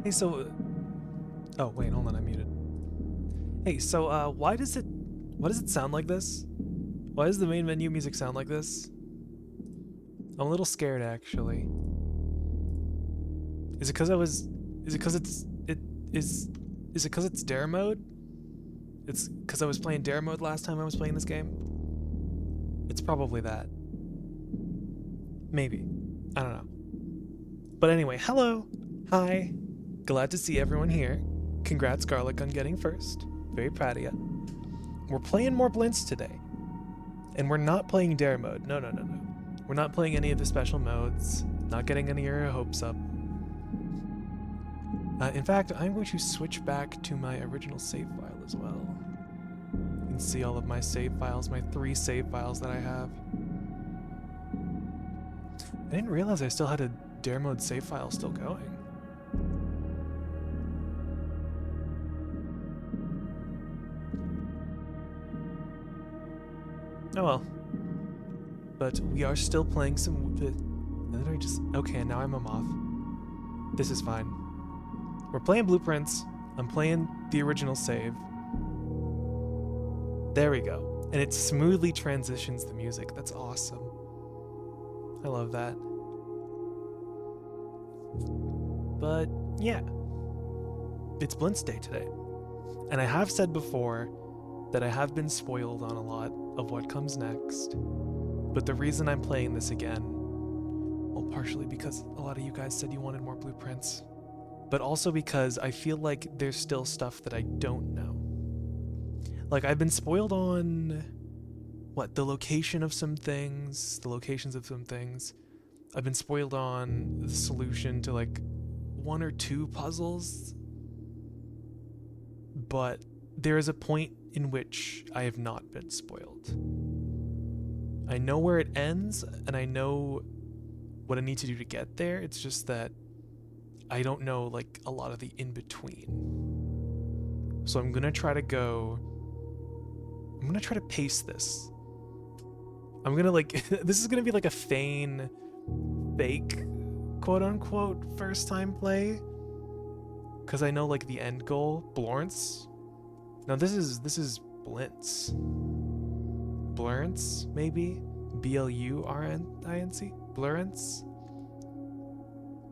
Hey, so... Oh, wait, hold on, I'm muted. Hey, so, why does it sound like this? Why does the main menu music sound like this? I'm a little scared, actually. Is it because is it because it's dare mode? It's because I was playing dare mode last time I was playing this game? It's probably that. Maybe. I don't know. But anyway, hello! Hi! Glad to see everyone here. Congrats, Garlic, on getting first. Very proud of you. We're playing more Blints today. And we're not playing dare mode. No. We're not playing any of the special modes. Not getting any of your hopes up. In fact, I'm going to switch back to my original save file as well. You can see all of my save files, my 3 save files that I have. I didn't realize I still had a dare mode save file still going. Oh well. But we are still playing some... Did I just... Okay, now I'm a moth. This is fine. We're playing Blueprints. I'm playing the original save. There we go. And it smoothly transitions the music. That's awesome. I love that. But, yeah. It's Blintz Day today. And I have said before that I have been spoiled on a lot of what comes next. But the reason I'm playing this again, well, partially because a lot of you guys said you wanted more Blueprints, but also because I feel like there's still stuff that I don't know. Like, I've been spoiled on, what, the location of some things, the locations of some things. I've been spoiled on the solution to, like, 1 or 2 puzzles. But there is a point in which I have not been spoiled. I know where it ends, and I know what I need to do to get there. It's just that I don't know, like, a lot of the in-between. So I'm gonna try to pace this. I'm gonna, like, this is gonna be like a fake, quote-unquote, first-time play. Because I know, like, the end goal, Blorence. Now, this is Blintz. Blurence, maybe? B-L-U-R-N-I-N-C? Blurence?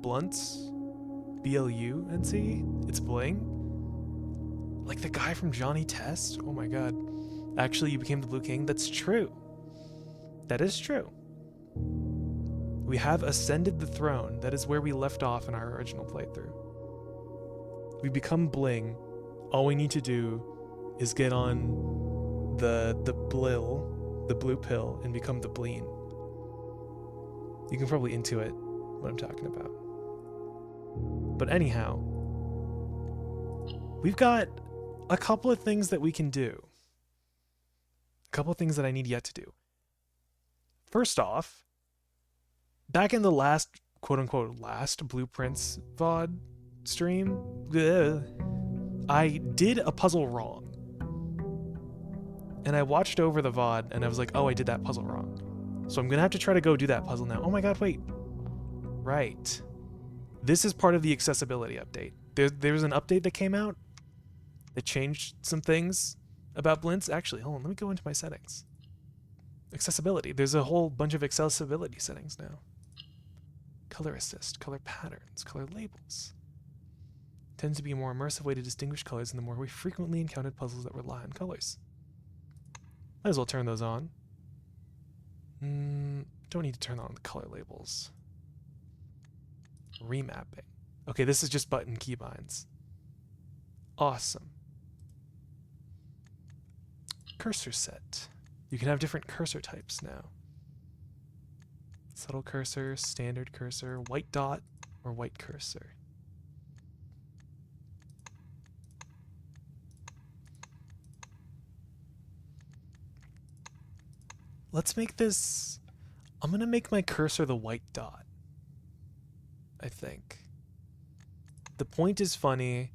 Blunts? B-L-U-N-C? It's Bling? Like the guy from Johnny Test? Oh my god. Actually, you became the Blue King? That's true. That is true. We have ascended the throne. That is where we left off in our original playthrough. We become Bling. All we need to do is get on the blue pill, and become the Bleen. You can probably intuit what I'm talking about. But anyhow, we've got a couple of things that we can do. A couple of things that I need yet to do. First off, back in the last, quote-unquote, last Blueprints VOD stream, I did a puzzle wrong. And I watched over the VOD, and I was like, oh, I did that puzzle wrong. So I'm gonna have to try to go do that puzzle now. Oh my god, wait. Right. This is part of the accessibility update. There's an update that came out that changed some things about Blintz. Actually, hold on, let me go into my settings. Accessibility. There's a whole bunch of accessibility settings now. Color assist, color patterns, color labels. Tends to be a more immersive way to distinguish colors in the more we frequently encountered puzzles that rely on colors. Might as well turn those on. Don't need to turn on the color labels. Remapping. Okay, this is just button keybinds. Awesome. Cursor set. You can have different cursor types now. Subtle cursor, standard cursor, white dot, or white cursor. Let's make this... I'm gonna make my cursor the white dot. I think. The point is funny.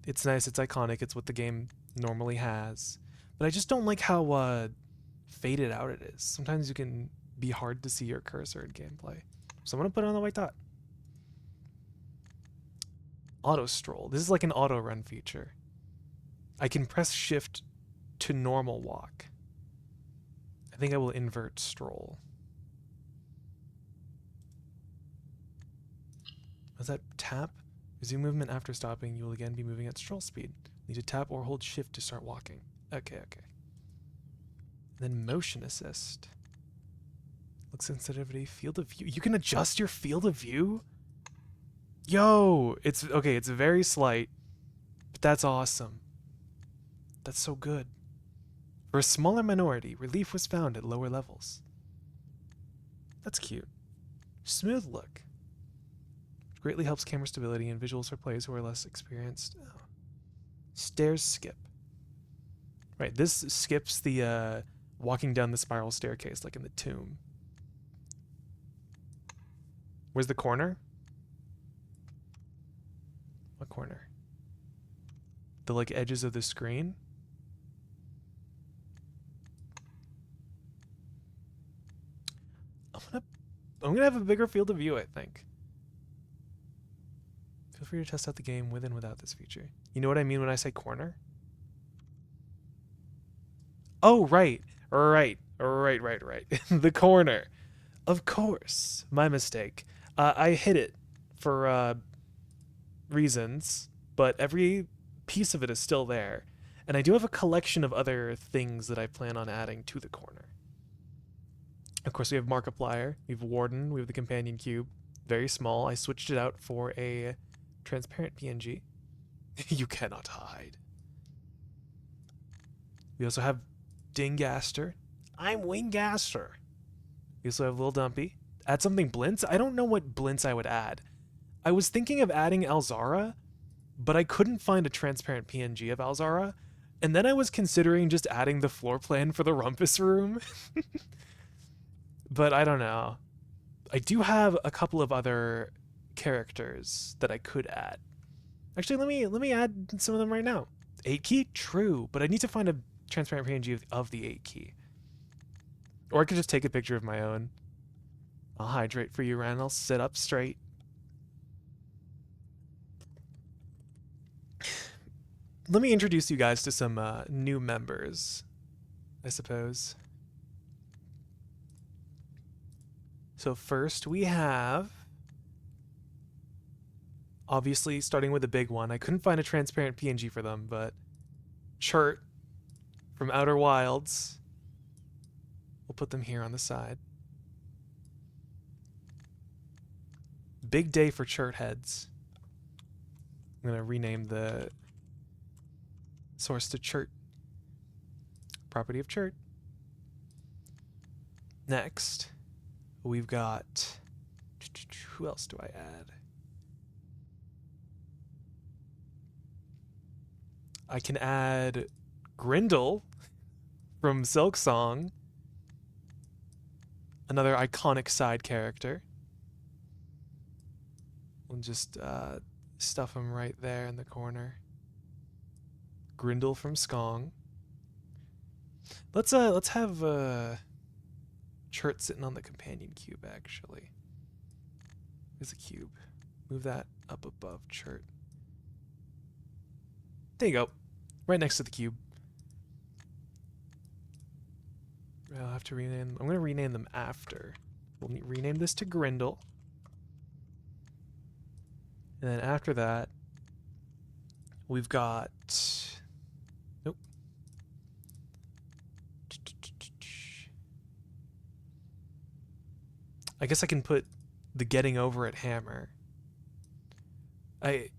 It's nice, it's iconic, it's what the game normally has. But I just don't like how faded out it is. Sometimes you can be hard to see your cursor in gameplay. So I'm gonna put it on the white dot. Auto stroll. This is like an auto run feature. I can press shift to normal walk. I think I will invert stroll. Was that tap? Resume movement after stopping. You will again be moving at stroll speed. Need to tap or hold shift to start walking. Okay. Then motion assist. Look sensitivity, field of view. You can adjust your field of view? Yo! It's okay, it's very slight, but that's awesome. That's so good. For a smaller minority, relief was found at lower levels. That's cute. Smooth look. Greatly helps camera stability and visuals for players who are less experienced. Oh. Stairs skip. Right, this skips the walking down the spiral staircase like in the tomb. Where's the corner? What corner? The like edges of the screen? I'm gonna have a bigger field of view, I think. Feel free to test out the game with and without this feature. You know what I mean when I say corner? Oh, right. Right. The corner. Of course. My mistake. I hit it for reasons, but every piece of it is still there. And I do have a collection of other things that I plan on adding to the corner. Of course, we have Markiplier, we have Warden, we have the Companion Cube. Very small. I switched it out for a transparent PNG. You cannot hide. We also have Dingaster. I'm Wingaster. We also have Lil Dumpy. Add something Blintz? I don't know what Blintz I would add. I was thinking of adding Alzara, but I couldn't find a transparent PNG of Alzara. And then I was considering just adding the floor plan for the Rumpus Room. But I don't know. I do have a couple of other characters that I could add. Actually, let me add some of them right now. 8 key? True, but I need to find a transparent PNG of the 8 key. Or I could just take a picture of my own. I'll hydrate for you, Ren. I'll sit up straight. Let me introduce you guys to some new members, I suppose. So first we have, obviously starting with the big one. I couldn't find a transparent PNG for them, but Chert from Outer Wilds. We'll put them here on the side. Big day for Chert heads. I'm going to rename the source to Chert. Property of Chert. Next, we've got... Who else do I add? I can add Grindel from Silk Song. Another iconic side character. We'll just stuff him right there in the corner. Grindel from Skong. Let's have Chert sitting on the companion cube, actually. There's a cube. Move that up above Chert. There you go. Right next to the cube. I'll have to rename them. I'm going to rename them after. We'll rename this to Grindel. And then after that, we've got... Nope. I guess I can put the Getting Over It hammer. I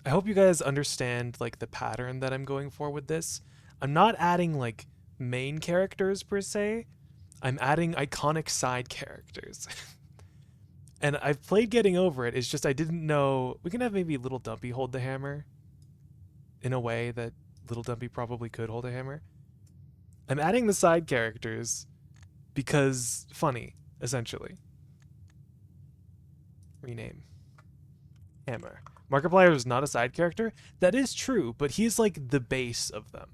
hope you guys understand like the pattern that I'm going for with this. I'm not adding like main characters per se. I'm adding iconic side characters. And I've played Getting Over It. It's just I didn't know... We can have maybe Little Dumpy hold the hammer in a way that Little Dumpy probably could hold a hammer. I'm adding the side characters because funny, essentially. Rename. Hammer. Markiplier is not a side character. That is true, but he's like the base of them.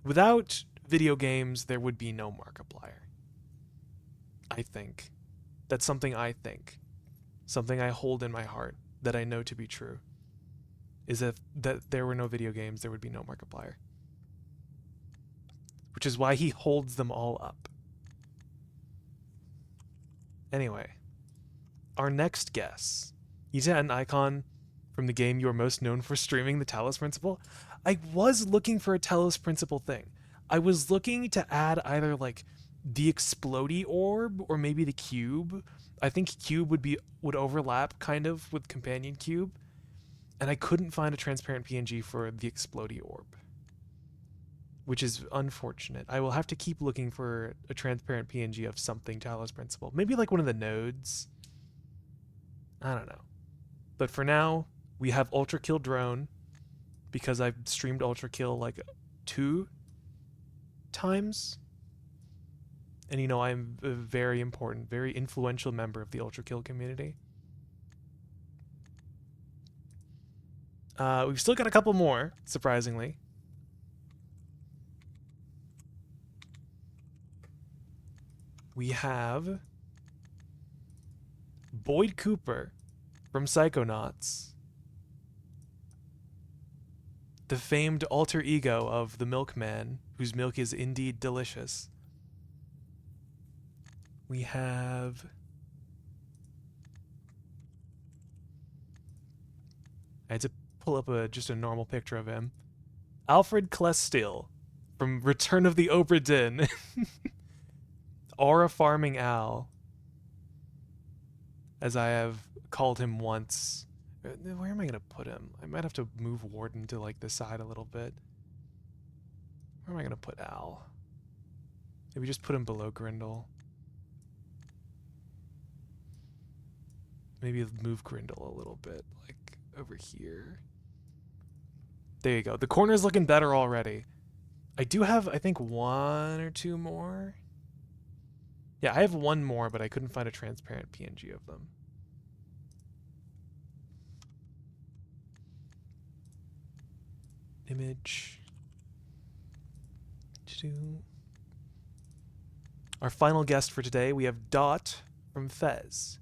Without video games, there would be no Markiplier. I think. That's something I think. Something I hold in my heart that I know to be true. Is that there were no video games, there would be no Markiplier. Which is why he holds them all up. Anyway. Our next guess. You said an icon from the game you are most known for streaming, the Talos Principle. I was looking for a Talos Principle thing. I was looking to add either like the explodey orb or maybe the cube. I think cube would overlap kind of with companion cube. And I couldn't find a transparent PNG for the explodey orb. Which is unfortunate. I will have to keep looking for a transparent PNG of something Talos Principle. Maybe like one of the nodes. I don't know. But for now, we have Ultra Kill Drone because I've streamed Ultra Kill like 2 times. And you know, I'm a very important, very influential member of the Ultra Kill community. We've still got a couple more, surprisingly. We have Boyd Cooper from Psychonauts, the famed alter ego of the milkman, whose milk is indeed delicious. We have I had to pull up just a normal picture of him. Alfred Klestill from Return of the Obra Dinn. Aura Farming Al, as I have called him once. Where am I going to put him? I might have to move Warden to like the side a little bit. Where am I going to put Al? Maybe just put him below Grindel. Maybe move Grindel a little bit, like over here. There you go. The corner's looking better already. I do have, I think, 1 or 2 more. Yeah, I have 1 more, but I couldn't find a transparent PNG of them. Image. Our final guest for today, we have Dot from Fez,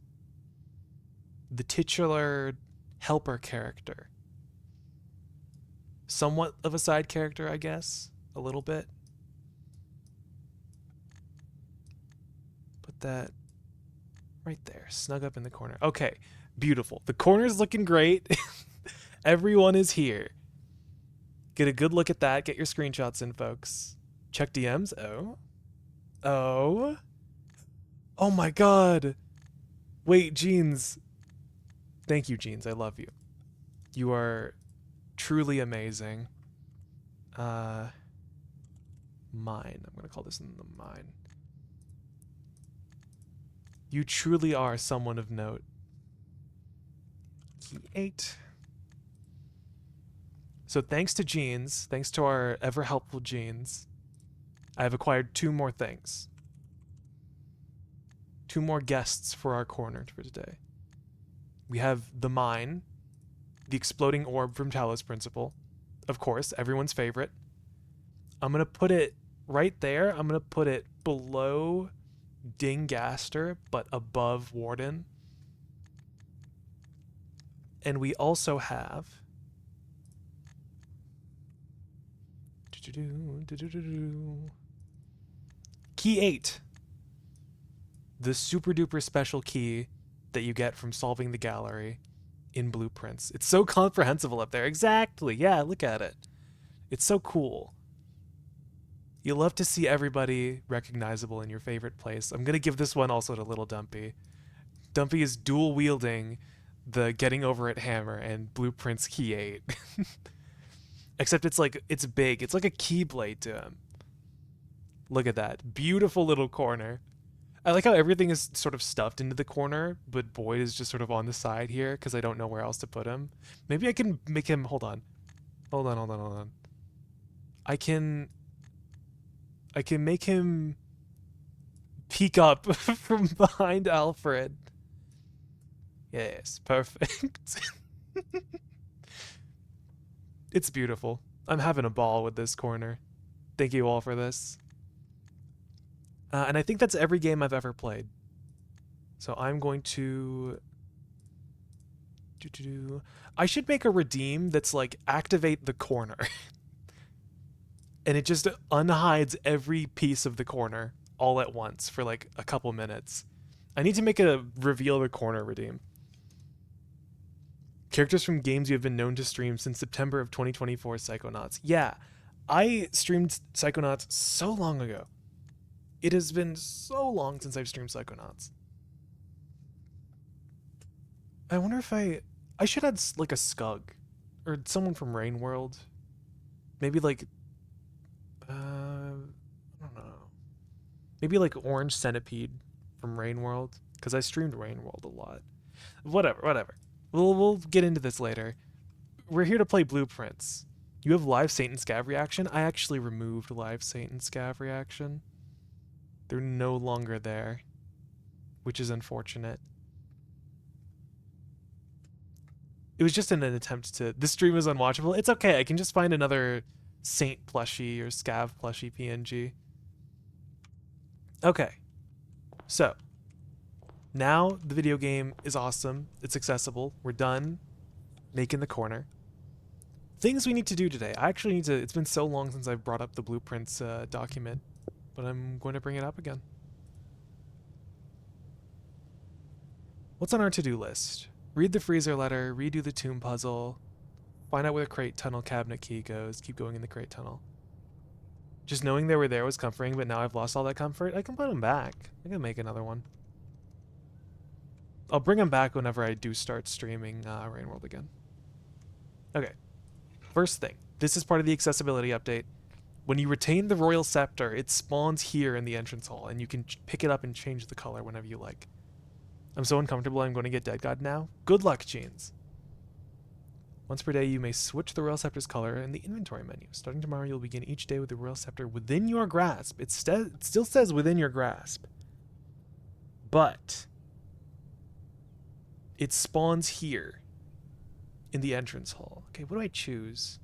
the titular helper character. Somewhat of a side character, I guess. A little bit. Put that right there, snug up in the corner. Okay, beautiful. The corner's looking great. Everyone is here. Get a good look at that. Get your screenshots in, folks. Check DMs. Oh. Oh. Oh my god. Wait, Jeans. Thank you, Jeans. I love you. You are truly amazing. Mine. I'm going to call this in the mine. You truly are someone of note. Key 8. So thanks to Jeans, thanks to our ever helpful Jeans, I have acquired 2 more things. 2 more guests for our corner for today. We have the mine, the exploding orb from Talos Principle, of course, everyone's favorite. I'm going to put it right there. I'm going to put it below Dingaster, but above Warden. And we also have Key 8, the super duper special key that you get from solving the gallery in Blueprints. It's so comprehensible up there. Exactly. Yeah, look at it. It's so cool. You love to see everybody recognizable in your favorite place. I'm going to give this one also to Little Dumpy. Dumpy is dual wielding the Getting Over It hammer and Blueprints Key 8. Except it's like, it's big. It's like a keyblade to him. Look at that. Beautiful little corner. I like how everything is sort of stuffed into the corner, but Boyd is just sort of on the side here because I don't know where else to put him. Maybe I can make him, hold on. Hold on. I can make him peek up from behind Alfred. Yes, perfect. It's beautiful. I'm having a ball with this corner. Thank you all for this. And I think that's every game I've ever played. So I'm going to... I should make a redeem that's like, activate the corner. And it just unhides every piece of the corner all at once for like a couple minutes. I need to make a reveal the corner redeem. Characters from games you have been known to stream since September of 2024 Psychonauts. Yeah, I streamed Psychonauts so long ago. It has been so long since I've streamed Psychonauts. I wonder if I should add like a Scug or someone from Rain World. Maybe like I don't know. Maybe like Orange Centipede from Rain World, because I streamed Rain World a lot. Whatever. We'll get into this later. We're here to play blueprints. You have live Saint and Scav reaction. I actually removed live Saint and Scav reaction. They're no longer there, which is unfortunate. It was just in an attempt to... This stream is unwatchable. It's okay. I can just find another Saint plushie or Scav plushie PNG. Okay. So, now the video game is awesome. It's accessible. We're done making the corner. Things we need to do today. I actually need to... It's been so long since I've brought up the blueprints document, but I'm going to bring it up again. What's on our to-do list? Read the freezer letter, redo the tomb puzzle, find out where the crate tunnel cabinet key goes, keep going in the crate tunnel. Just knowing they were there was comforting, but now I've lost all that comfort. I can put them back. I can make another one. I'll bring them back whenever I do start streaming Rain World again. Okay. First thing. This is part of the accessibility update. When you retain the Royal Scepter, it spawns here in the entrance hall, and you can pick it up and change the color whenever you like. I'm so uncomfortable I'm going to get Dead God now. Good luck, Jeans. Once per day, you may switch the Royal Scepter's color in the inventory menu. Starting tomorrow, you'll begin each day with the Royal Scepter within your grasp. It still says within your grasp. But it spawns here in the entrance hall. Okay, what do I choose?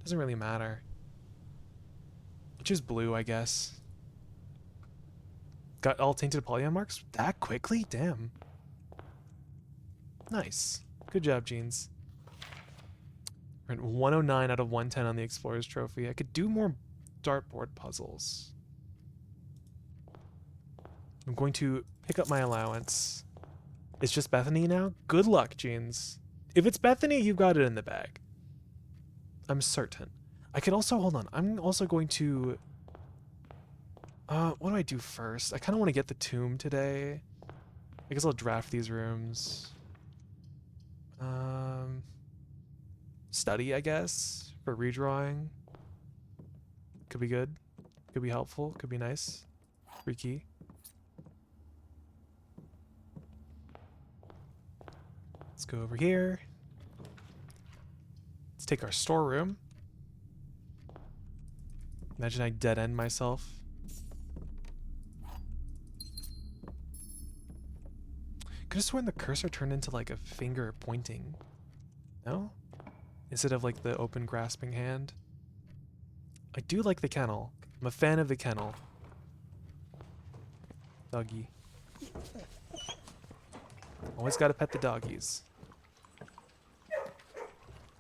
Doesn't really matter. I'll choose blue, I guess. Got all tainted polygon marks that quickly? Damn. Nice. Good job, Jeans. We're at 109 out of 110 on the Explorer's Trophy. I could do more dartboard puzzles. I'm going to pick up my allowance. It's just Bethany now? Good luck, Jeans. If it's Bethany, you've got it in the bag. I'm certain. I could also... Hold on. I'm also going to... what do I do first? I kind of want to get the tomb today. I guess I'll draft these rooms. Study, I guess, for redrawing. Could be good. Could be helpful. Could be nice. Free key. Let's go over here. Let's take our storeroom. Imagine I dead end myself. Could have sworn the cursor turned into like a finger pointing. No? Instead of like the open grasping hand. I do like the kennel. I'm a fan of the kennel. Doggy. Always gotta pet the doggies.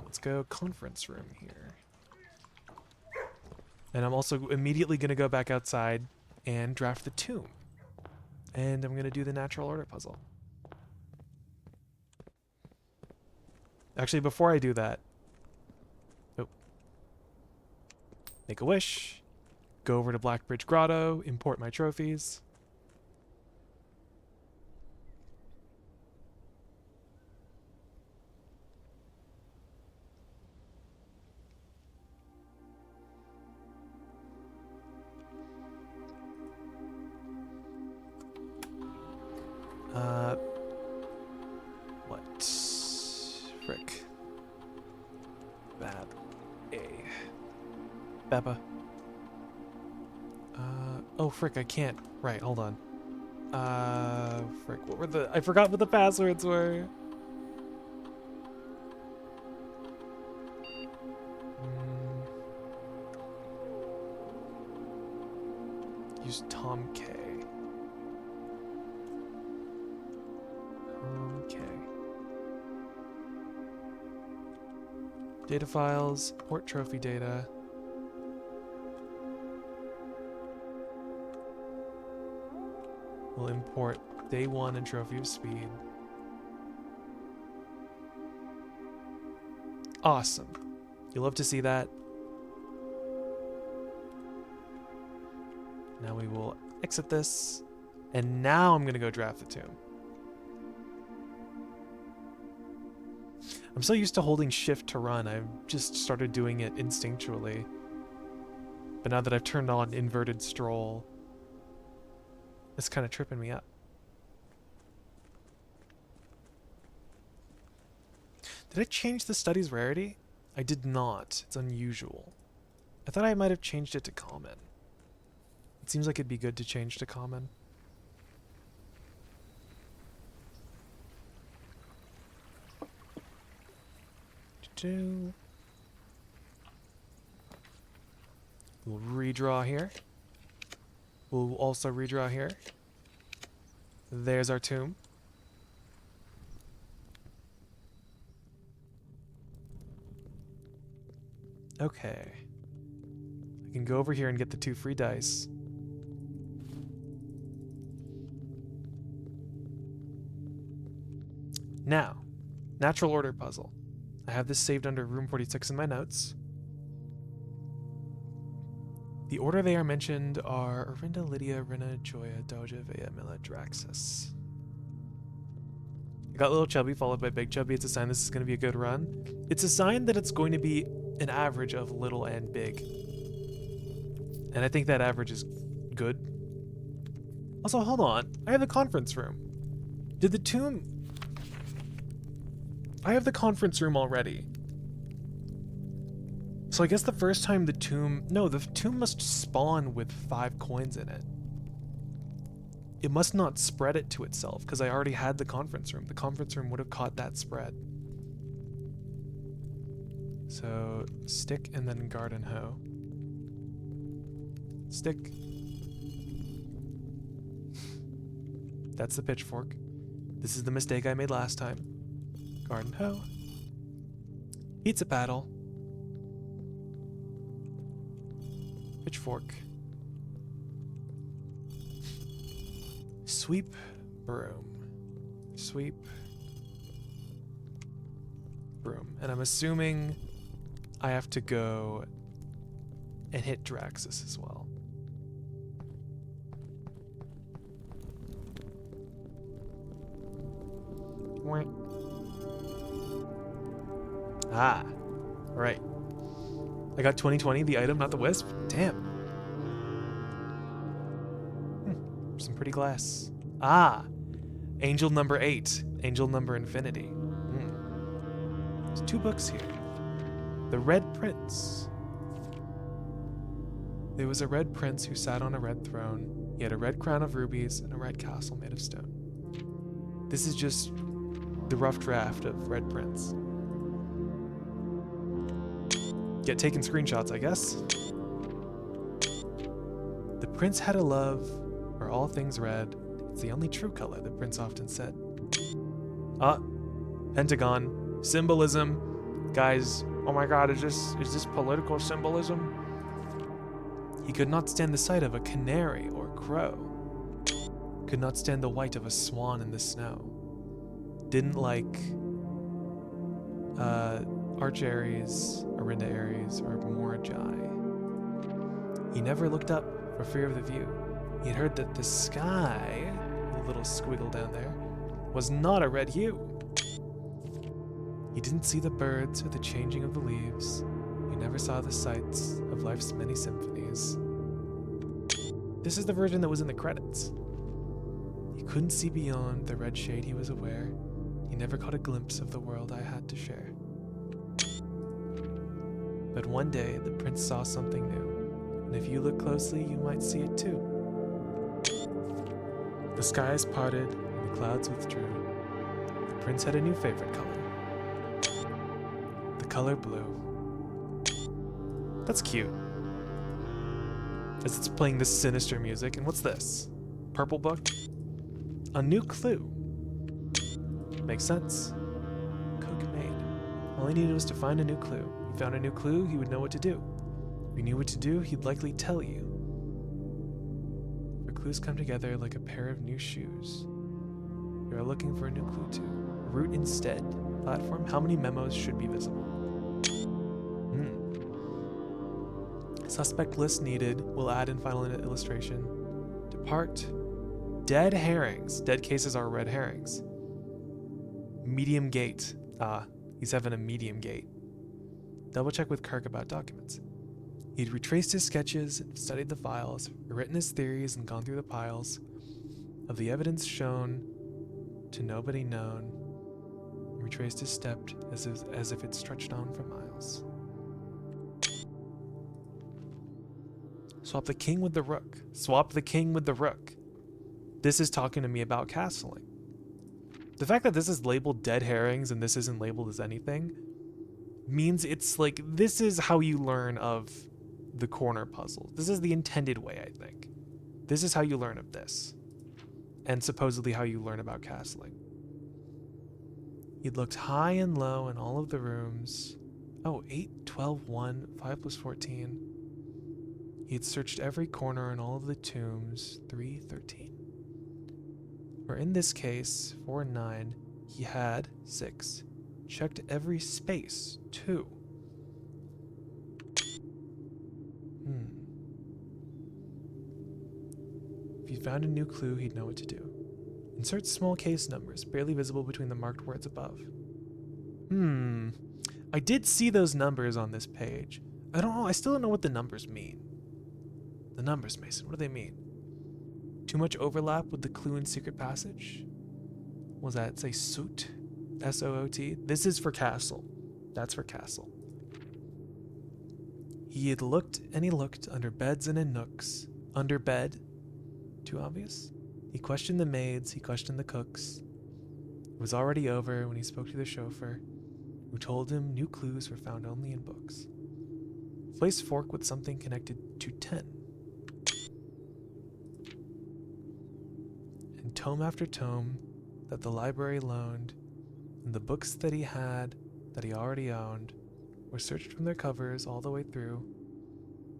Let's go conference room here. And I'm also immediately gonna go back outside and draft the tomb. And I'm gonna do the natural order puzzle. Actually, before I do that, make a wish, go over to Blackbridge Grotto, import my trophies. What? Frick. Bab. A. Baba. Oh, frick, I can't. Right, hold on. Frick, what were the... I forgot what the passwords were. Use Tom K. Data files, port trophy data. We'll import day 1 and trophy of speed. Awesome. You'll love to see that. Now we will exit this. And now I'm going to go draft the tomb. I'm so used to holding shift to run, I've just started doing it instinctually. But now that I've turned on inverted stroll, it's kind of tripping me up. Did I change the study's rarity? I did not. It's unusual. I thought I might have changed it to common. It seems like it'd be good to change to common. We'll redraw here. We'll also redraw here. There's our tomb. Okay. I can go over here and get the 2 free dice. Now, natural order puzzle. I have this saved under room 46 in my notes. The order they are mentioned are Orinda, Lydia, Rina, Joya, Doja, Vea, Mila, Draxus. I got Little Chubby followed by Big Chubby. It's a sign this is going to be a good run. It's a sign that it's going to be an average of little and big. And I think that average is good. Also, hold on. I have the conference room. Did the tomb... I have the conference room already. So I guess the first time the tomb... No, the tomb must spawn with 5 coins in it. It must not spread it to itself, because I already had the conference room. The conference room would have caught that spread. So, stick and then garden hoe. Stick. That's the pitchfork. This is the mistake I made last time. Garden hoe. Pizza paddle. Pitchfork. Sweep, broom. Sweep, broom. And I'm assuming I have to go and hit Draxus as well. Ah, right. I got 2020, the item, not the wisp. Damn. Some pretty glass. Ah, angel number 8, angel number infinity. There's 2 books here. The Red Prince. There was a red prince who sat on a red throne. He had a red crown of rubies and a red castle made of stone. This is just the rough draft of Red Prince. Get taking screenshots, I guess. The prince had a love for all things red. It's the only true color, the prince often said. Ah, pentagon, symbolism. Guys, oh my god, is this political symbolism? He could not stand the sight of a canary or crow. Could not stand the white of a swan in the snow. Didn't like Arch Aries, Orinda Aries, or Morjai. He never looked up for fear of the view. He had heard that the sky, the little squiggle down there, was not a red hue. He didn't see the birds or the changing of the leaves. He never saw the sights of life's many symphonies. This is the version that was in the credits. He couldn't see beyond the red shade he was aware. He never caught a glimpse of the world I had to share. But one day, the prince saw something new, and if you look closely, you might see it too. The skies parted, and the clouds withdrew. The prince had a new favorite color. The color blue. That's cute. As it's playing this sinister music. And what's this? Purple book? A new clue. Makes sense. Cook made. All he needed was to find a new clue. He found a new clue, he would know what to do. If he knew what to do, he'd likely tell you. For clues come together like a pair of new shoes. You are looking for a new clue too. Route instead. Platform. How many memos should be visible? Suspect list needed. We'll add in final illustration. Depart. Dead herrings. Dead cases are red herrings. Medium gate. Ah, he's having a medium gate. Double check with Kirk about documents. He'd retraced his sketches and studied the files, written his theories and gone through the piles of the evidence shown to nobody known. retraced his steps as if it stretched on for miles. Swap the king with the rook. Swap the king with the rook. This is talking to me about castling. The fact that this is labeled dead herrings and this isn't labeled as anything means it's like, this is how you learn of the corner puzzle. This is the intended way, I think. This is how you learn of this. And supposedly how you learn about castling. He'd looked high and low in all of the rooms. Oh, 8, 12, 1, 5 plus 14. He had searched every corner in all of the tombs. 3, 13. Or in this case, 4 and 9, he had 6. Checked every space. 2. If he found a new clue, he'd know what to do. Insert small case numbers, barely visible between the marked words above. I did see those numbers on this page. I don't know, I still don't know what the numbers mean. The numbers, Mason, what do they mean? Too much overlap with the clue in Secret Passage? What was that? Say Soot? S-O-O-T? This is for Castle. That's for Castle. He had looked and he looked under beds and in nooks. Under bed. Too obvious? He questioned the maids, he questioned the cooks. It was already over when he spoke to the chauffeur, who told him new clues were found only in books. Place fork with something connected to 10. And tome after tome that the library loaned, and the books that he had, that he already owned, were searched from their covers all the way through.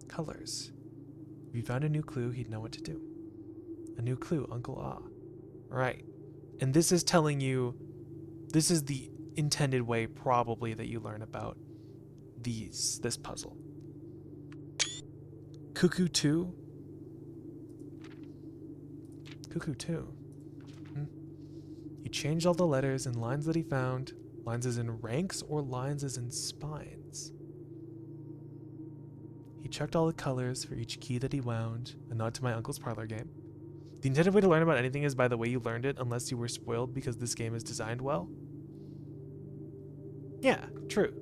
Colors. If he found a new clue, he'd know what to do. A new clue, Uncle Ah. Right. And this is telling you, this is the intended way probably that you learn about this puzzle. Cuckoo 2. Cuckoo 2. He changed all the letters and lines that he found. Lines as in ranks or lines as in spines. He checked all the colors for each key that he wound, a nod to my uncle's parlor game. The intended way to learn about anything is by the way you learned it, unless you were spoiled because this game is designed well. Yeah, true.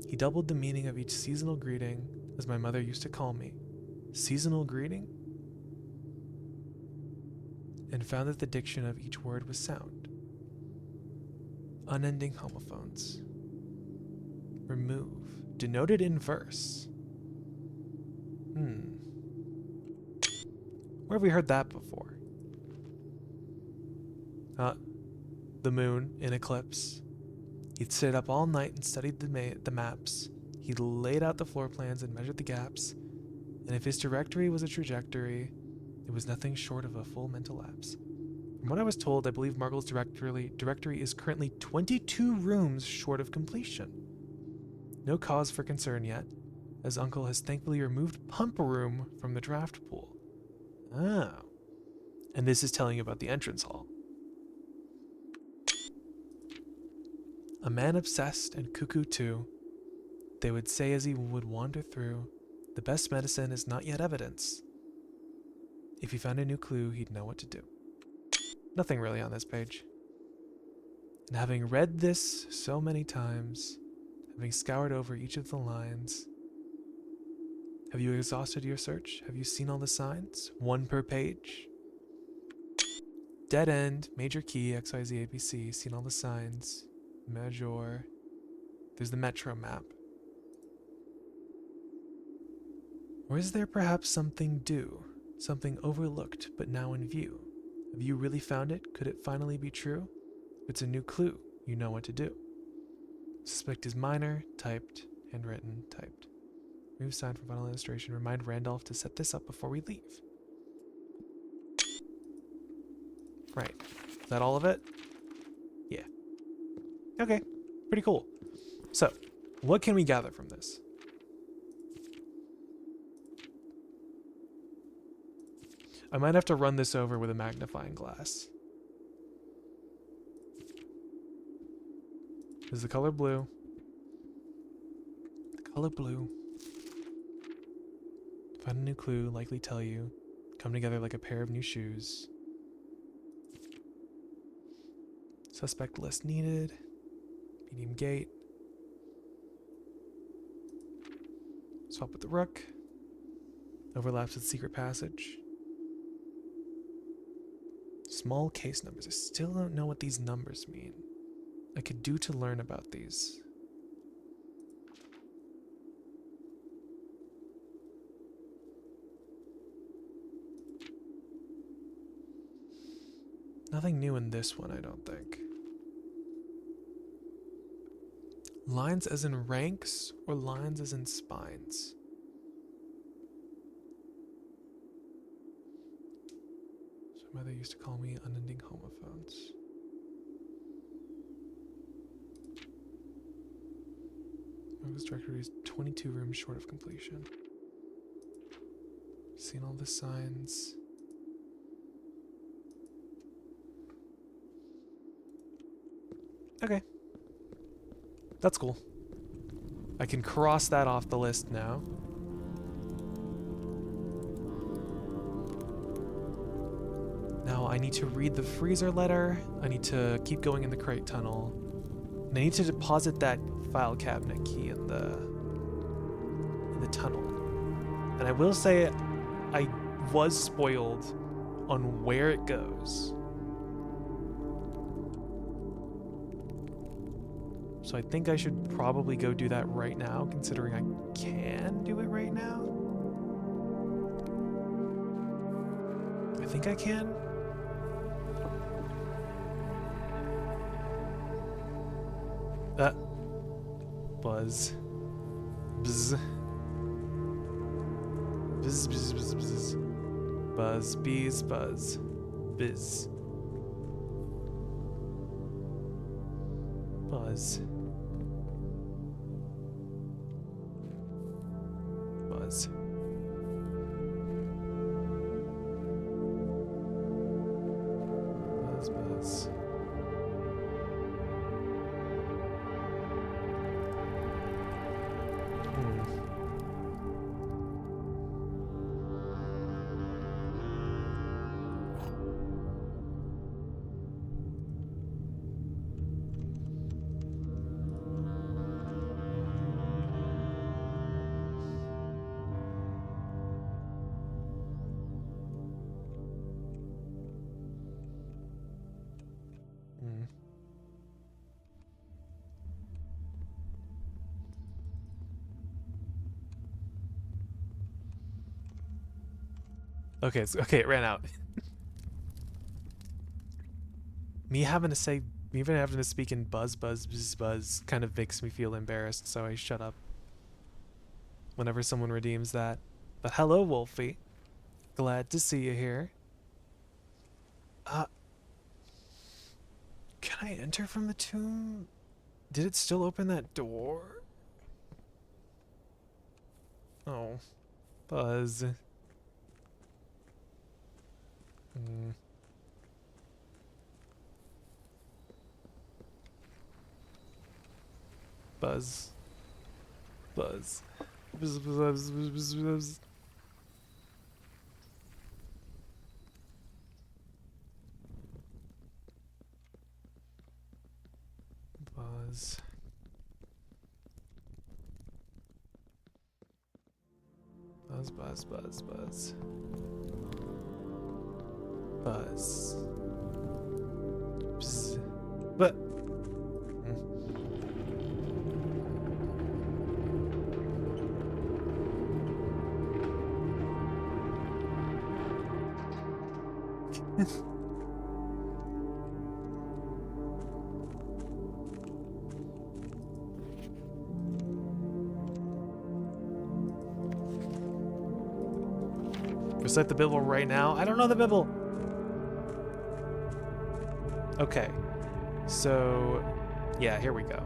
He doubled the meaning of each seasonal greeting, as my mother used to call me. Seasonal greeting? And found that the diction of each word was sound. Unending homophones. Remove. Denoted in verse. Where have we heard that before? The moon in eclipse. He'd sit up all night and studied the maps. He'd laid out the floor plans and measured the gaps. And if his directory was a trajectory, it was nothing short of a full mental lapse. From what I was told, I believe Margle's directory is currently 22 rooms short of completion. No cause for concern yet, as Uncle has thankfully removed Pump Room from the draft pool. Oh. And this is telling you about the entrance hall. A man obsessed and cuckoo too. They would say as he would wander through, the best medicine is not yet evidence. If he found a new clue, he'd know what to do. Nothing really on this page. And having read this so many times, having scoured over each of the lines, have you exhausted your search? Have you seen all the signs? 1 per page? Dead end, major key, XYZ, ABC, seen all the signs. Major. There's the metro map. Or is there perhaps something due? Something overlooked, but now in view? Have you really found it? Could it finally be true? If it's a new clue, you know what to do. Suspect is minor, typed, handwritten, typed. Remove sign for final illustration. Remind Randolph to set this up before we leave. Right. Is that all of it? Yeah. Okay. Pretty cool. So, what can we gather from this? I might have to run this over with a magnifying glass. Is the color blue? The color blue. Find a new clue, likely tell you. Come together like a pair of new shoes. Suspect list needed. Medium gate. Swap with the rook. Overlaps with secret passage. Small case numbers. I still don't know what these numbers mean. I could do to learn about these. Nothing new in this one, I don't think. Lines as in ranks or lines as in spines? So my mother used to call me unending homophones. Focus directory is 22 rooms short of completion. Seen all the signs. Okay. That's cool. I can cross that off the list now. Now I need to read the freezer letter. I need to keep going in the crate tunnel. And I need to deposit that file cabinet key in the tunnel. And I will say I was spoiled on where it goes. So I think I should probably go do that right now, considering I can do it right now. I think I can. Buzz. Bzz. Bzz, bzz, bzz, bzz. Buzz, bees, buzz. Biz. Buzz. Buzz. Buzz, buzz. Okay, okay, it ran out. Me even having to speak in buzz, buzz, buzz, buzz kind of makes me feel embarrassed, so I shut up whenever someone redeems that. But hello, Wolfie. Glad to see you here. Can I enter from the tomb? Did it still open that door? Oh, Buzz. Buzz. Buzz. Buzz, buzz, buzz, buzz, buzz. Buzz. Buzz, buzz, buzz, buzz. Buzz. Bzz. But. Recite the Bible right now. I don't know the Bible. Okay, so yeah, here we go.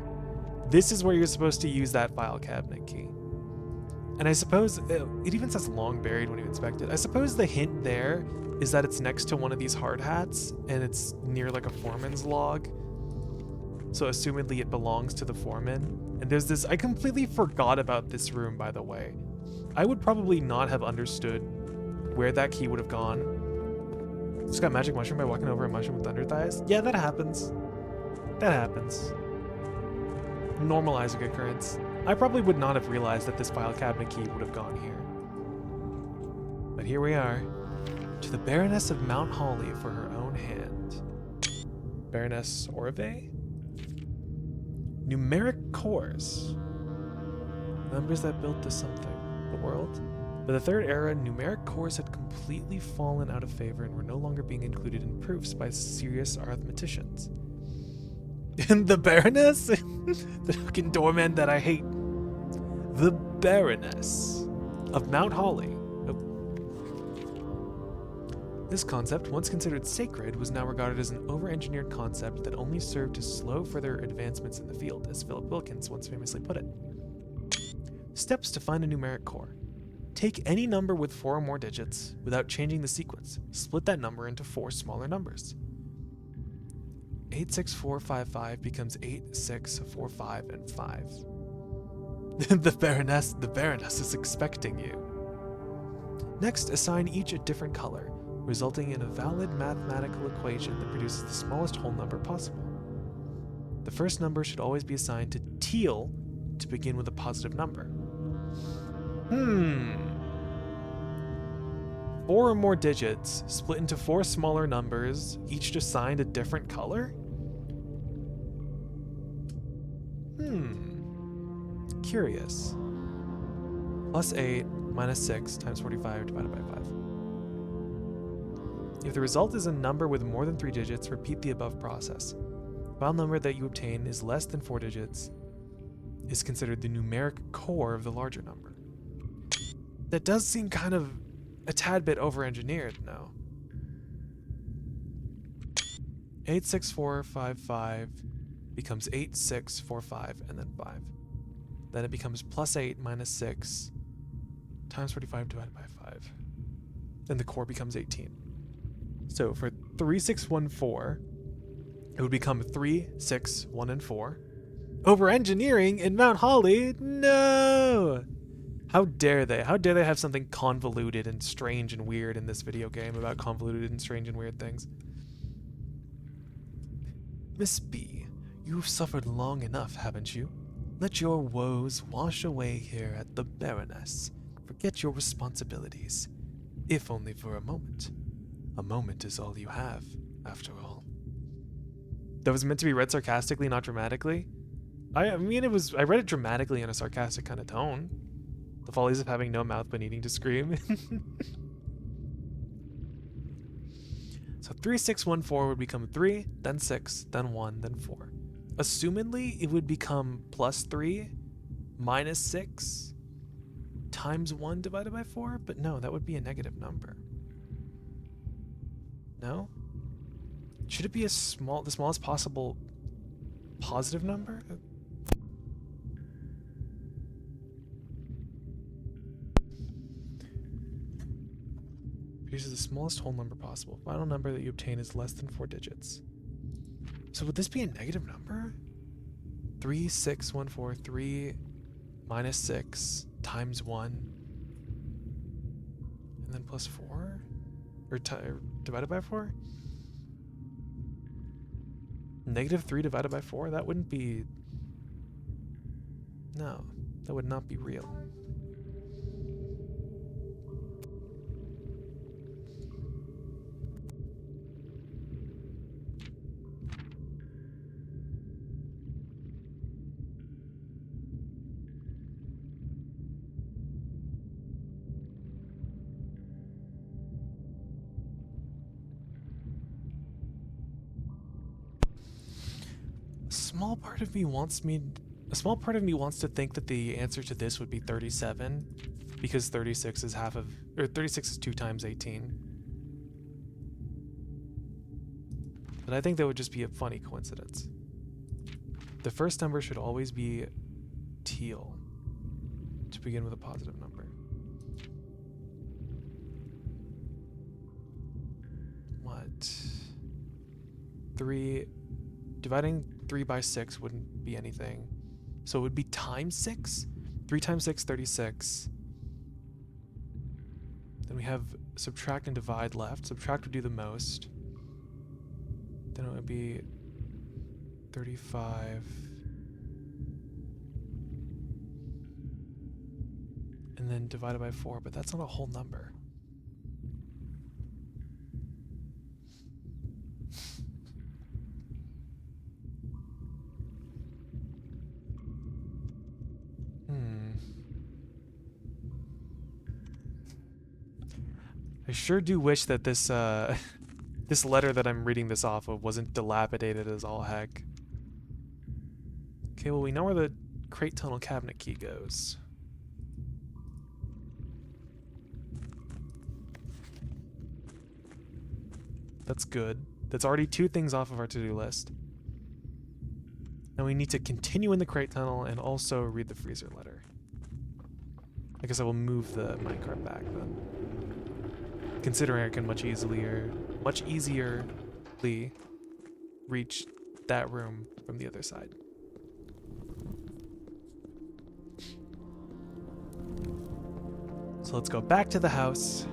This is where you're supposed to use that file cabinet key. And I suppose it even says long buried when you inspect it. I suppose the hint there is that it's next to one of these hard hats and it's near like a foreman's log. So assumedly it belongs to the foreman. And there's this, I completely forgot about this room, by the way. I would probably not have understood where that key would have gone. Just got magic mushroom by walking over a mushroom with thunder thighs. Yeah, that happens. That happens. Normalizing occurrence. I probably would not have realized that this file cabinet key would have gone here. But here we are. To the Baroness of Mount Holly for her own hand. Baroness Orve? Numeric cores. Numbers that built to something. The world? By the Third Era, numeric cores had completely fallen out of favor and were no longer being included in proofs by serious arithmeticians. And the Baroness? The fucking doorman that I hate. The Baroness of Mount Holly. This concept, once considered sacred, was now regarded as an over-engineered concept that only served to slow further advancements in the field, as Philip Wilkins once famously put it. Steps to find a numeric core. Take any number with 4 or more digits without changing the sequence. Split that number into 4 smaller numbers. 86455 becomes 8645 and 5. The Baroness is expecting you. Next, assign each a different color, resulting in a valid mathematical equation that produces the smallest whole number possible. The first number should always be assigned to teal to begin with a positive number. 4 or more digits split into 4 smaller numbers, each assigned a different color? Curious. Plus 8 minus 6 times 45 divided by 5. If the result is a number with more than 3 digits, repeat the above process. The final number that you obtain is less than 4 digits is considered the numeric core of the larger number. That does seem kind of a tad bit over-engineered, no? 86455 becomes 8645 and then 5. Then it becomes plus 8 minus 6 times 45 divided by 5. And the core becomes 18. So for 3614, it would become 3, 6, 1, and 4. Over-engineering in Mount Holly? No! How dare they? How dare they have something convoluted and strange and weird in this video game about convoluted and strange and weird things? Miss B, you've suffered long enough, haven't you? Let your woes wash away here at the Baroness. Forget your responsibilities, if only for a moment. A moment is all you have, after all. That was meant to be read sarcastically, not dramatically? I mean, I read it dramatically in a sarcastic kind of tone. The follies of having no mouth but needing to scream. So 3614 would become 3, then 6, then 1, then 4. Assumedly, it would become plus 3 minus 6 times 1 divided by 4, but no, that would be a negative number. No? Should it be the smallest possible positive number? Produces the smallest whole number possible. Final number that you obtain is less than 4 digits. So would this be a negative number? 3, 6, 1, 4, 3 minus 6 times 1 and then plus 4? Or divided by 4? Negative 3 divided by 4? That wouldn't be... No, that would not be real. A small part of me wants to think that the answer to this would be 37, because 36 is 2 times 18. But I think that would just be a funny coincidence. The first number should always be teal to begin with a positive number. What? 3 dividing 3 by 6 wouldn't be anything. So it would be times 6? 3 times 6, 36. Then we have subtract and divide left. Subtract would do the most. Then it would be 35. And then divided by 4, but that's not a whole number. I sure do wish that this this letter that I'm reading this off of wasn't dilapidated as all heck. Okay, well we know where the crate tunnel cabinet key goes. That's good. That's already 2 things off of our to-do list. Now we need to continue in the crate tunnel and also read the freezer letter. I guess I will move the minecart back then. Considering I can much easierly reach that room from the other side. So let's go back to the house.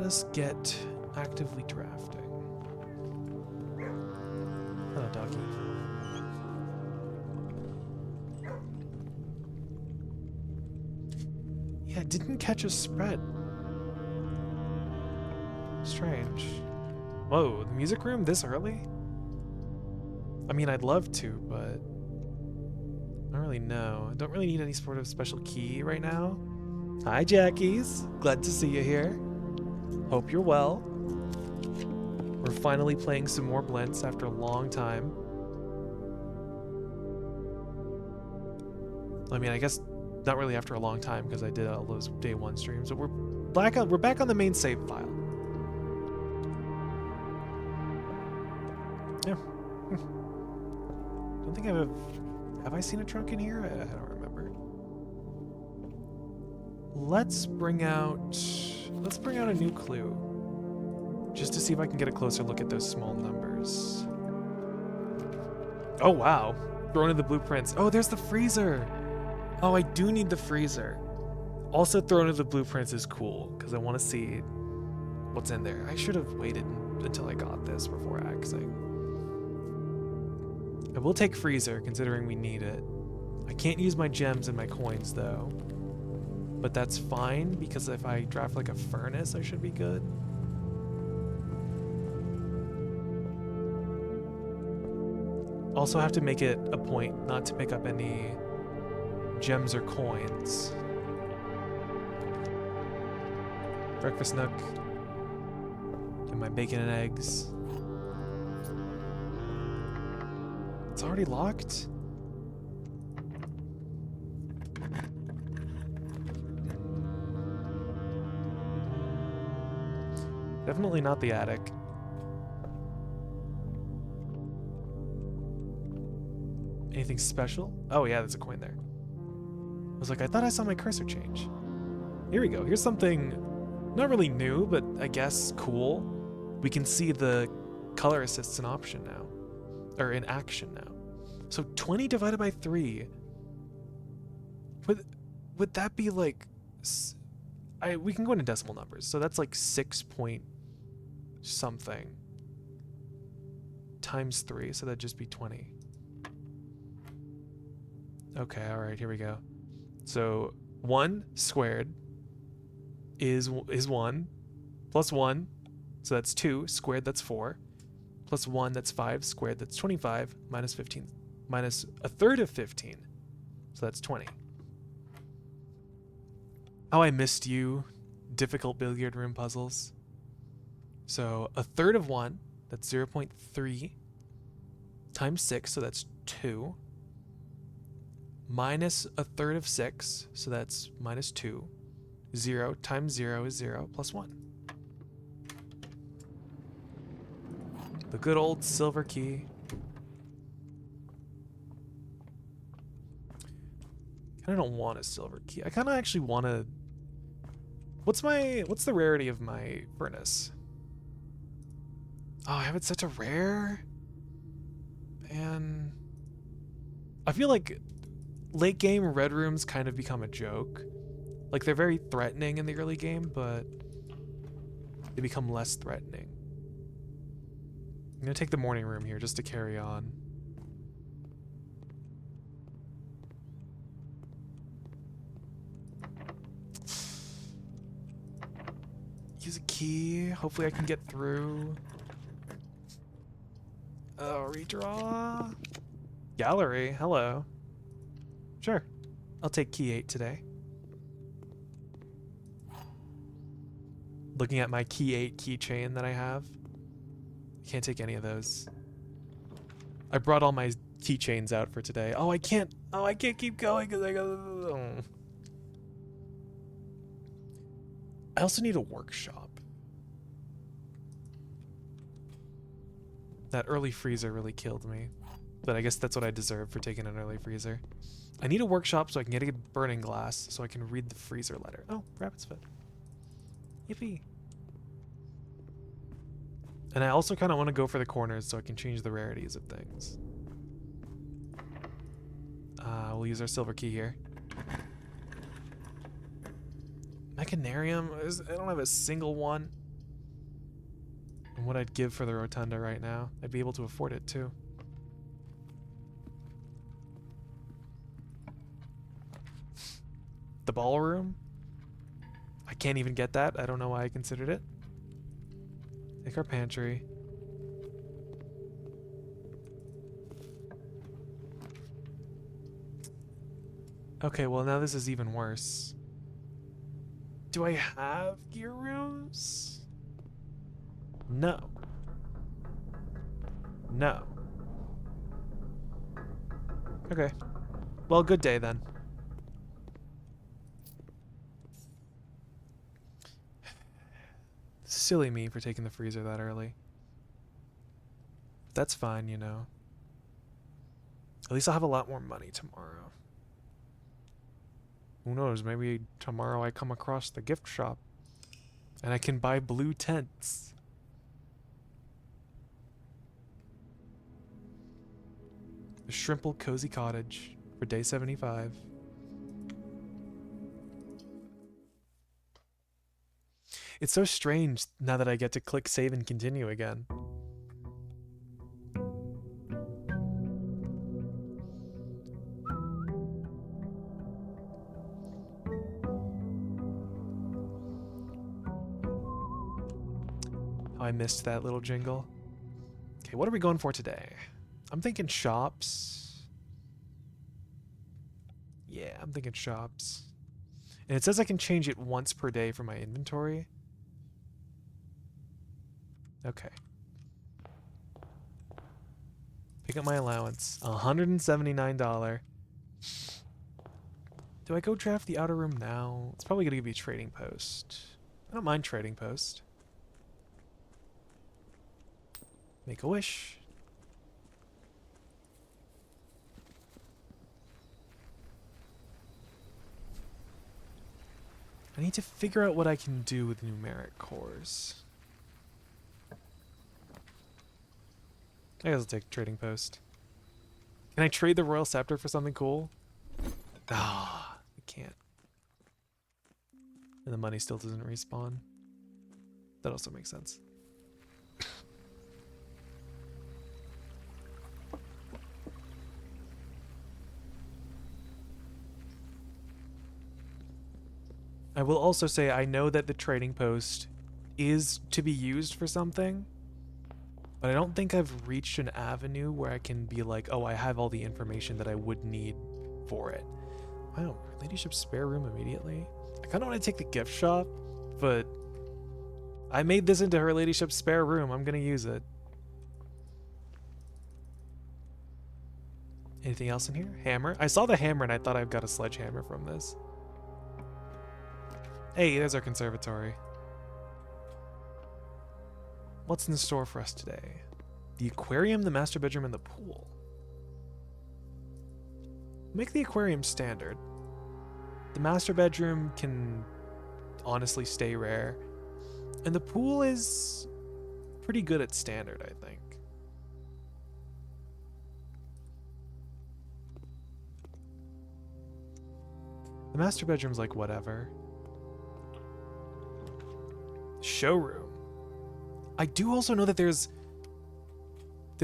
Us get actively drafting. Hello, doggy. Yeah, it didn't catch a spread. Strange. Whoa, the music room this early? I mean, I'd love to, but I don't really know. I don't really need any sort of special key right now. Hi, Jackies. Glad to see you here. Hope you're well. We're finally playing some more Blintz after a long time. I mean, I guess not really after a long time because I did all those day 1 streams, but we're back on the main save file. Yeah. Don't think have I seen a trunk in here? I don't remember. Let's bring out a new clue. Just to see if I can get a closer look at those small numbers. Oh wow. Thrown in the blueprints. Oh, there's the freezer. Oh, I do need the freezer. Also thrown in the blueprints is cool, because I want to see what's in there. I should have waited until I got this before axing. I will take freezer, considering we need it. I can't use my gems and my coins, though. But that's fine, because if I draft like a furnace, I should be good. Also have to make it a point not to pick up any gems or coins. Breakfast nook. Get my bacon and eggs. It's already locked? Definitely not the attic. Anything special? Oh yeah, there's a coin there. I was like, I thought I saw my cursor change. Here we go. Here's something not really new, but I guess cool. We can see the color assist's an option now. Or in action now. So 20 divided by 3. Would that be like... we can go into decimal numbers. So that's like 6 point something times 3. So that'd just be 20. Okay, alright, here we go. So 1 squared is 1. Plus 1, so that's 2. Squared, that's 4. Plus 1, that's 5. Squared, that's 25. Minus 15. Minus a third of 15. So that's 20. Oh, I missed you. Difficult billiard room puzzles. So a third of 1, that's 0.3. Times 6, so that's 2. Minus a third of 6, so that's minus 2. 0 times 0 is 0 plus 1. The good old silver key. I don't want a silver key. I kind of actually want to... What's the rarity of my furnace? Oh, I have it set to rare? Man. I feel like late game red rooms kind of become a joke. Like, they're very threatening in the early game, but they become less threatening. I'm gonna take the morning room here just to carry on. Use a key. Hopefully I can get through. Oh, redraw. Gallery. Hello. Sure. I'll take key 8 today. Looking at my key 8 keychain that I have. I can't take any of those. I brought all my keychains out for today. Oh, I can't. Oh, I can't keep going because I go. I also need a workshop. That early freezer really killed me. But I guess that's what I deserve for taking an early freezer. I need a workshop so I can get a burning glass so I can read the freezer letter. Oh, rabbit's foot. Yippee. And I also kind of want to go for the corners so I can change the rarities of things. We'll use our silver key here. Mechanarium? I don't have a single one. And what I'd give for the rotunda right now. I'd be able to afford it too. The ballroom? I can't even get that. I don't know why I considered it. Take our pantry. Okay, well now this is even worse. Do I have gear rooms? No. No. Okay. Well, good day then. Silly me for taking the freezer that early. That's fine, you know. At least I'll have a lot more money tomorrow. Who knows, maybe tomorrow I come across the gift shop and I can buy blue tents. The Shrimple Cozy Cottage for day 75. It's so strange now that I get to click save and continue again. How I missed that little jingle. Okay, what are we going for today? I'm thinking shops. Yeah, I'm thinking shops. And it says I can change it once per day for my inventory. Okay. Pick up my allowance. $179. Do I go draft the outer room now? It's probably going to be a trading post. I don't mind trading post. Make a wish. I need to figure out what I can do with numeric cores. I guess I'll take trading post. Can I trade the Royal Scepter for something cool? Ah, I can't. And the money still doesn't respawn. That also makes sense. I will also say I know that the trading post is to be used for something, but I don't think I've reached an avenue where I can be like, oh, I have all the information that I would need for it. Wow, ladyship's spare room immediately? I kind of want to take the gift shop, but I made this into her ladyship's spare room. I'm going to use it. Anything else in here? Hammer? I saw the hammer and I thought I've got a sledgehammer from this. Hey, there's our conservatory. What's in store for us today? The aquarium, the master bedroom, and the pool. Make the aquarium standard. The master bedroom can honestly stay rare. And the pool is pretty good at standard, I think. The master bedroom's like whatever. Showroom. I do also know that there's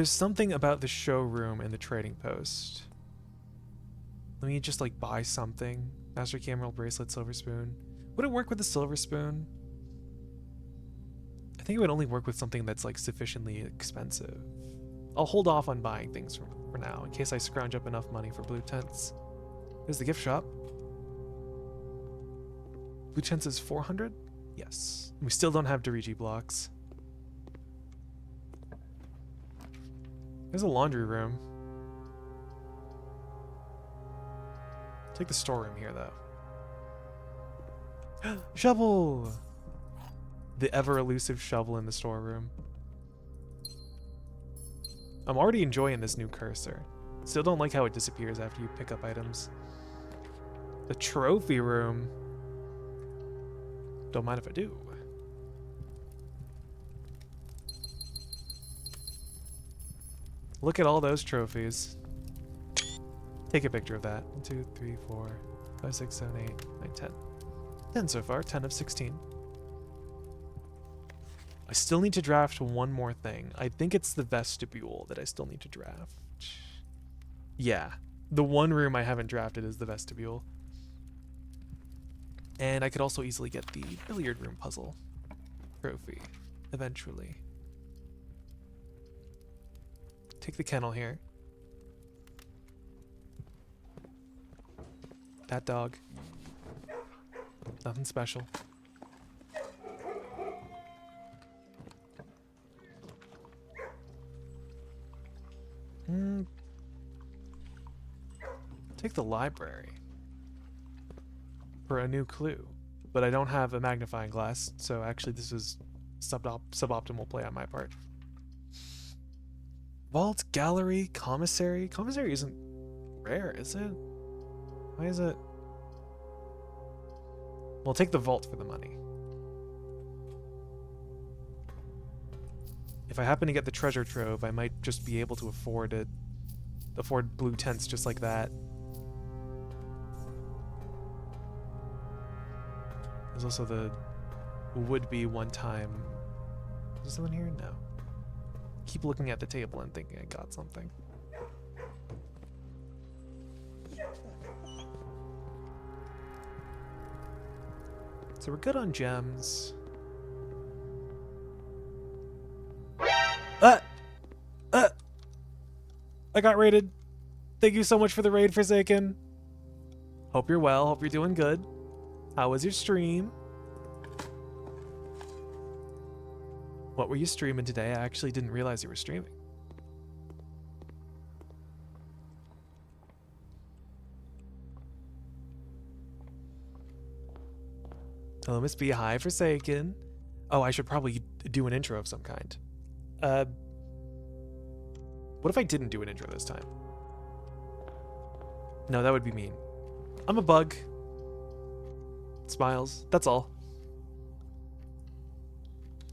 something about the showroom and the trading post. Let me just like buy something. Master Cameral bracelet, silver spoon. Would it work with the silver spoon? I think it would only work with something that's like sufficiently expensive. I'll hold off on buying things for now in case I scrounge up enough money for blue tents. There's the gift shop. Blue tents is 400? Yes. We still don't have Doriji blocks. There's a laundry room. Take the storeroom here, though. Shovel! The ever-elusive shovel in the storeroom. I'm already enjoying this new cursor. Still don't like how it disappears after you pick up items. The trophy room. Don't mind if I do. Look at all those trophies. Take a picture of that. 1, 2, 3, 4, 5, 6, 7, 8, 9, 10. 10 so far. 10 of 16. I still need to draft one more thing. I think it's the vestibule that I still need to draft. Yeah. The one room I haven't drafted is the vestibule. And I could also easily get the billiard room puzzle trophy eventually. Take the kennel here. That dog. Nothing special. Take the library for a new clue, but I don't have a magnifying glass, so actually this is suboptimal play on my part. Vault, gallery, commissary. Commissary isn't rare, is it? Why is it? We'll take the vault for the money. If I happen to get the treasure trove, I might just be able to afford blue tents just like that. There's also the would-be one-time... Is there someone here? No. Keep looking at the table and thinking I got something. So we're good on gems. I got raided. Thank you so much for the raid, Forsaken. Hope you're well. Hope you're doing good. How was your stream? What were you streaming today? I actually didn't realize you were streaming. Hello, Miss B. Hi, Forsaken. Oh, I should probably do an intro of some kind. What if I didn't do an intro this time? No, that would be mean. I'm a bug. Smiles. That's all.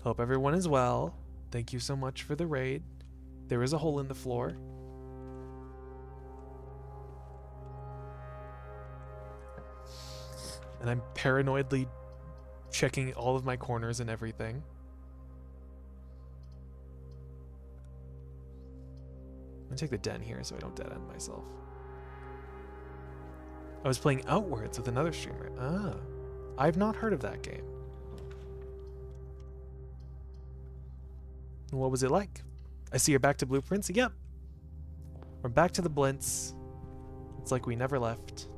Hope everyone is well. Thank you so much for the raid. There is a hole in the floor. And I'm paranoidly checking all of my corners and everything. I'm gonna take the den here so I don't dead end myself. I was playing Outwards with another streamer. Ah, I've not heard of that game. What was it like? I see you're back to Blueprints. Yep. We're back to the Blints. It's like we never left.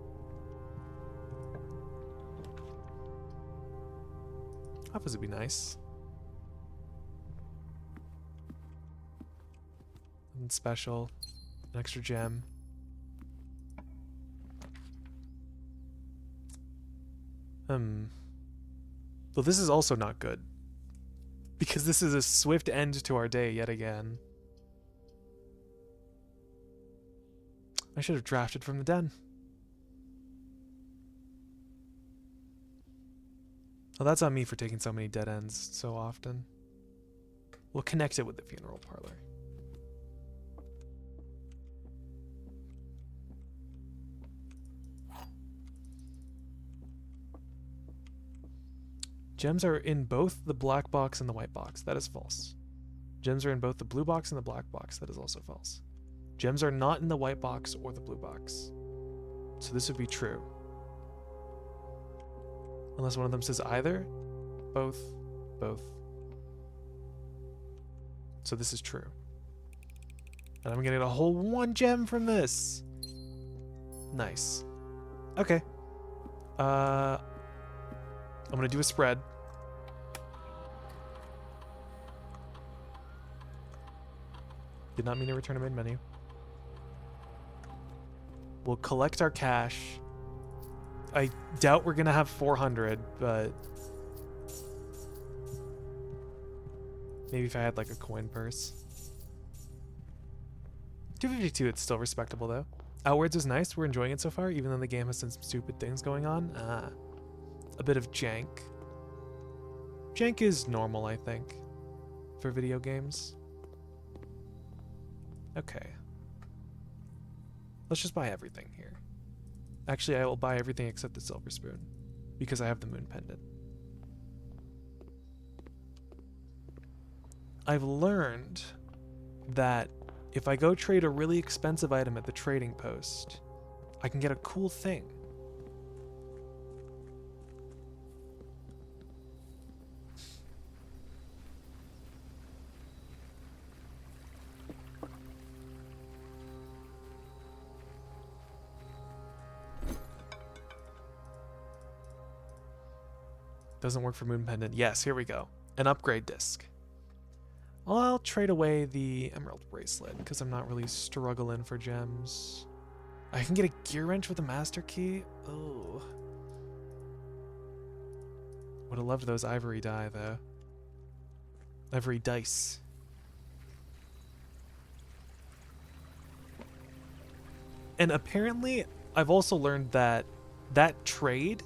Office would be nice. Something special. An extra gem. Well, this is also not good. Because this is a swift end to our day yet again. I should have drafted from the den. Well, that's on me for taking so many dead ends so often. We'll connect it with the funeral parlor. Gems are in both the black box and the white box. That is false. Gems are in both the blue box and the black box. That is also false. Gems are not in the white box or the blue box. So this would be true. Unless one of them says either. Both. Both. So this is true. And I'm gonna get a whole 1 gem from this. Nice. Okay. I'm gonna do a spread. Did not mean to return a main menu. We'll collect our cash. I doubt we're gonna have 400, but maybe if I had like a coin purse. 252, it's still respectable though. Outwards is nice, we're enjoying it so far, even though the game has some stupid things going on. A bit of jank. Jank is normal, I think, for video games. Okay. Let's just buy everything here. Actually, I will buy everything except the silver spoon, because I have the moon pendant. I've learned that if I go trade a really expensive item at the trading post, I can get a cool thing. Doesn't work for moon pendant. Yes, here we go. An upgrade disc. I'll trade away the emerald bracelet because I'm not really struggling for gems. I can get a gear wrench with a master key. Oh. Would have loved those ivory die though. Ivory dice. And apparently, I've also learned that that trade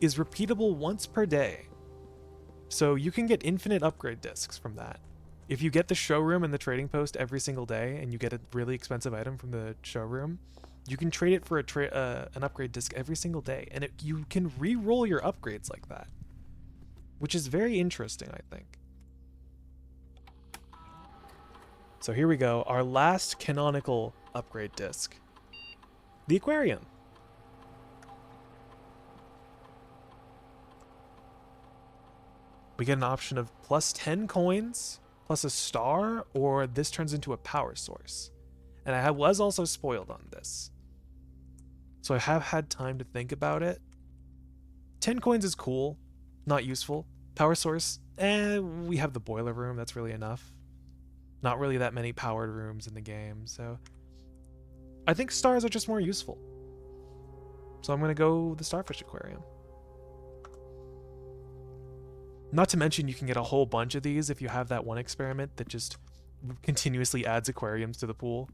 is repeatable once per day. So you can get infinite upgrade discs from that. If you get the showroom and the trading post every single day and you get a really expensive item from the showroom, you can trade it for an upgrade disc every single day. And you can re-roll your upgrades like that, which is very interesting, I think. So here we go, our last canonical upgrade disc. The aquarium. We get an option of plus 10 coins, plus a star, or this turns into a power source. And I was also spoiled on this. So I have had time to think about it. 10 coins is cool, not useful. Power source, we have the boiler room, that's really enough. Not really that many powered rooms in the game, so I think stars are just more useful. So I'm gonna go the Starfish Aquarium. Not to mention you can get a whole bunch of these if you have that one experiment that just continuously adds aquariums to the pool.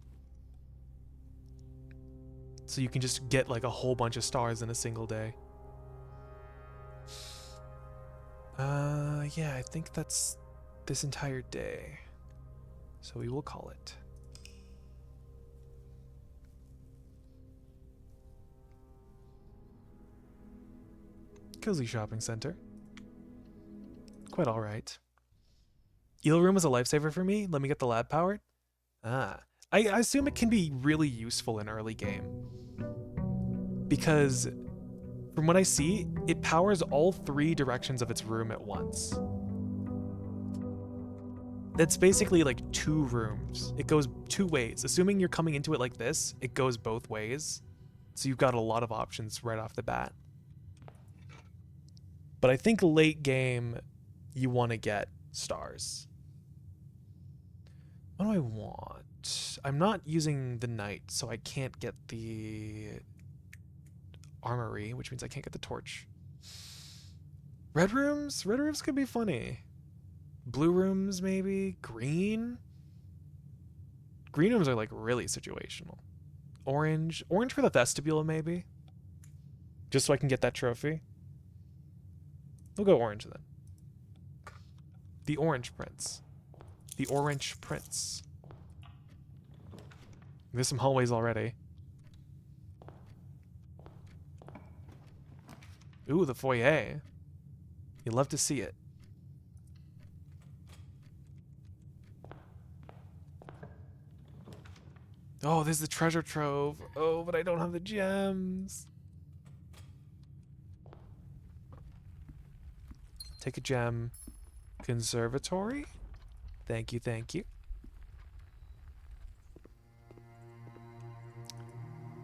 So you can just get like a whole bunch of stars in a single day. Yeah, I think that's this entire day. So we will call it. Cozy shopping center. Quite all right. Eel room was a lifesaver for me. Let me get the lab powered. I assume it can be really useful in early game, because from what I see, it powers all 3 directions of its room at once. That's basically like 2 rooms. It goes 2 ways. Assuming you're coming into it like this, it goes both ways. So you've got a lot of options right off the bat. But I think late game, you want to get stars. What do I want? I'm not using the knight, so I can't get the armory, which means I can't get the torch. Red rooms? Red rooms could be funny. Blue rooms, maybe? Green? Green rooms are like really situational. Orange? Orange for the vestibule, maybe? Just so I can get that trophy. We'll go orange then. The Orange Prince. The Orange Prince. There's some hallways already. Ooh, the foyer. You love to see it. Oh, there's the treasure trove. Oh, but I don't have the gems. Take a gem. Conservatory? Thank you, thank you.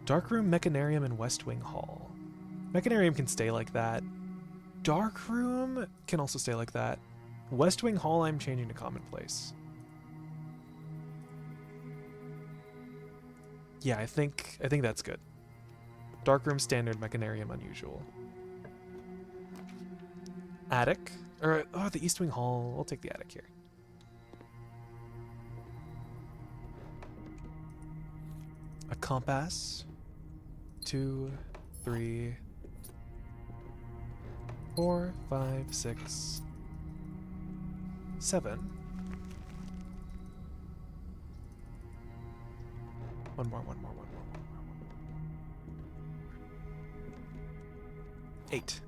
Darkroom, Mechanarium, and West Wing Hall. Mechanarium can stay like that. Darkroom can also stay like that. West Wing Hall I'm changing to commonplace. Yeah, I think that's good. Darkroom standard, Mechanarium unusual. Attic. Or, oh, the East Wing Hall. I'll take the attic here. A compass. 2, 3, 4, 5, 6, 7. One more. 8.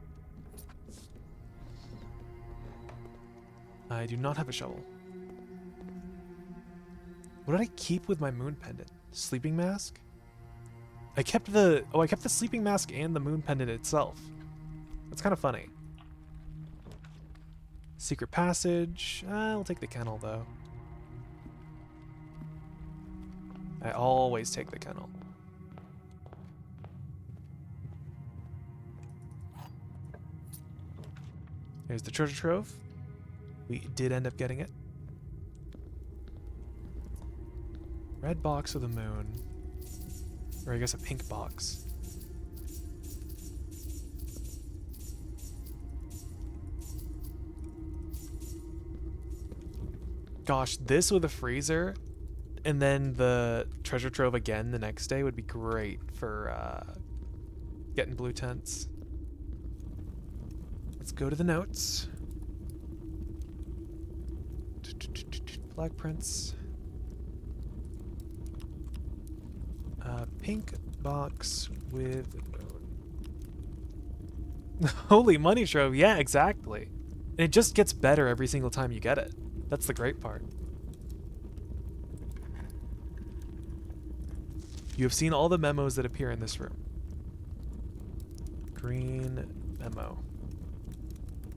I do not have a shovel. What did I keep with my moon pendant? Sleeping mask? I kept the sleeping mask and the moon pendant itself. That's kind of funny. Secret passage. I'll take the kennel though. I always take the kennel. Here's the treasure trove. We did end up getting it. Red box of the moon. Or I guess a pink box. Gosh, this with a freezer and then the treasure trove again the next day would be great for getting blue tents. Let's go to the notes. Black prints. Pink box with holy money trove. Yeah, exactly. And it just gets better every single time you get it. That's the great part. You have seen all the memos that appear in this room. Green memo.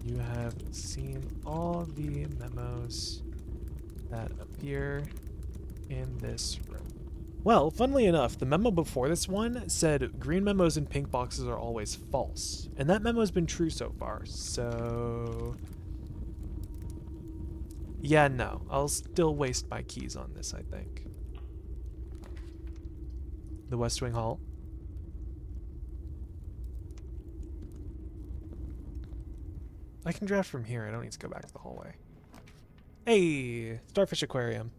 You have seen all the memos that appear in this room. Well, funnily enough, the memo before this one said green memos and pink boxes are always false. And that memo has been true so far, so... yeah, no. I'll still waste my keys on this, I think. The West Wing Hall. I can draft from here. I don't need to go back to the hallway. Hey! Starfish Aquarium.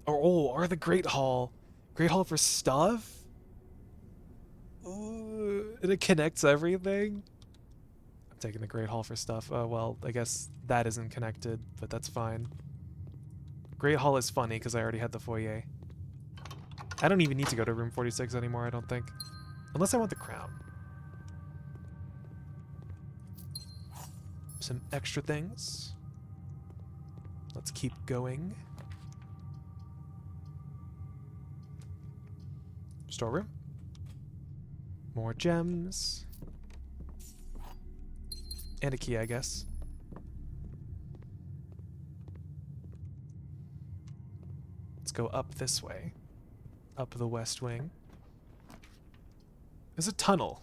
Or the Great Hall. Great Hall for stuff? Ooh, and it connects everything? I'm taking the Great Hall for stuff. Oh, well, I guess that isn't connected, but that's fine. Great Hall is funny because I already had the foyer. I don't even need to go to room 46 anymore, I don't think. Unless I want the crown. Some extra things. Let's keep going. Storeroom. More gems. And a key, I guess. Let's go up this way. Up the west wing. There's a tunnel.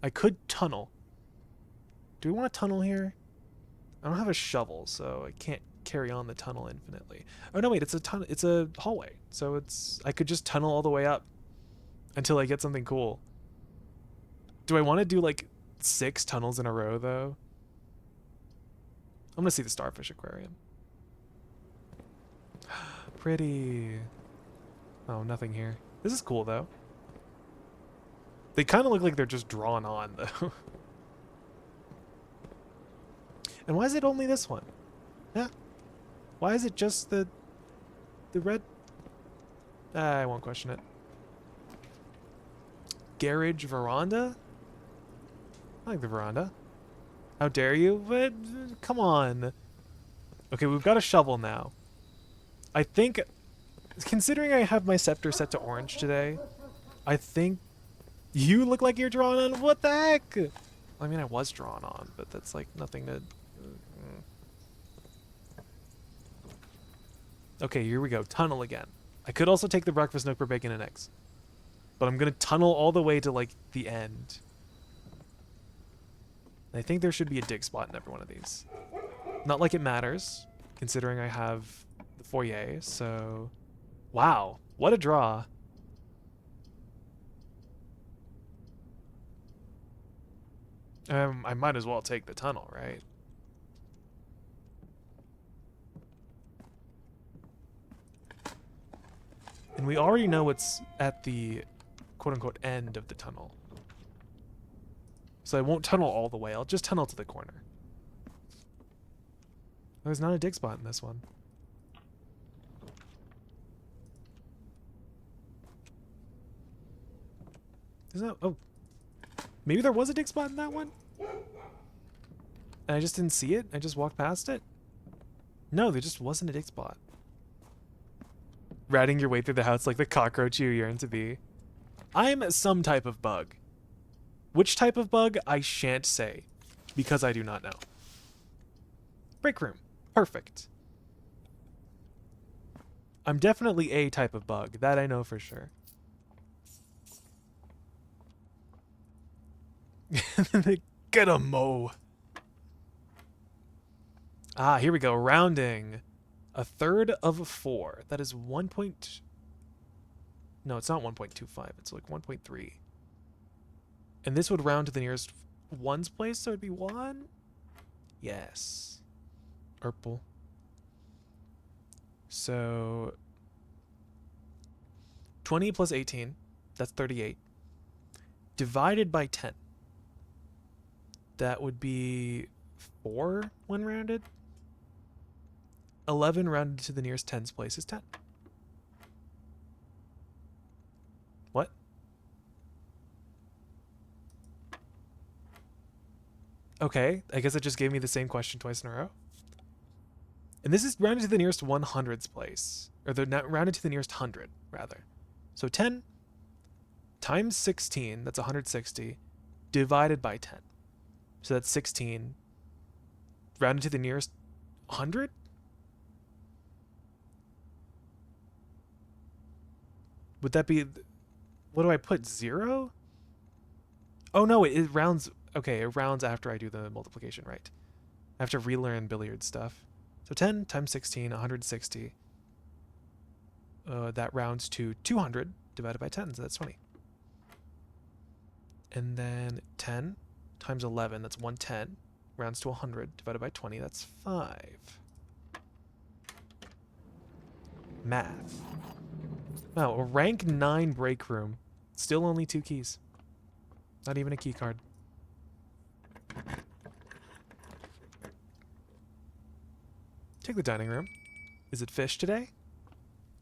I could tunnel. Do we want to tunnel here? I don't have a shovel, so I can't carry on the tunnel infinitely. Oh no, wait, it's a tunnel. It's a hallway, so I could just tunnel all the way up until I get something cool. Do I want to do like 6 tunnels in a row though? I'm gonna see the Starfish Aquarium. Pretty. Oh, nothing here. This is cool though. They kind of look like they're just drawn on though. And why is it only this one? Yeah. Why is it just the red? I won't question it. Garage veranda? I like the veranda. How dare you? But come on. Okay, we've got a shovel now. I think, considering I have my scepter set to orange today, I think you look like you're drawn on. What the heck? I mean, I was drawn on, but that's like nothing to... Okay, here we go. Tunnel again. I could also take the breakfast nook for bacon and eggs. But I'm going to tunnel all the way to, like, the end. And I think there should be a dig spot in every one of these. Not like it matters, considering I have the foyer, so... Wow, what a draw. I might as well take the tunnel, right? And we already know what's at the quote-unquote end of the tunnel. So I won't tunnel all the way, I'll just tunnel to the corner. There's not a dig spot in this one. There's no... Oh. Maybe there was a dig spot in that one? And I just didn't see it? I just walked past it? No, there just wasn't a dig spot. Ratting your way through the house like the cockroach you yearn to be. I'm some type of bug. Which type of bug, I shan't say, because I do not know. Break room. Perfect. I'm definitely a type of bug. That I know for sure. Get a mo. Ah, here we go. Rounding. A third of 4. That is 1 point... No, it's not 1.25. It's like 1.3. And this would round to the nearest ones place, so it'd be 1? Yes. Purple. So... 20 plus 18. That's 38. Divided by 10. That would be 4 when rounded. 11 rounded to the nearest tens place is 10. What? Okay, I guess it just gave me the same question twice in a row. And this is rounded to the nearest 100s place. Or rounded to the nearest 100, rather. So 10 times 16, that's 160, divided by 10. So that's 16, rounded to the nearest 100? Would that be... What do I put? 0? Oh no, it rounds... Okay, it rounds after I do the multiplication, right. I have to relearn billiard stuff. So 10 times 16, 160. That rounds to 200 divided by 10, so that's 20. And then 10 times 11, that's 110. Rounds to 100 divided by 20, that's 5. Math. Wow, a rank 9 break room. Still only 2 keys. Not even a key card. Take the dining room. Is it fish today?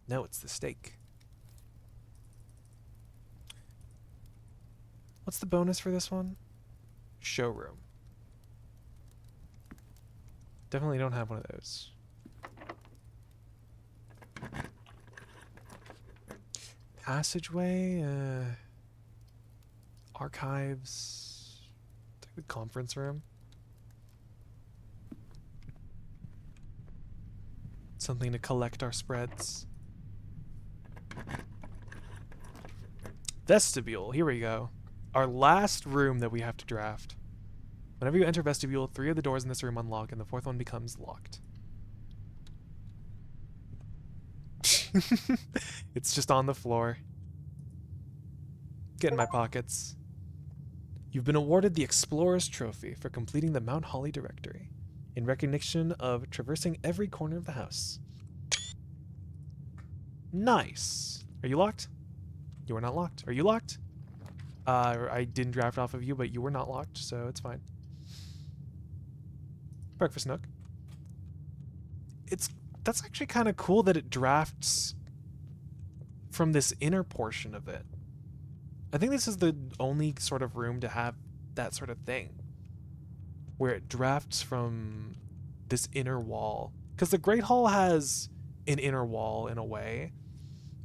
No, it's the steak. What's the bonus for this one? Showroom. Definitely don't have one of those. Passageway, archives, take the conference room. Something to collect our spreads. Vestibule, here we go. Our last room that we have to draft. Whenever you enter vestibule, 3 of the doors in this room unlock and the 4th one becomes locked. It's just on the floor. Get in my pockets. You've been awarded the Explorer's Trophy for completing the Mount Holly Directory in recognition of traversing every corner of the house. Nice. Are you locked? You are not locked. Are you locked? I didn't draft off of you, but you were not locked, so it's fine. Breakfast nook. That's actually kind of cool that it drafts from this inner portion of it. I think this is the only sort of room to have that sort of thing, where it drafts from this inner wall. Because the Great Hall has an inner wall in a way,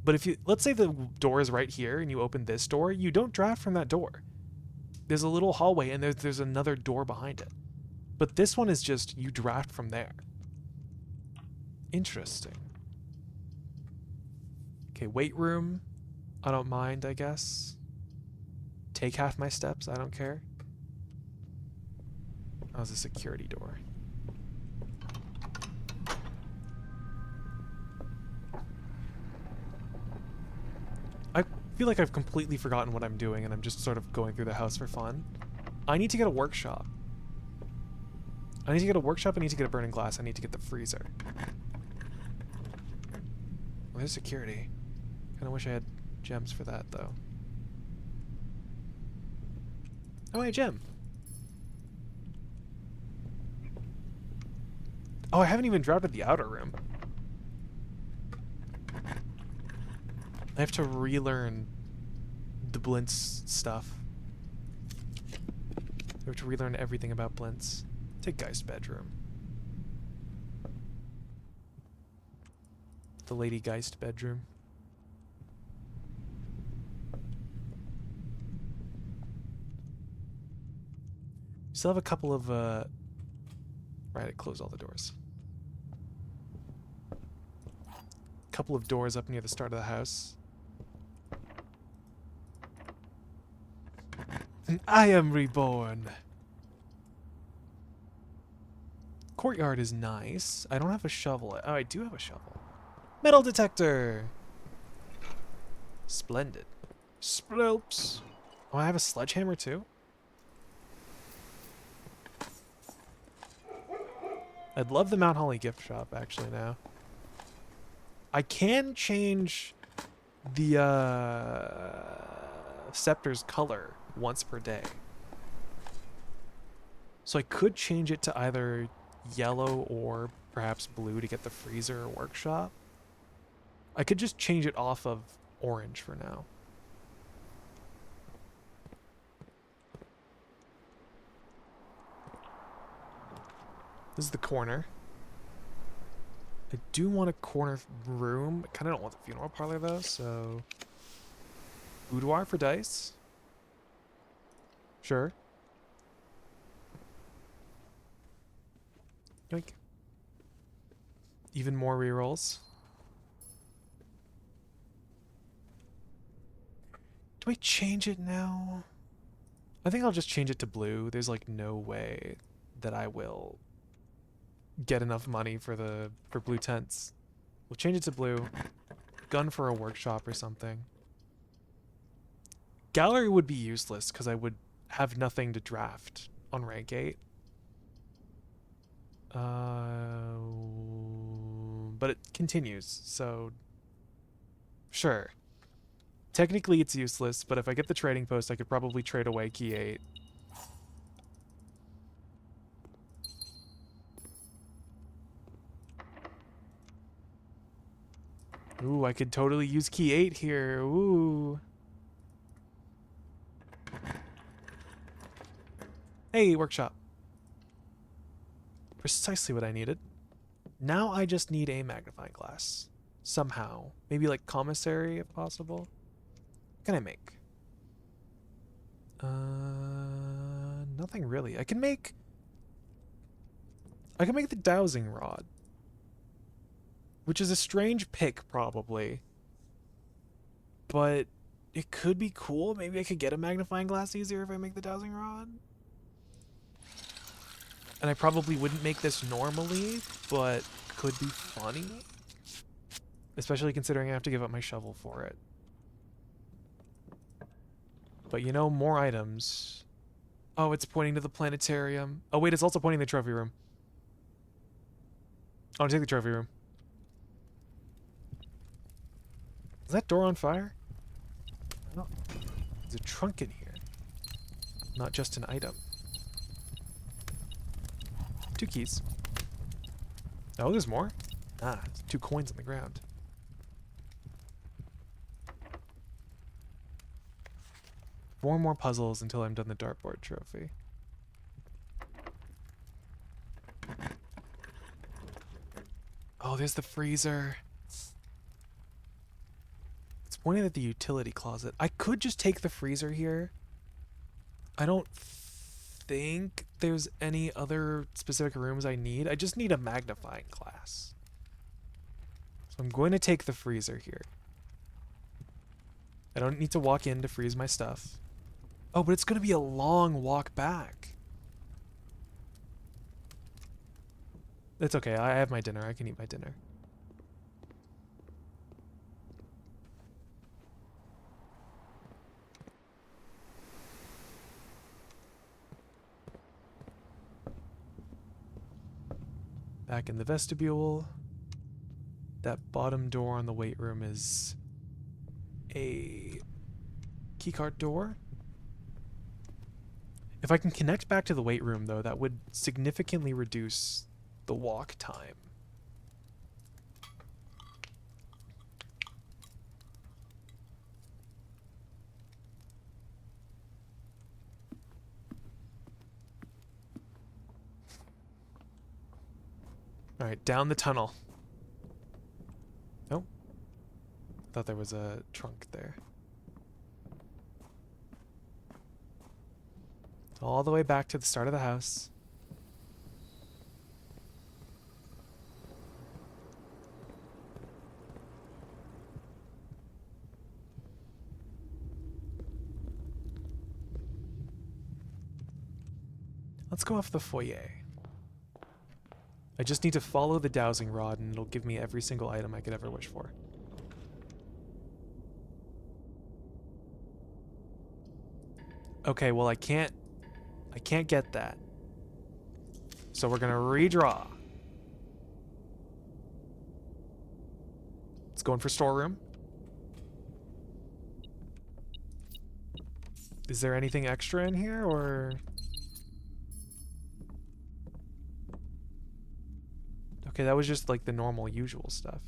but if you, let's say the door is right here and you open this door, you don't draft from that door. There's a little hallway and there's another door behind it. But this one is just, you draft from there. Interesting. Okay, weight room. I don't mind, I guess. Take half my steps, I don't care. Oh, it's a security door. I feel like I've completely forgotten what I'm doing and I'm just sort of going through the house for fun. I need to get a workshop. I need to get a workshop, I need to get a burning glass, I need to get the freezer. Well, there's security. Kinda wish I had gems for that, though. Oh, hey, gem. Oh, I haven't even drafted the outer room. I have to relearn the Blintz stuff. I have to relearn everything about Blintz. Take Geist bedroom. The Lady Geist bedroom. Still have a couple of, right, I closed all the doors. Couple of doors up near the start of the house. I am reborn. Courtyard is nice. I don't have a shovel. Oh, I do have a shovel. Metal detector. Splendid. Sploops. Oh, I have a sledgehammer too? I'd love the Mount Holly gift shop actually now. I can change the scepter's color once per day. So I could change it to either yellow or perhaps blue to get the freezer or workshop. I could just change it off of orange for now. This is the corner. I do want a corner room. I kind of don't want the funeral parlor though, so... Boudoir for dice? Sure. Yoink. Even more rerolls. Do I change it now? I think I'll just change it to blue. There's like no way that I will get enough money for blue tents. We'll change it to blue. Gun for a workshop or something. Gallery would be useless because I would have nothing to draft on rank 8. But it continues, so sure. Technically it's useless, but if I get the trading post, I could probably trade away key 8. Ooh, I could totally use key 8 here. Ooh. Hey, workshop. Precisely what I needed. Now I just need a magnifying glass. Somehow. Maybe like commissary if possible. What can I make? Nothing really. I can make the dowsing rod. Which is a strange pick, probably. But it could be cool. Maybe I could get a magnifying glass easier if I make the dowsing rod. And I probably wouldn't make this normally, but could be funny. Especially considering I have to give up my shovel for it. But you know, more items. Oh, it's pointing to the planetarium. Oh wait, it's also pointing to the trophy room. I'll take the trophy room. Is that door on fire? No. There's a trunk in here. Not just an item. 2 keys. Oh, there's more? Ah, 2 coins on the ground. Four more puzzles until I'm done the dartboard trophy. Oh, there's the freezer. It's pointing at the utility closet. I could just take the freezer here. I don't think there's any other specific rooms I need. I just need a magnifying glass. So I'm going to take the freezer here. I don't need to walk in to freeze my stuff. Oh, but it's going to be a long walk back. It's okay. I have my dinner. I can eat my dinner. Back in the vestibule. That bottom door on the weight room is a keycard door. If I can connect back to the weight room, though, that would significantly reduce the walk time. All right, down the tunnel. Nope. Thought there was a trunk there. All the way back to the start of the house. Let's go off the foyer. I just need to follow the dowsing rod and it'll give me every single item I could ever wish for. Okay, well I can't get that. So we're gonna redraw. Let's go in for storeroom. Is there anything extra in here or? Okay, that was just like the normal usual stuff.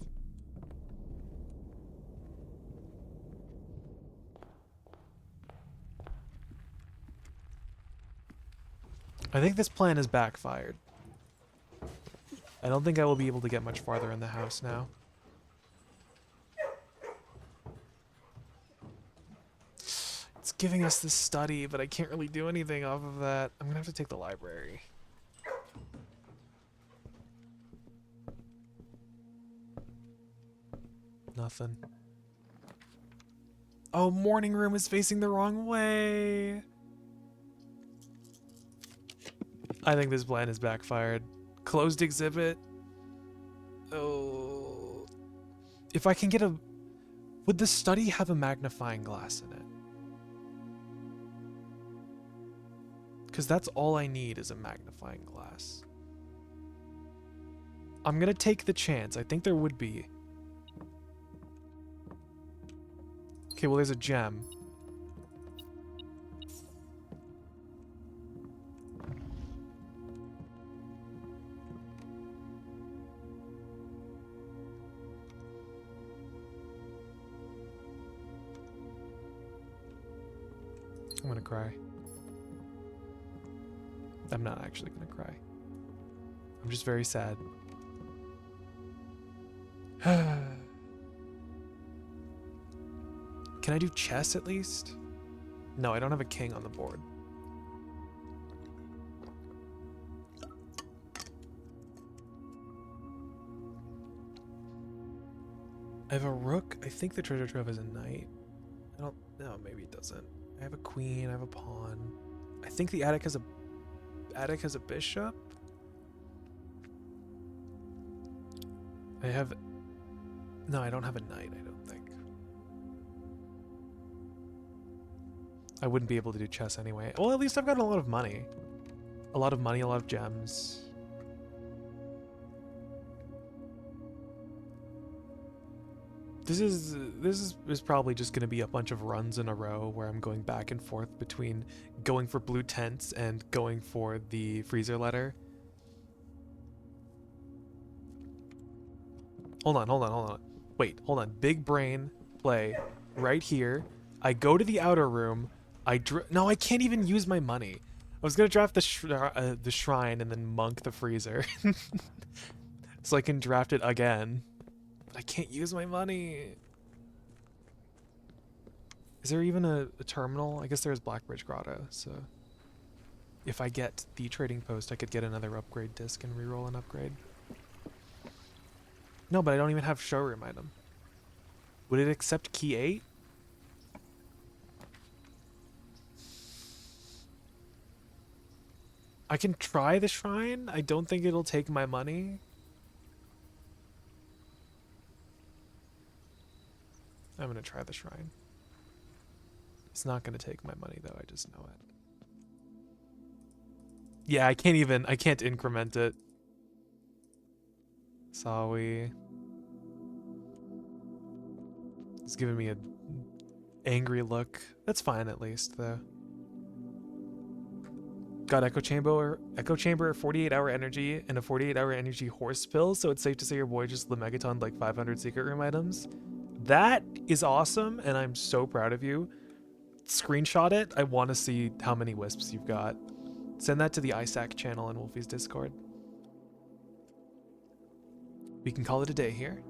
I think this plan has backfired. I don't think I will be able to get much farther in the house now. It's giving us the study, but I can't really do anything off of that. I'm gonna have to take the library. Nothing. Oh, morning room is facing the wrong way. I think this plan is backfired. Closed exhibit. Oh. If I can get a... Would the study have a magnifying glass in it? Because that's all I need is a magnifying glass. I'm gonna take the chance. I think there would be. Okay, well there's a gem. I'm gonna cry. I'm not actually gonna cry. I'm just very sad. Can I do chess at least? No, I don't have a king on the board. I have a rook. I think the treasure trove is a knight. I don't know, maybe it doesn't. I have a queen, I have a pawn. I think the attic has a bishop. No, I don't have a knight, I don't think. I wouldn't be able to do chess anyway. Well, at least I've got a lot of money. A lot of money, a lot of gems. This is probably just going to be a bunch of runs in a row where I'm going back and forth between going for blue tents and going for the freezer letter. Hold on. Wait, hold on. Big brain play right here. I go to the outer room. No, I can't even use my money. I was gonna draft the shrine and then monk the freezer, so I can draft it again. But I can't use my money. Is there even a terminal? I guess there is Blackbridge Grotto. So if I get the trading post, I could get another upgrade disc and reroll an upgrade. No, but I don't even have showroom item. Would it accept key 8? I can try the shrine. I don't think it'll take my money. I'm gonna try the shrine. It's not gonna take my money though, I just know it. Yeah, I can't increment it. Sawi. It's giving me a angry look. That's fine at least though. Got Echo Chamber, 48-hour energy, and a 48-hour energy horse pill, so it's safe to say your boy just Lemegatoned like 500 secret room items. That is awesome, and I'm so proud of you. Screenshot it. I want to see how many wisps you've got. Send that to the ISAC channel in Wolfie's Discord. We can call it a day here.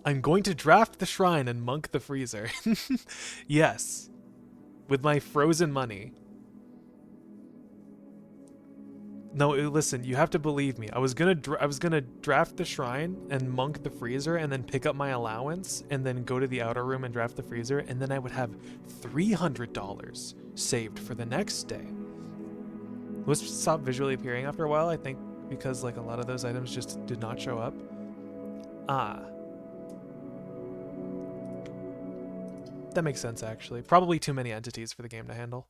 I'm going to draft the shrine and monk the freezer. Yes. With my frozen money. No, listen, you have to believe me. I was gonna draft the shrine and monk the freezer and then pick up my allowance and then go to the outer room and draft the freezer, and then I would have $300 saved for the next day. Wisps stopped visually appearing after a while, I think because like a lot of those items just did not show up. That makes sense, actually. Probably too many entities for the game to handle.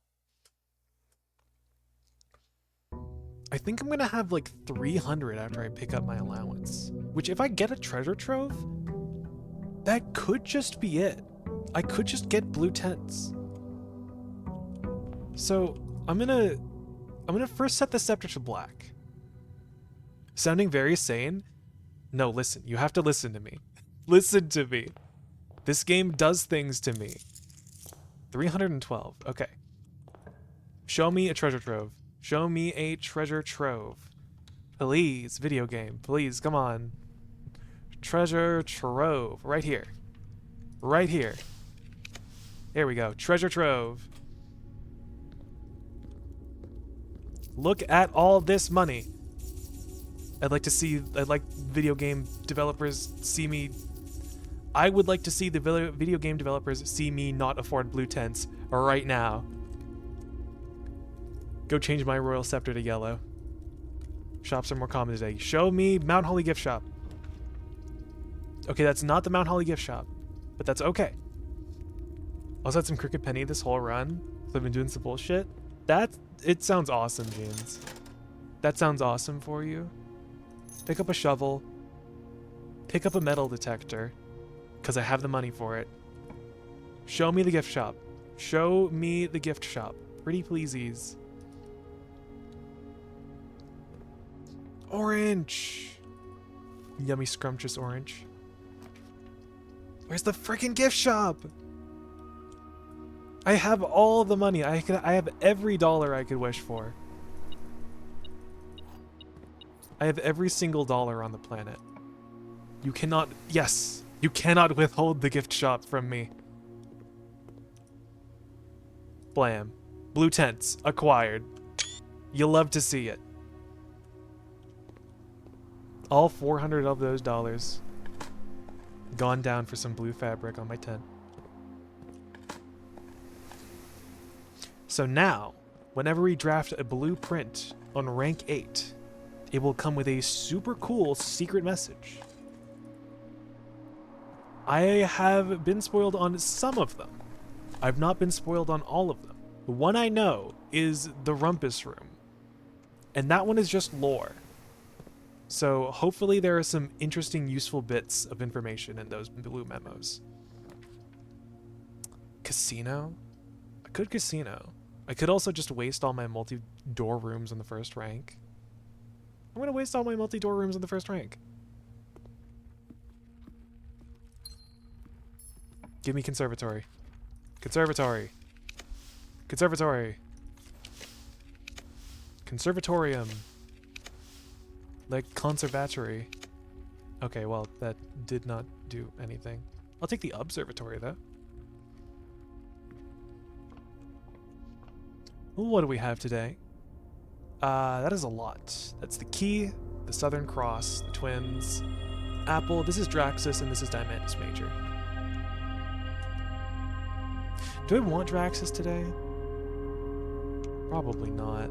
I think I'm gonna have like 300 after I pick up my allowance. Which, if I get a treasure trove, that could just be it. I could just get blue tents. So I'm gonna first set the scepter to black. Sounding very sane? No, listen. You have to listen to me. Listen to me. This game does things to me. 312. Okay. Show me a treasure trove. Show me a treasure trove. Please, video game. Please, come on. Treasure trove. Right here. Right here. There we go. Treasure trove. Look at all this money. I'd like video game developers see me. I would like to see the video game developers see me not afford blue tents right now. Go change my royal scepter to yellow. Shops are more common today. Show me Mount Holly gift shop. Okay, that's not the Mount Holly gift shop, but that's okay. Also had some Crooked Penny this whole run, so I've been doing some bullshit. It sounds awesome, Jeans. That sounds awesome for you. Pick up a shovel. Pick up a metal detector. Because I have the money for it. Show me the gift shop. Show me the gift shop. Pretty pleasies. Orange! Yummy scrumptious orange. Where's the freaking gift shop? I have all the money. I have every dollar I could wish for. I have every single dollar on the planet. You cannot... Yes! You cannot withhold the gift shop from me. Blam. Blue tents. Acquired. You'll love to see it. All 400 of those dollars gone down for some blue fabric on my tent. So now, whenever we draft a blueprint on rank 8, it will come with a super cool secret message. I have been spoiled on some of them. I've not been spoiled on all of them. The one I know is the Rumpus Room. And that one is just lore. So hopefully there are some interesting, useful bits of information in those blue memos. Casino? I could casino. I could also just waste all my multi-door rooms on the first rank. I'm gonna waste all my multi-door rooms in the first rank. Give me conservatory. Conservatory. Conservatory. Conservatorium. Like conservatory. Okay, well, that did not do anything. I'll take the observatory, though. What do we have today? That is a lot. That's the key, the Southern Cross, the twins, Apple. This is Draxus, and this is Diamandus Major. Do I want Draxus today? Probably not.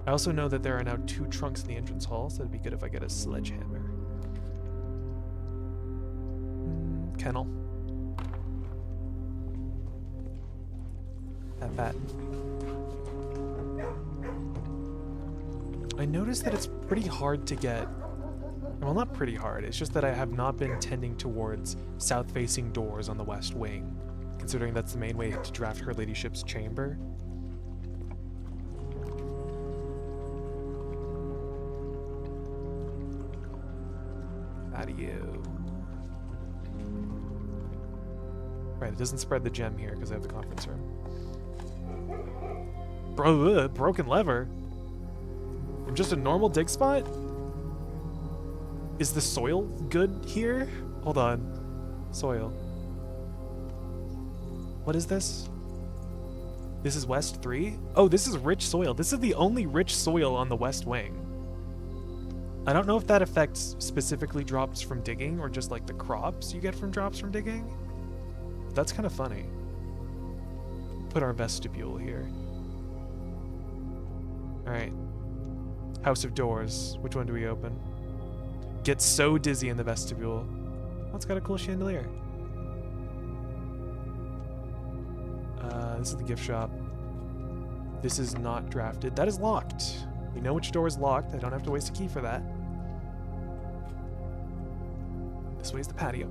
I also know that there are now 2 trunks in the entrance hall, so it'd be good if I get a sledgehammer. Kennel. Pat. I noticed that it's pretty hard to get... Well, not pretty hard. It's just that I have not been tending towards south-facing doors on the west wing, considering that's the main way to draft Her Ladyship's chamber. Patio. Right, it doesn't spread the gem here because I have the conference room. Bro, broken lever. From just a normal dig spot? Is the soil good here? Hold on. Soil. What is this? This is West 3? Oh, this is rich soil. This is the only rich soil on the west wing. I don't know if that affects specifically drops from digging or just like the crops you get from drops from digging. That's kind of funny. Put our vestibule here. Alright. House of Doors. Which one do we open? Get so dizzy in the vestibule. Oh, it's got a cool chandelier. This is the gift shop. This is not drafted. That is locked. We know which door is locked. I don't have to waste a key for that. This way is the patio.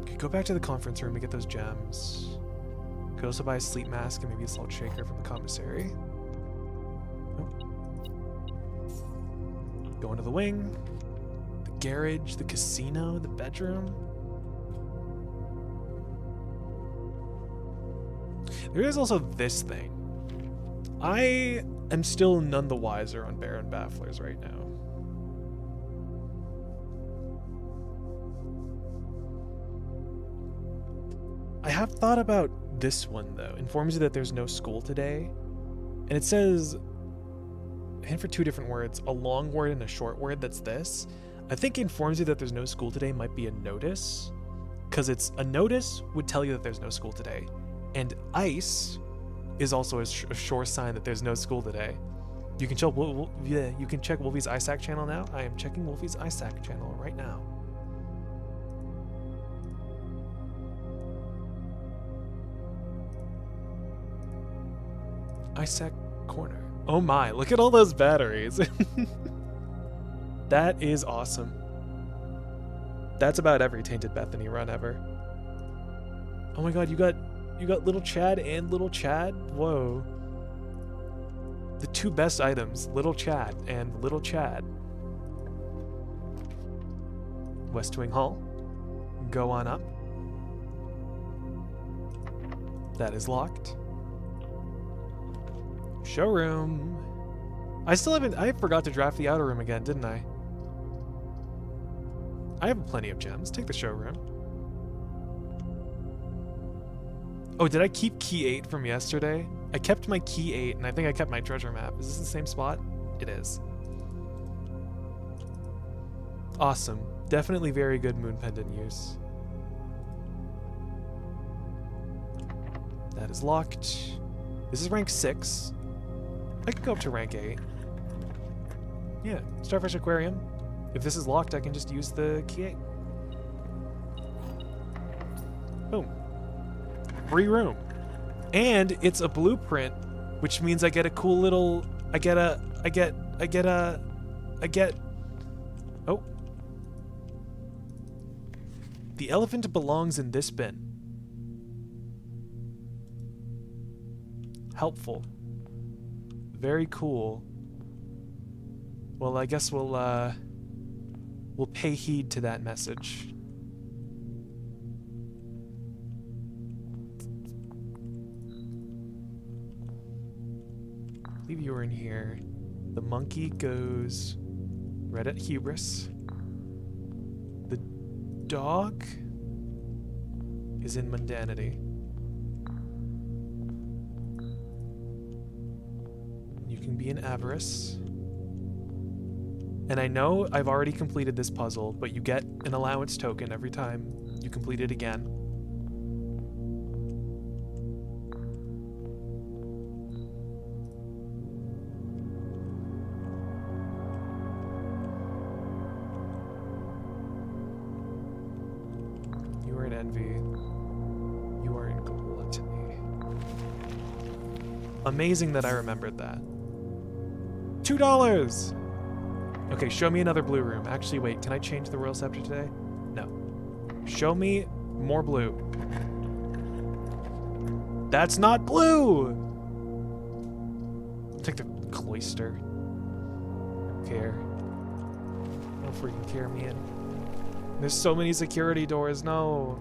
Okay, go back to the conference room to get those gems. Could also buy a sleep mask and maybe a salt shaker from the commissary. Oh. Go into the wing. The garage, the casino, the bedroom. There is also this thing. I am still none the wiser on Baron Bafflers right now. I have thought about this one, though. Informs you that there's no school today. And it says, and for 2 different words, a long word and a short word, that's this. I think informs you that there's no school today might be a notice. Because it's a notice would tell you that there's no school today. And ice is also a sure sign that there's no school today. You can check you can check Wolfie's ISAC channel now. I am checking Wolfie's ISAC channel right now. ISAC corner. Oh my, look at all those batteries. That is awesome. That's about every Tainted Bethany run ever. Oh my god, you got Little Chad and Little Chad? Whoa. The 2 best items, Little Chad and Little Chad. West Wing Hall. Go on up. That is locked. Showroom. I forgot to draft the outer room again, didn't I? I have plenty of gems. Take the showroom. Oh, did I keep key 8 from yesterday? I kept my key 8, and I think I kept my treasure map. Is this the same spot? It is. Awesome. Definitely very good moon pendant use. That is locked. This is rank 6. I could go up to rank 8. Yeah, Starfish Aquarium. If this is locked, I can just use the key 8. Boom. Free room. And it's a blueprint, which means I get a cool little... Oh. The elephant belongs in this bin. Helpful. Very cool. Well, I guess we'll pay heed to that message. I believe you were in here. The monkey goes right at hubris. The dog is in mundanity. You can be in avarice. And I know I've already completed this puzzle, but you get an allowance token every time you complete it again. You are in envy. You are in gluttony. Amazing that I remembered that. $2! Okay, show me another blue room. Actually, wait, can I change the Royal Scepter today? No. Show me more blue. That's not blue! I'll take the cloister. Don't care. Don't freaking care me in. There's so many security doors, no.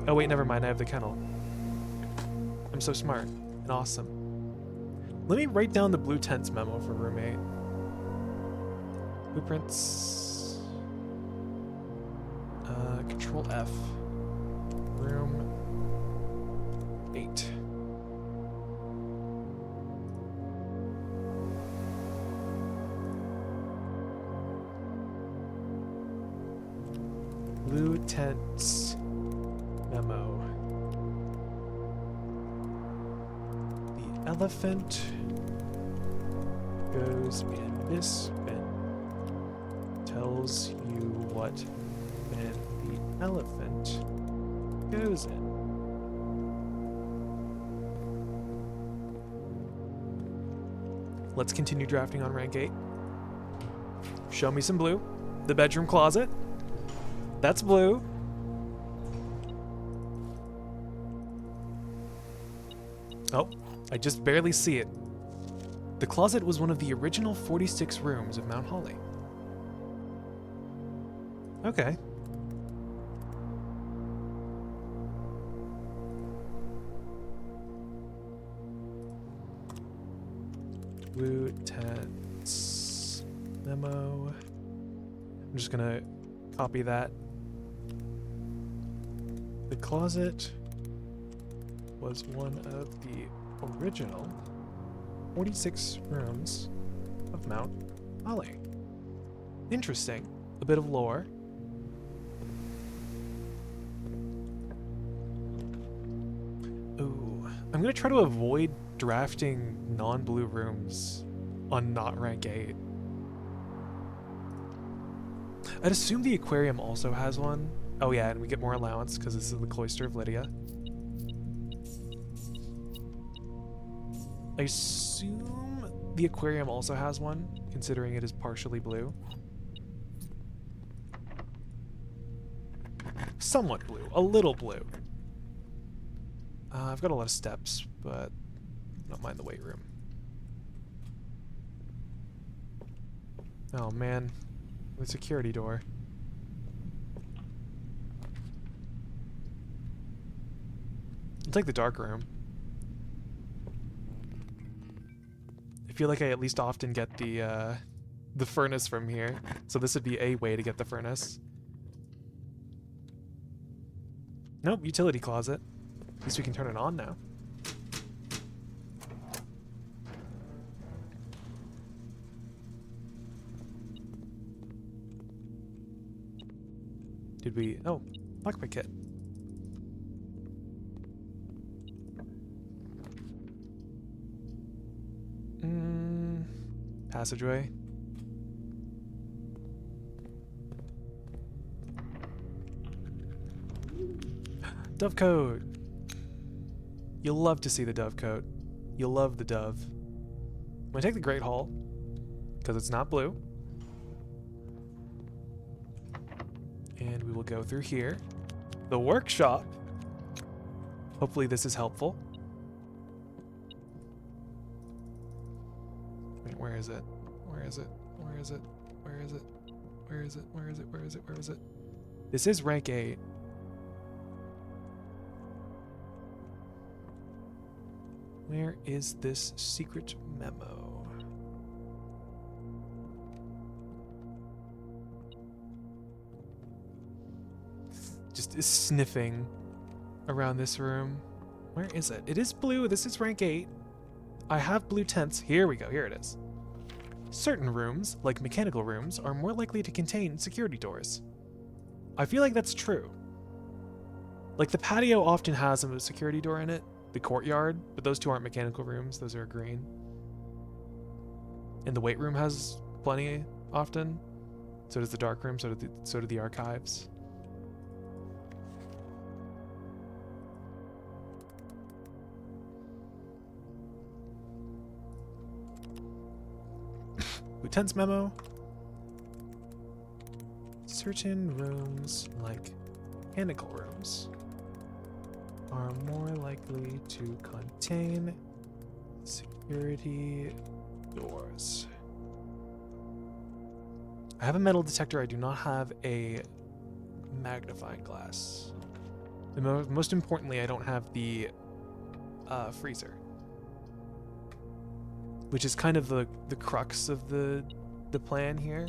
Oh wait, never mind, I have the kennel. I'm so smart and awesome. Let me write down the blue tents memo for room 8. Blueprints. Control F. Room 8. Blue tents memo. The elephant goes in this bin. Tells you what bin the elephant goes in. Let's continue drafting on rank 8. Show me some blue. The bedroom closet. That's blue. Oh, I just barely see it. The closet was one of the original 46 rooms of Mount Holly. Okay. Blue tents memo. I'm just gonna copy that. The closet was one of the original 46 rooms of Mount Holly. Interesting. A bit of lore. Ooh, I'm gonna try to avoid drafting non-blue rooms on not rank 8. I'd assume the aquarium also has one. Oh yeah, and we get more allowance because this is the Cloister of Lydia. I assume the aquarium also has one, considering it is partially blue. Somewhat blue, a little blue. I've got a lot of steps, but I don't mind the weight room. Oh man, the security door. I'll take the dark room. I feel like I at least often get the furnace from here, so this would be a way to get the furnace. Nope, utility closet. At least we can turn it on now. Did we... Oh, lockpick kit. Passageway. Dovecote! You'll love to see the dovecote. You'll love the dove. I'm gonna take the Great Hall, because it's not blue. And we will go through here. The workshop. Hopefully this is helpful. Wait, where is it? Where is it? Where is it? Where is it? Where is it? Where is it? Where is it? Where is it? This is rank 8. Where is this secret memo? Just is sniffing around this room. Where is it? It is blue. This is rank 8. I have blue tents. Here we go. Here it is. Certain rooms, like mechanical rooms, are more likely to contain security doors. I feel like that's true. Like the patio often has a security door in it, the courtyard, but those two aren't mechanical rooms, those are green. And the weight room has plenty often. So does the dark room, so do the archives. Lieutenant's memo. Certain rooms, like mechanical rooms, are more likely to contain security doors. I have a metal detector. I do not have a magnifying glass. And most importantly, I don't have the freezer, which is kind of the crux of the plan here.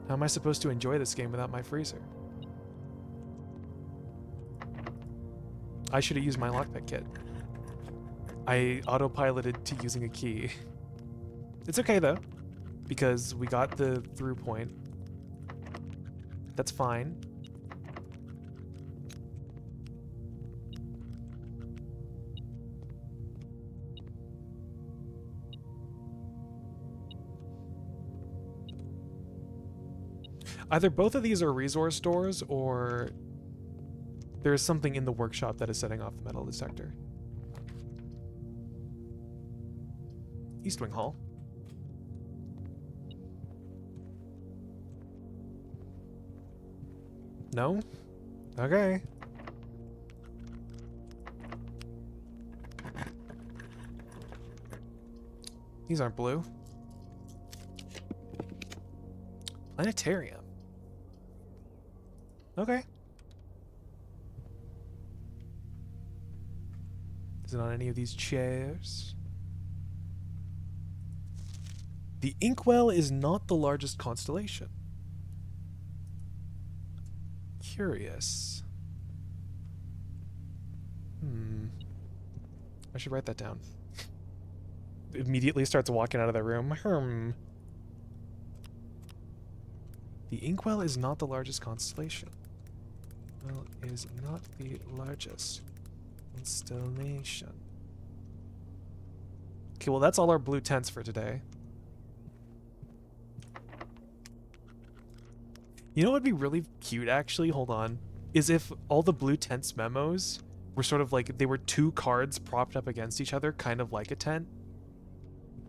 How am I supposed to enjoy this game without my freezer? I should have used my lockpick kit. I autopiloted to using a key. It's okay though, because we got the through point. That's fine. Either both of these are resource doors, or there is something in the workshop that is setting off the metal detector. East Wing Hall. No? Okay. These aren't blue. Planetarium. Okay. Is it on any of these chairs? The Inkwell is not the largest constellation. Curious. I should write that down. Immediately starts walking out of the room. The Inkwell is not the largest constellation. Well, is not the largest constellation. Okay, well that's all our blue tents for today. You know what would be really cute actually, hold on, is if all the blue tents memos were sort of like, they were two cards propped up against each other, kind of like a tent.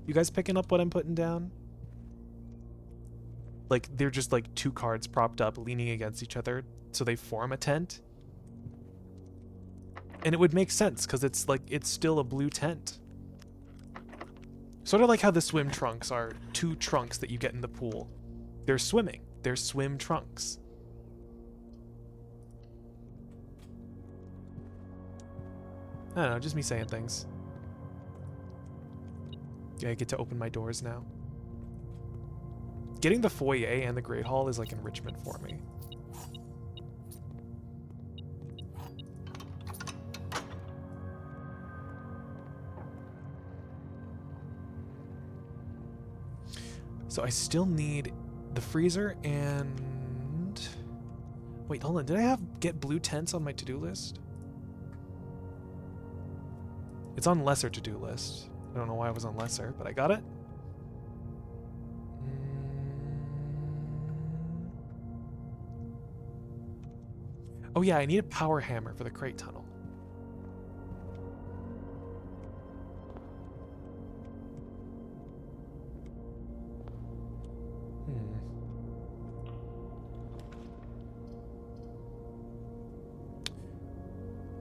You guys picking up what I'm putting down? Like, they're just like two cards propped up, leaning against each other, so they form a tent. And it would make sense, because it's like, it's still a blue tent. Sort of like how the swim trunks are two trunks that you get in the pool. They're swimming. They're swim trunks. I don't know, just me saying things. Yeah, I get to open my doors now. Getting the foyer and the Great Hall is like enrichment for me. So I still need the freezer and... Wait, hold on. Did I get blue tents on my to-do list? It's on lesser to-do list. I don't know why it was on lesser, but I got it. Oh yeah, I need a power hammer for the crate tunnel.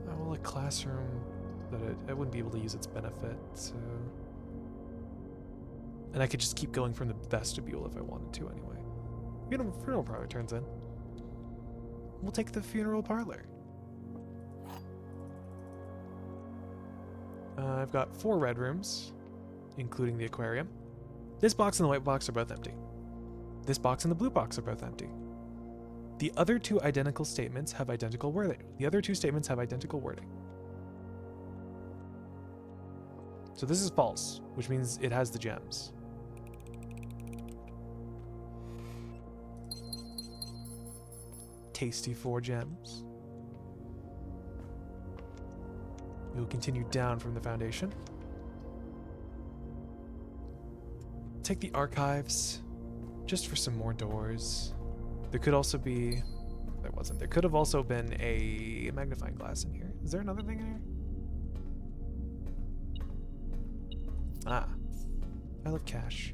How will a classroom that I wouldn't be able to use its benefit, so... And I could just keep going from the vestibule if I wanted to anyway. Funeral parlor turns in. We'll take the funeral parlor. I've got 4 red rooms, including the aquarium. This box and the white box are both empty. This box and the blue box are both empty. The other 2 identical statements have identical wording. So this is false, which means it has the gems. Tasty 4 gems. We will continue down from the foundation. Take the archives, just for some more doors. There could also be... There wasn't. There could have also been a magnifying glass in here. Is there another thing in here? Ah. I love cash.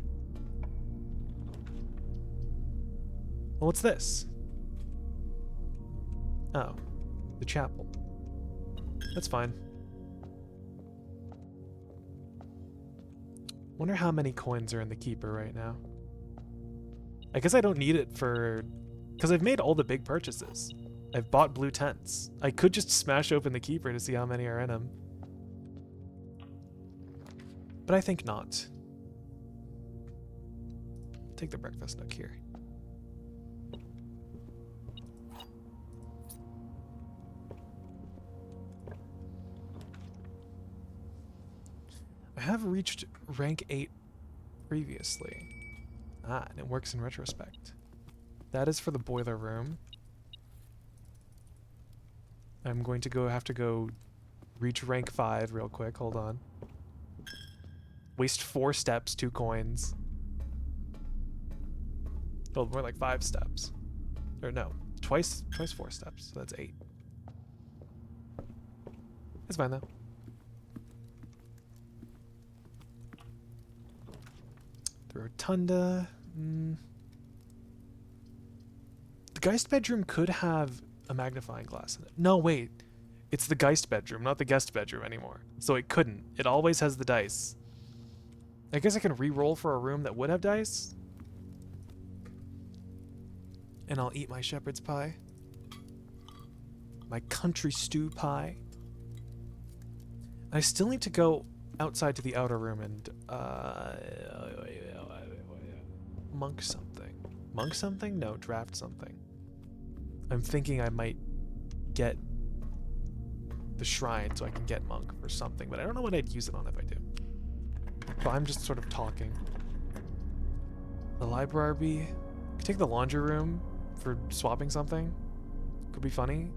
Well, what's this? Oh. The chapel. That's fine. Wonder how many coins are in the keeper right now. I guess I don't need it for... Because I've made all the big purchases. I've bought blue tents. I could just smash open the keeper to see how many are in them. But I think not. Take the breakfast nook here. I have reached rank 8 previously. Ah, and it works in retrospect. That is for the boiler room. I'm going to have to go reach rank 5 real quick. Hold on. Waste 4 steps, 2 coins. Oh, more like 5 steps. Or no, twice 4 steps. So that's 8. It's fine though. The rotunda. The Geist bedroom could have a magnifying glass in it. No, wait. It's the Geist bedroom, not the guest bedroom anymore. So it couldn't. It always has the dice. I guess I can re-roll for a room that would have dice. And I'll eat my shepherd's pie. My country stew pie. I still need to go outside to the outer room and monk something. Monk something? No, draft something. I'm thinking I might get the shrine so I can get monk or something, but I don't know what I'd use it on if I do. So I'm just sort of talking. The library. Could take the laundry room for swapping something. Could be funny.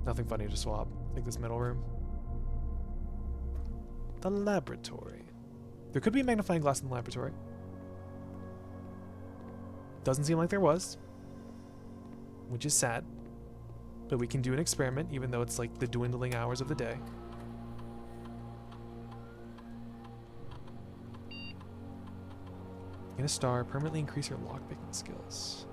Nothing funny to swap. Like this middle room. The laboratory. There could be a magnifying glass in the laboratory. Doesn't seem like there was. Which is sad. But we can do an experiment, even though it's like the dwindling hours of the day. Gain a star, permanently increase your lockpicking skills.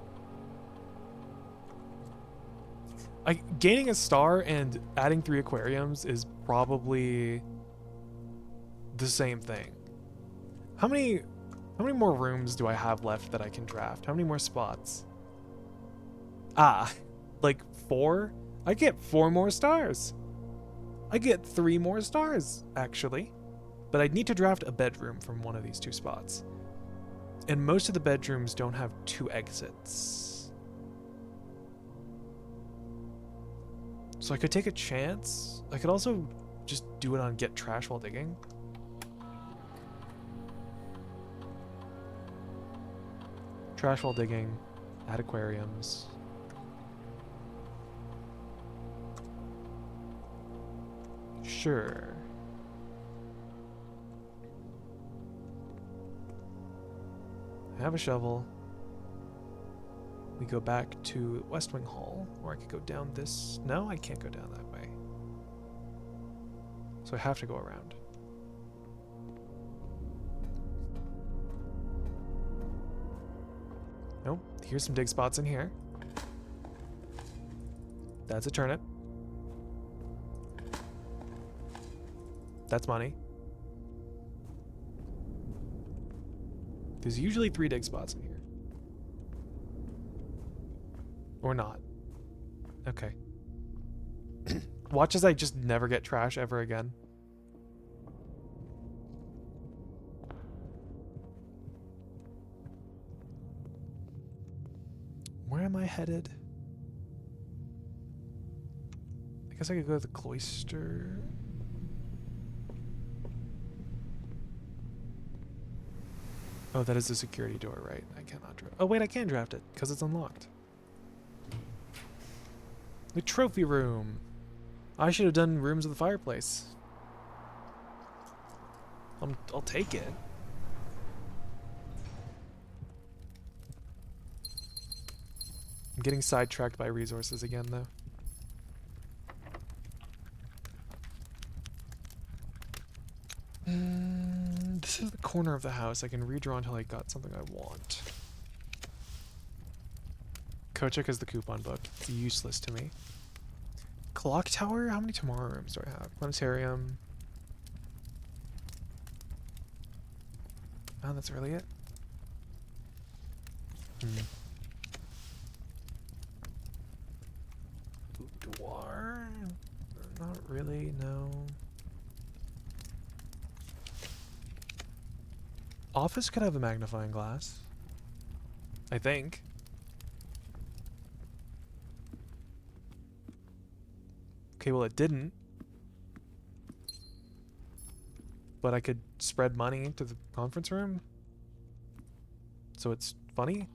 Gaining a star and adding 3 aquariums is probably the same thing. How many more rooms do I have left that I can draft? How many more spots? Ah, like 4? I get 4 more stars. I get 3 more stars, actually. But I'd need to draft a bedroom from one of these 2 spots. And most of the bedrooms don't have 2 exits. So I could take a chance. I could also just do it on get trash while digging. Trash while digging, add aquariums. Sure. I have a shovel. We go back to West Wing Hall, or I could go down this. No, I can't go down that way. So I have to go around. Nope. Here's some dig spots in here. That's a turnip. That's money. There's usually 3 dig spots in here. Or not. Okay. Watch as I just never get trash ever again. Where am I headed? I guess I could go to the cloister. Oh, that is the security door, right? I cannot draft. Oh, wait, I can draft it because it's unlocked. The trophy room. I should have done rooms of the fireplace. I'll take it. I'm getting sidetracked by resources again, though. This is the corner of the house. I can redraw until I got something I want. Kochek is the coupon book. It's useless to me. Clock tower? How many tomorrow rooms do I have? Planetarium. Oh, that's really it? Boudoir? Not really, no. Office could have a magnifying glass. I think. Okay, well it didn't. But I could spread money into the conference room. So it's funny.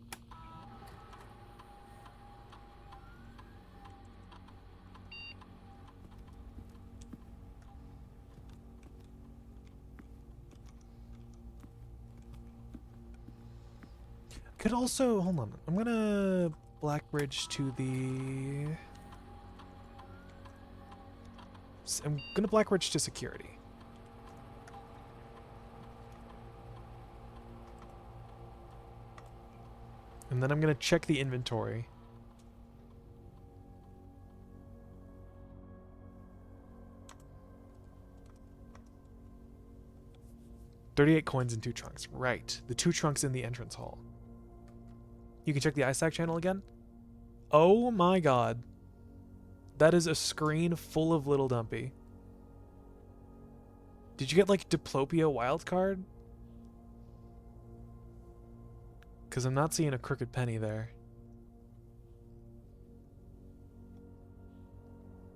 Could also, hold on, I'm gonna Blackbridge to the... I'm gonna Blackbridge to security. And then I'm gonna check the inventory. $38 coins and 2 trunks. Right. The 2 trunks in the entrance hall. You can check the iStack channel again. Oh my god. That is a screen full of Little Dumpy. Did you get like Diplopia wildcard? Because I'm not seeing a crooked penny there.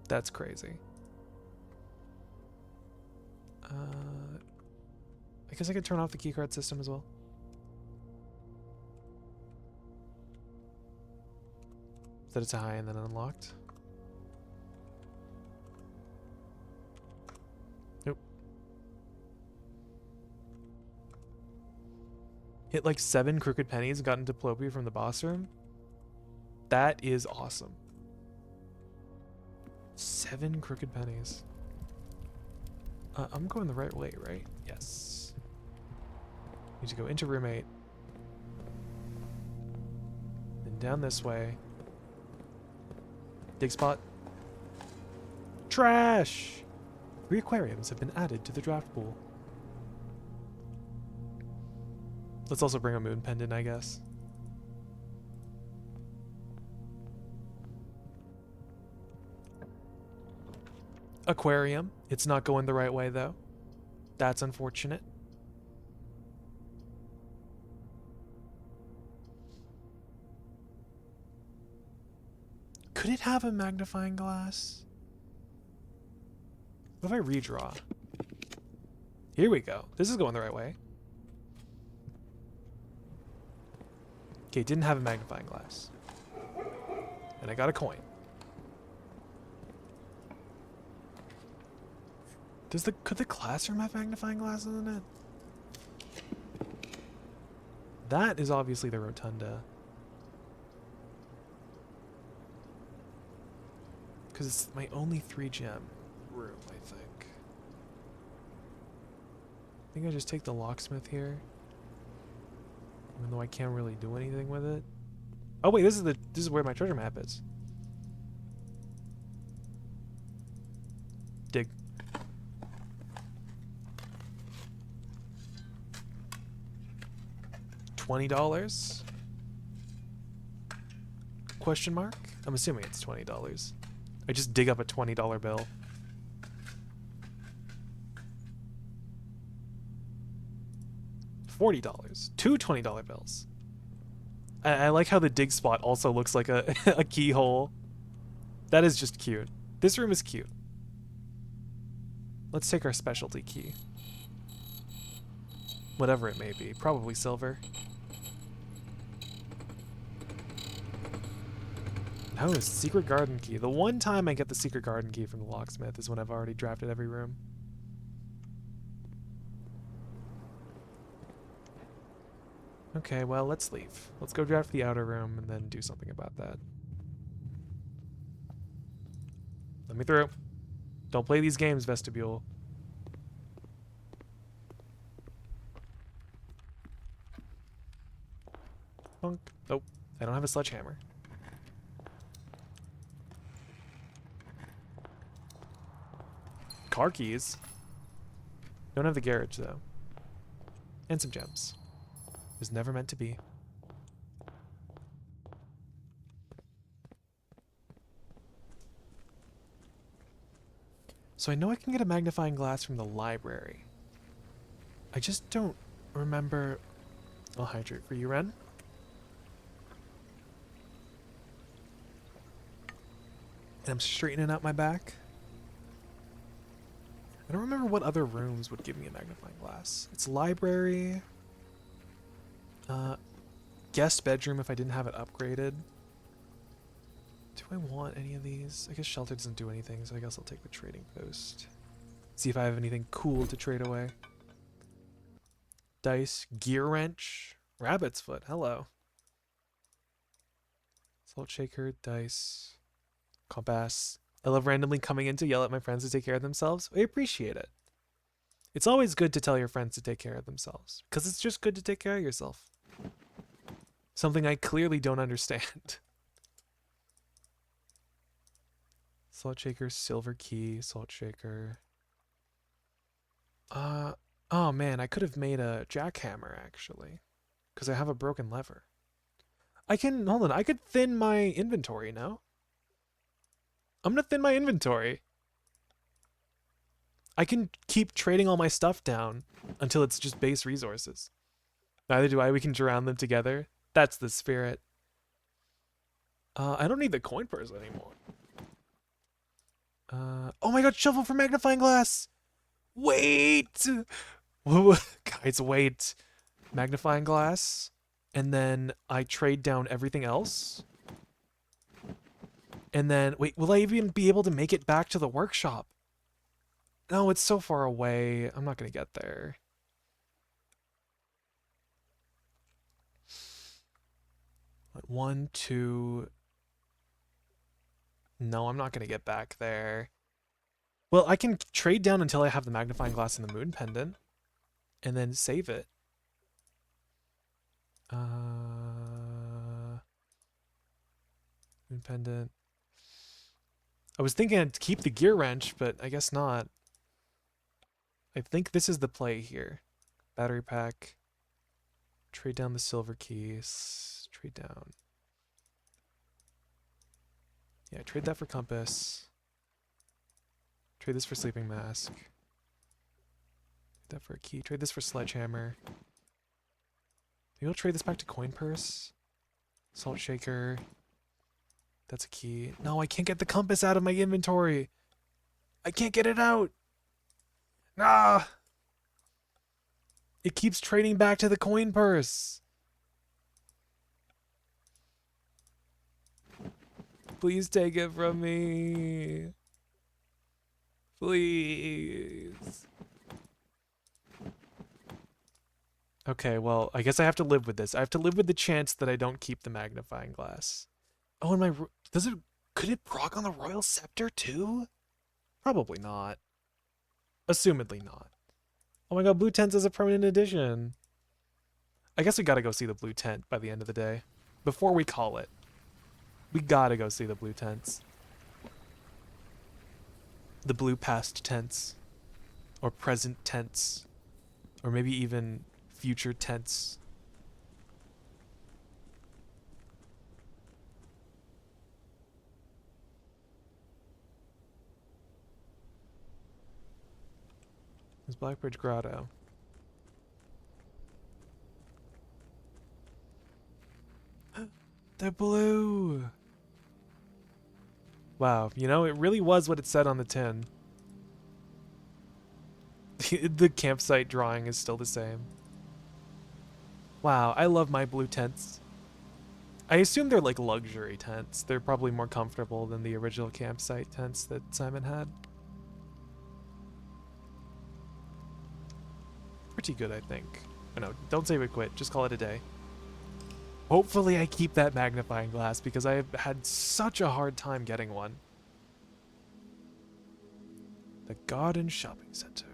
That's crazy. I guess I could turn off the keycard system as well. That it's a high and then unlocked. Nope. Hit like 7 crooked pennies and got into Diplopia from the boss room. That is awesome. 7 crooked pennies. I'm going the right way, right? Yes. Need to go into room 8. Then down this way. Dig spot. Trash! 3 aquariums have been added to the draft pool. Let's also bring a moon pendant, I guess. Aquarium. It's not going the right way, though. That's unfortunate. Could it have a magnifying glass? What if I redraw? Here we go. This is going the right way. Okay, didn't have a magnifying glass. And I got a coin. Could the classroom have magnifying glasses in it? That is obviously the rotunda. Because it's my only 3 gem room, I think. I think I just take the locksmith here. Even though I can't really do anything with it. Oh wait, this is where my treasure map is. Dig. $20? Question mark? I'm assuming it's $20. I just dig up a $20 bill. $40. Two $20 bills. I like how the dig spot also looks like a, a keyhole. That is just cute. This room is cute. Let's take our specialty key. Whatever it may be. Probably silver. Oh, secret garden key. The one time I get the secret garden key from the locksmith is when I've already drafted every room. Okay, well, let's leave. Let's go draft the outer room and then do something about that. Let me through. Don't play these games, vestibule. Bonk. Nope. I don't have a sledgehammer. Car keys. Don't have the garage, though. And some gems. Was never meant to be. So I know I can get a magnifying glass from the library. I just don't remember... I'll hydrate for you, Ren. And I'm straightening out my back. I don't remember what other rooms would give me a magnifying glass. It's library... guest bedroom if I didn't have it upgraded. Do I want any of these? I guess shelter doesn't do anything, so I guess I'll take the trading post. See if I have anything cool to trade away. Dice, gear wrench, rabbit's foot, hello. Salt shaker, dice, compass. I love randomly coming in to yell at my friends to take care of themselves. I appreciate it. It's always good to tell your friends to take care of themselves, because it's just good to take care of yourself. Something I clearly don't understand. Salt shaker, silver key, salt shaker. Oh man, I could have made a jackhammer actually. Because I have a broken lever. I could thin my inventory, no? I'm gonna thin my inventory. I can keep trading all my stuff down until it's just base resources. Neither do I, we can drown them together. That's the spirit. I don't need the coin purse anymore. Oh my god, shovel for magnifying glass! Wait! Guys, wait. Magnifying glass. And then I trade down everything else. And then, wait, will I even be able to make it back to the workshop? No, it's so far away. I'm not gonna get there. What, 1, 2... No, I'm not gonna get back there. Well, I can trade down until I have the magnifying glass and the moon pendant. And then save it. Moon pendant. I was thinking I'd keep the gear wrench, but I guess not. I think this is the play here. Battery pack. Trade down the silver keys. Trade down. Yeah, trade that for compass. Trade this for sleeping mask. Trade that for a key. Trade this for sledgehammer. Maybe I'll trade this back to coin purse. Salt shaker. That's a key. No, I can't get the compass out of my inventory. I can't get it out. Ah! It keeps trading back to the coin purse. Please take it from me. Please. Okay, well, I guess I have to live with this. I have to live with the chance that I don't keep the magnifying glass. Oh, and could it proc on the Royal Scepter too? Probably not. Assumedly not. Oh my god, blue tents is a permanent addition. I guess we gotta go see the blue tent by the end of the day. Before we call it. We gotta go see the blue tents. The blue past tense. Or present tense. Or maybe even future tense. There's Blackbridge Grotto. They're blue! Wow, you know, it really was what it said on the tin. The campsite drawing is still the same. Wow, I love my blue tents. I assume they're like luxury tents. They're probably more comfortable than the original campsite tents that Simon had. Pretty good, I think. Oh, no, don't say we quit. Just call it a day. Hopefully I keep that magnifying glass because I have had such a hard time getting one. The Garden Shopping Center.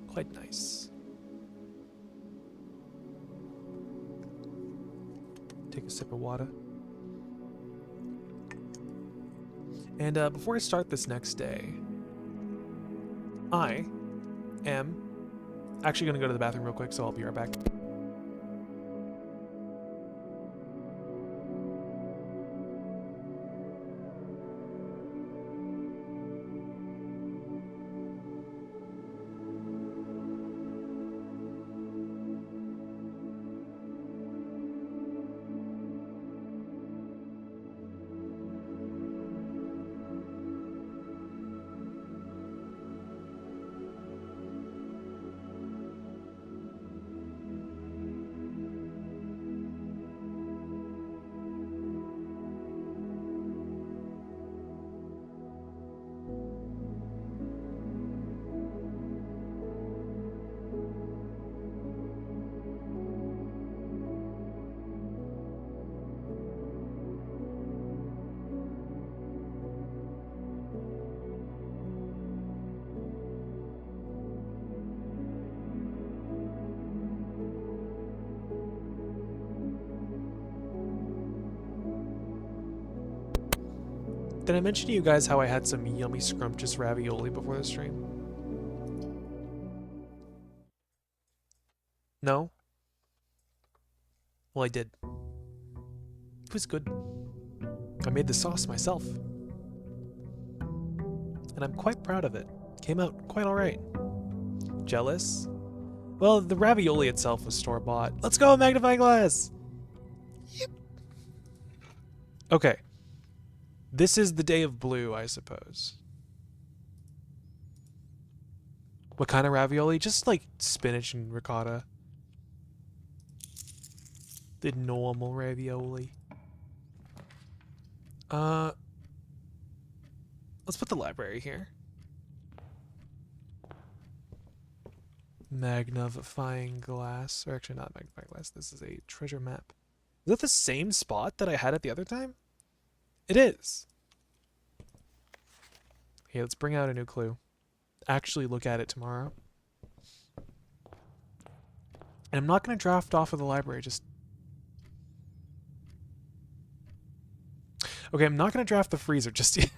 Quite nice. Take a sip of water. And before I start this next day, I am actually going to go to the bathroom real quick, so I'll be right back. Did I mention to you guys how I had some yummy scrumptious ravioli before the stream? No? Well, I did. It was good. I made the sauce myself. And I'm quite proud of it. Came out quite alright. Jealous? Well, the ravioli itself was store-bought. Let's go, magnifying glass! Yep. Okay. This is the day of blue, I suppose. What kind of ravioli? Just like spinach and ricotta. The normal ravioli. Let's put the library here. Magnifying glass. Or actually not magnifying glass. This is a treasure map. Is that the same spot that I had at the other time? It is. Okay, let's bring out a new clue. Actually look at it tomorrow. And I'm not going to draft off of the library, just... Okay, I'm not going to draft the freezer just yet.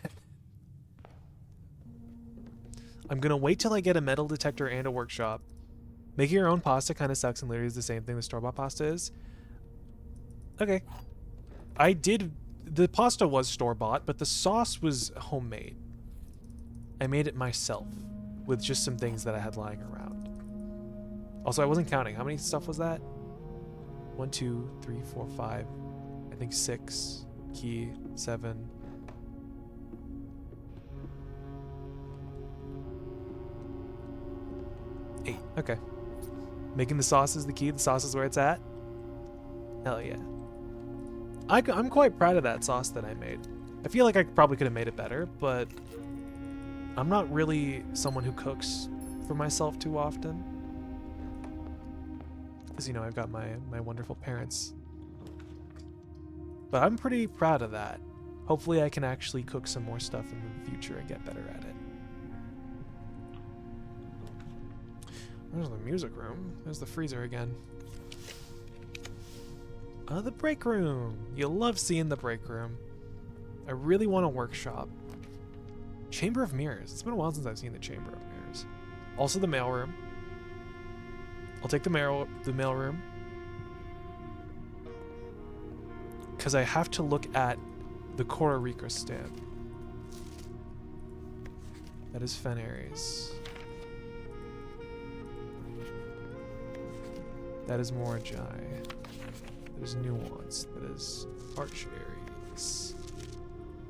I'm going to wait till I get a metal detector and a workshop. Making your own pasta kind of sucks and literally is the same thing the store-bought pasta is. Okay. I did... The pasta was store-bought, but the sauce was homemade. I made it myself with just some things that I had lying around. Also, I wasn't counting. How many stuff was that? 1, 2, 3, 4, 5. I think 6. Key. 7. Eight. Okay. Making the sauce is the key. The sauce is where it's at. Hell yeah. I'm quite proud of that sauce that I made. I feel like I probably could have made it better, but I'm not really someone who cooks for myself too often. Because, you know, I've got my wonderful parents. But I'm pretty proud of that. Hopefully I can actually cook some more stuff in the future and get better at it. There's the music room. There's the freezer again. The break room. You love seeing the break room. I really want a workshop. Chamber of Mirrors. It's been a while since I've seen the Chamber of Mirrors. Also the mail room. I'll take the mail room. Because I have to look at the Cora Rica stamp. That is Fen Aries. That is Moragi. That is Nuance. That is Arch Aries.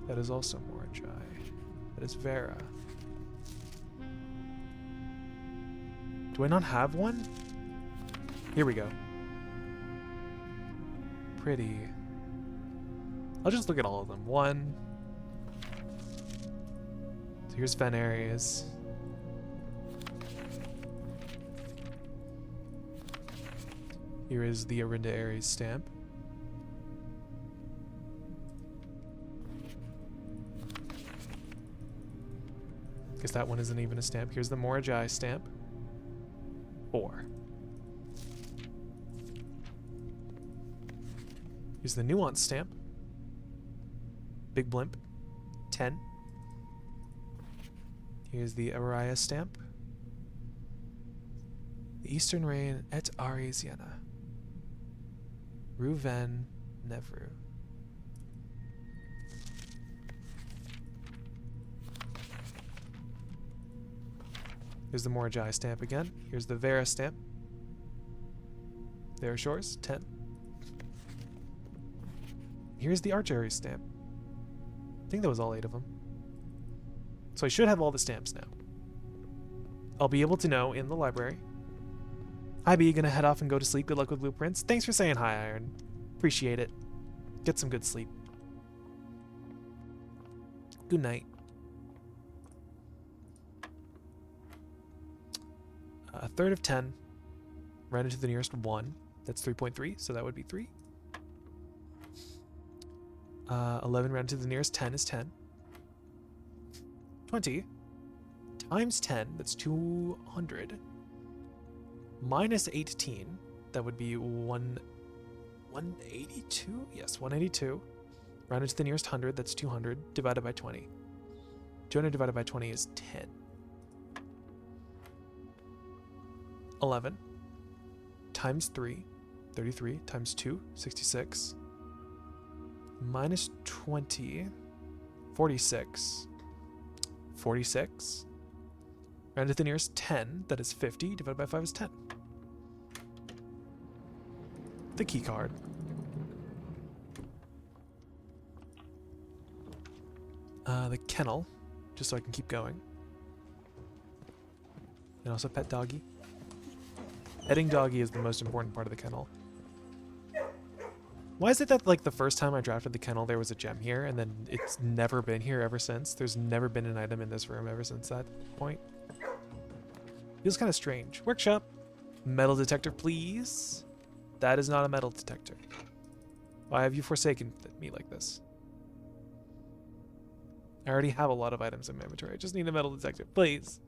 That is also Moragi. That is Vera. Do I not have one? Here we go. Pretty. I'll just look at all of them. One. So here's Fen Aries. Here is the Arinda Aries stamp. Guess that one isn't even a stamp. Here's the Moragi stamp. 4. Here's the Nuance stamp. Big Blimp. 10. Here's the Araya stamp. The Eastern Rain et Aries Yena. Ruven Nevru. Here's the Moragi stamp again. Here's the Vera stamp. Vera Shores, 10. Here's the Arch Aries stamp. I think that was all 8 of them. So I should have all the stamps now. I'll be able to know in the library. Hi, B, gonna head off and go to sleep. Good luck with Blueprints. Thanks for saying hi, Iron. Appreciate it. Get some good sleep. Good night. A third of 10. Round into the nearest 1. That's 3.3, so that would be 3. 11 round to the nearest 10 is 10. 20 times 10, that's 200. Minus 18, that would be 182? Yes, 182. Round into the nearest 100, that's 200, divided by 20. 200 divided by 20 is 10. 11 times 3, 33, times 2, 66. Minus 20, 46. 46. Round to the nearest 10, that is 50, divided by 5 is 10. The key card. The kennel, just so I can keep going. And also pet doggy. Petting doggy is the most important part of the kennel. Why is it that, like, the first time I drafted the kennel, there was a gem here, and then it's never been here ever since? There's never been an item in this room ever since that point. Feels kind of strange. Workshop. Metal detector, please. That is not a metal detector. Why have you forsaken me like this? I already have a lot of items in my inventory. I just need a metal detector, please.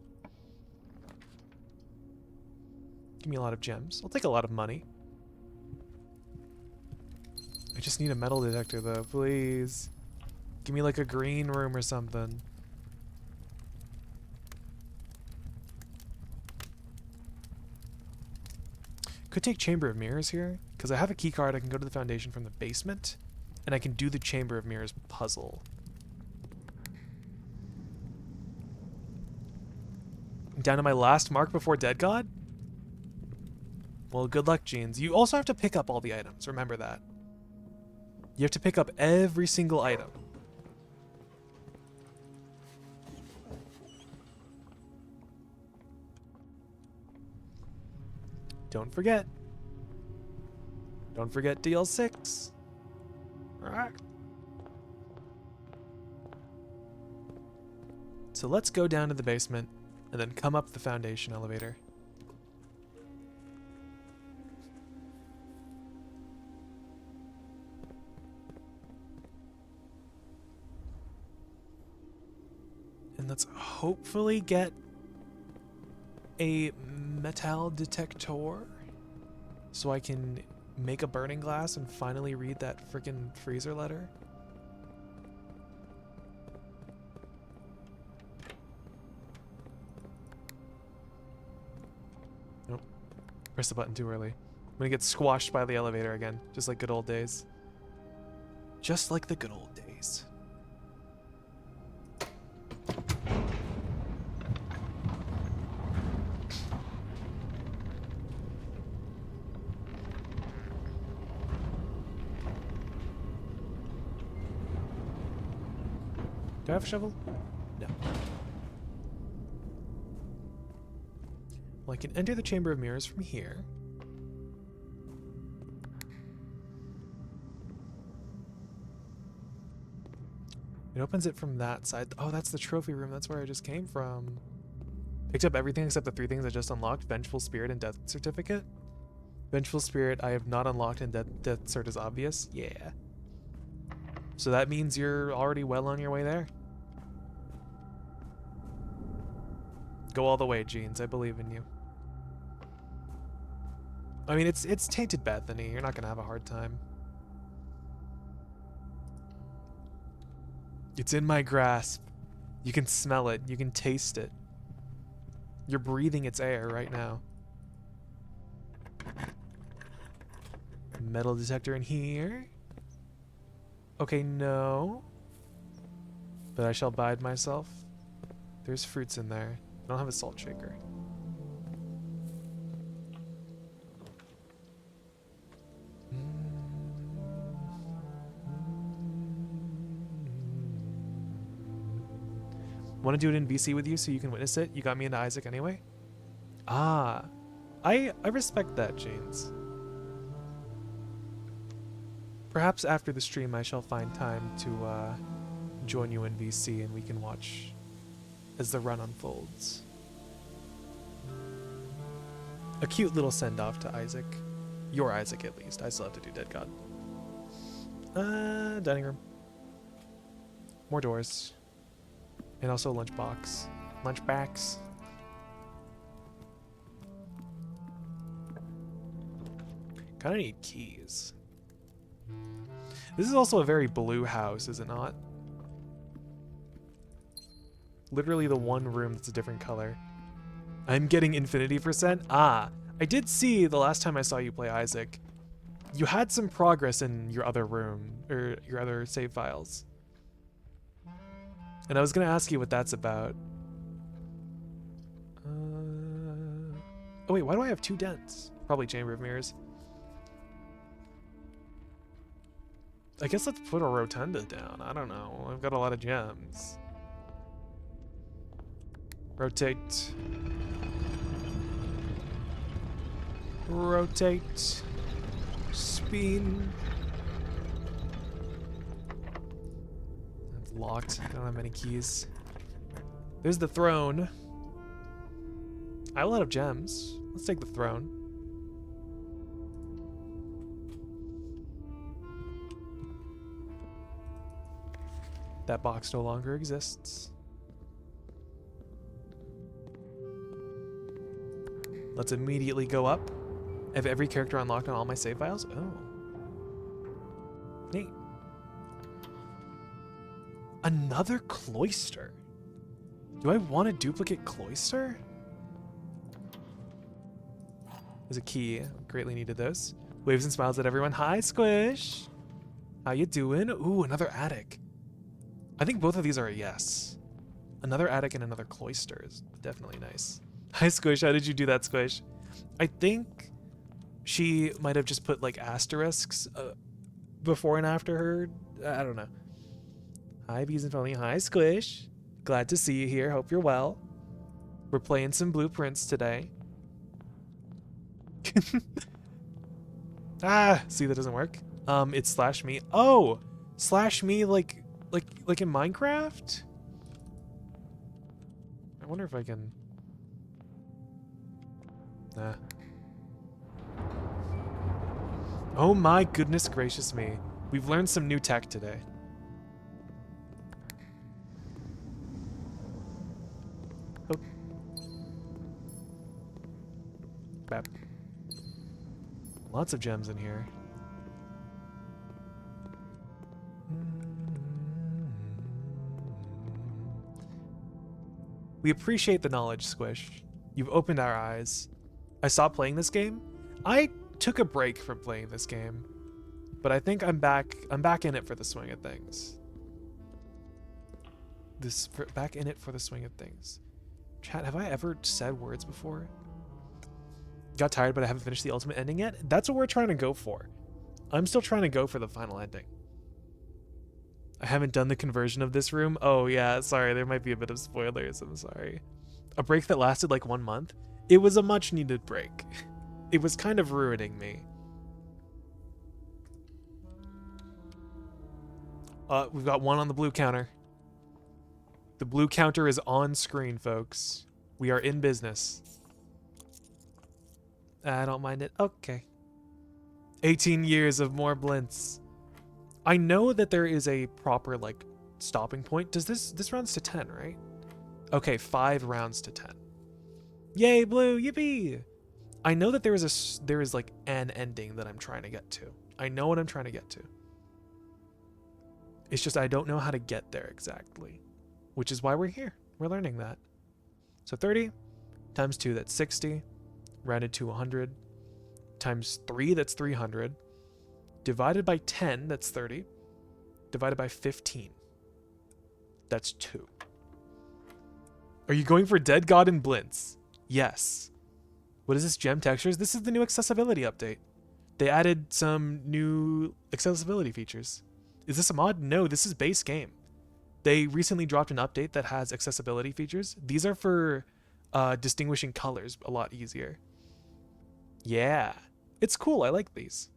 Give me a lot of gems. I'll take a lot of money. I just need a metal detector though, please. Give me like a green room or something. Could take Chamber of Mirrors here, because I have a key card. I can go to the Foundation from the basement, and I can do the Chamber of Mirrors puzzle. Down to my last mark before Dead God? Well, good luck, Jeans. You also have to pick up all the items, remember that. You have to pick up every single item. Don't forget. Don't forget DL6. Alright. So let's go down to the basement and then come up the Foundation elevator. And let's hopefully get a metal detector so I can make a burning glass and finally read that freaking freezer letter. Nope. Press the button too early. I'm gonna get squashed by the elevator again, just like good old days. Just like the good old days. Do I have a shovel? No. Well, I can enter the Chamber of Mirrors from here. It opens it from that side. Oh, that's the trophy room. That's where I just came from. Picked up everything except the 3 things I just unlocked. Vengeful Spirit and Death Certificate. Vengeful Spirit I have not unlocked, and Death Cert is obvious. Yeah. So that means you're already well on your way there. Go all the way, Jeans. I believe in you. I mean, it's Tainted Bethany. You're not going to have a hard time. It's in my grasp. You can smell it. You can taste it. You're breathing its air right now. Metal detector in here. Okay, no. But I shall bide myself. There's fruits in there. I don't have a salt shaker. Want to do it in VC with you so you can witness it? You got me into Isaac anyway? Ah. I respect that, James. Perhaps after the stream I shall find time to join you in VC and we can watch as the run unfolds. A cute little send-off to Isaac. Your Isaac, at least. I still have to do Dead God. Dining room. More doors. And also lunchbox. Lunchbacks. Kinda need keys. This is also a very blue house, is it not? Literally the one room that's a different color. I'm getting infinity %? Ah, I did see the last time I saw you play Isaac. You had some progress in your other room, or your other save files. And I was going to ask you what that's about. Oh wait, why do I have 2 dents? Probably Chamber of Mirrors. I guess let's put a rotunda down. I don't know. I've got a lot of gems. Rotate. Rotate. Spin. That's locked. I don't have many keys. There's the throne. I have a lot of gems. Let's take the throne. That box no longer exists. Let's immediately go up. I have every character unlocked on all my save files. Oh. Neat. Another cloister. Do I want a duplicate cloister? There's a key. Greatly needed those. Waves and smiles at everyone. Hi, Squish. How you doing? Ooh, another attic. I think both of these are a yes. Another attic and another cloister is definitely nice. Hi, Squish. How did you do that, Squish? I think she might have just put like asterisks before and after her. I don't know. Hi, Bees and Phony. Hi, Squish. Glad to see you here. Hope you're well. We're playing some blueprints today. Ah, see, that doesn't work. It's /me. Oh, /me like in Minecraft? I wonder if I can... Nah. Oh my goodness gracious me. We've learned some new tech today. Oh. Bap. Lots of gems in here. We appreciate the knowledge, Squish. You've opened our eyes. I stopped playing this game. I took a break from playing this game, but I think I'm back in it for the swing of things. Back in it for the swing of things. Chat, have I ever said words before? Got tired, but I haven't finished the ultimate ending yet. That's what we're trying to go for. I'm still trying to go for the final ending. I haven't done the conversion of this room. Oh yeah, sorry, there might be a bit of spoilers. I'm sorry. A break that lasted like 1 month. It was a much needed break. It was kind of ruining me. We've got one on the blue counter. The blue counter is on screen, folks. We are in business. I don't mind it. Okay. 18 years of more blints. I know that there is a proper, like, stopping point. Does this rounds to 10, right? Okay, 5 rounds to 10. Yay, blue, yippee! I know that there is like an ending that I'm trying to get to. I know what I'm trying to get to. It's just I don't know how to get there exactly, which is why we're here. We're learning that. So 30 times 2, that's 60. Rounded to 100. Times 3, that's 300. Divided by 10, that's 30. Divided by 15, that's 2. Are you going for Dead God and Blints? Yes. What is this, gem textures? This is the new accessibility update. They added some new accessibility features. Is this a mod? No, this is base game. They recently dropped an update that has accessibility features. These are for distinguishing colors a lot easier. Yeah, it's cool. I like these.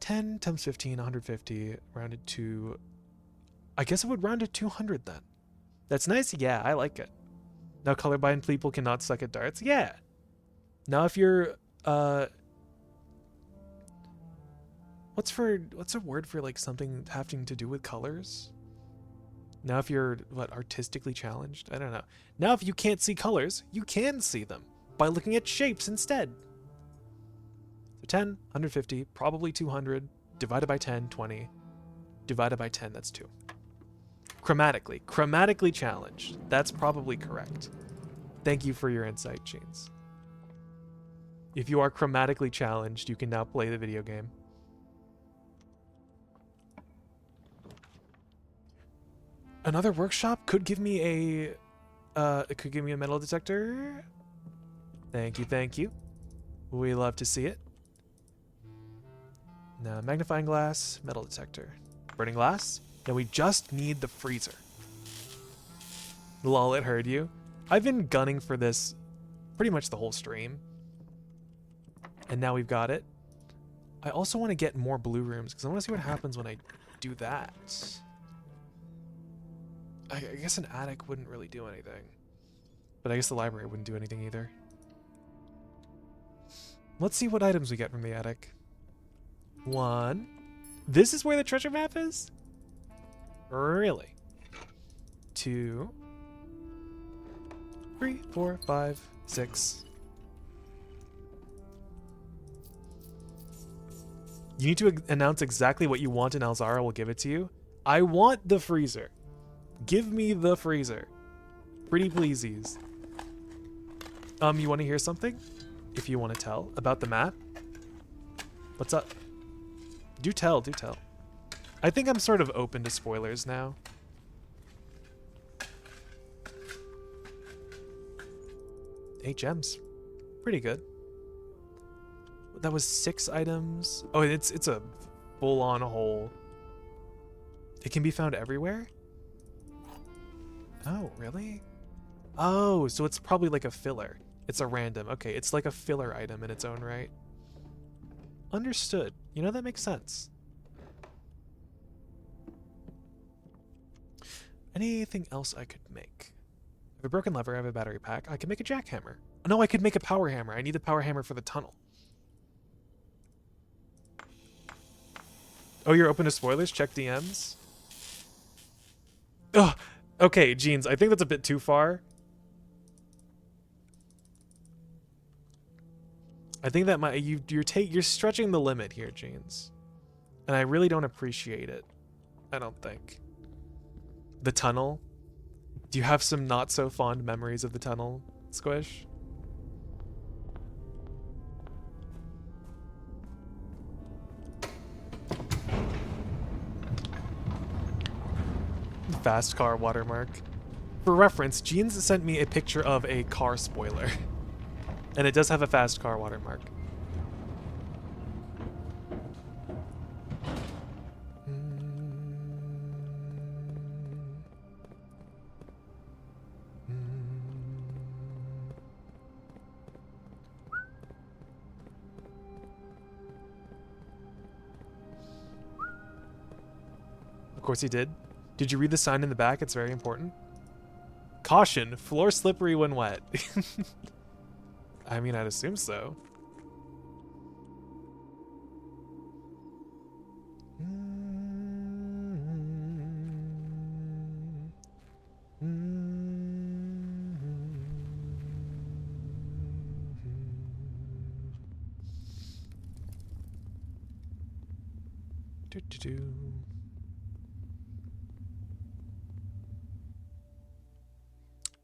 10 times 15, 150, rounded to... I guess it would round to 200 then. That's nice. Yeah, I like it. Now colorblind people cannot suck at darts. Yeah. Now if you're... What's a word for like something having to do with colors? Now if you're, what, artistically challenged? I don't know. Now if you can't see colors, you can see them by looking at shapes instead. So 10, 150, probably 200, divided by 10, 20, divided by 10, that's 2. Chromatically challenged. That's probably correct. Thank you for your insight, Jeans. If you are chromatically challenged, you can now play the video game. Another workshop could give me a it could give me a metal detector. Thank you, thank you. We love to see it. Now, magnifying glass, metal detector. Burning glass. Now we just need the freezer. Lol, it heard you. I've been gunning for this pretty much the whole stream. And now we've got it. I also want to get more blue rooms because I want to see what happens when I do that. I guess an attic wouldn't really do anything. But I guess the library wouldn't do anything either. Let's see what items we get from the attic. 1. This is where the treasure map is? Really? 2. 3, 4, 5, 6. You need to announce exactly what you want and Alzara will give it to you. I want the freezer. Give me the freezer. Pretty pleasies. You want to hear something? If you want to tell about the map? What's up? Do tell, do tell. I think I'm sort of open to spoilers now. Eight gems. Pretty good. That was 6 items. Oh, it's a full-on hole. It can be found everywhere? Oh, really? Oh, so it's probably like a filler. It's a random. Okay, it's like a filler item in its own right. Understood. You know, that makes sense. Anything else I could make? I have a broken lever, I have a battery pack. I could make a jackhammer. No, I could make a power hammer. I need the power hammer for the tunnel. Oh, you're open to spoilers? Check DMs. Ugh. Okay, Jeans, I think that's a bit too far. I think that you're stretching the limit here, Jeans. And I really don't appreciate it. I don't think. The tunnel? Do you have some not so fond memories of the tunnel, Squish? Fast car watermark. For reference, Jeans sent me a picture of a car spoiler. And it does have a fast car watermark. course he did. Did you read the sign in the back? It's very important. Caution, floor slippery when wet. I mean, I'd assume so.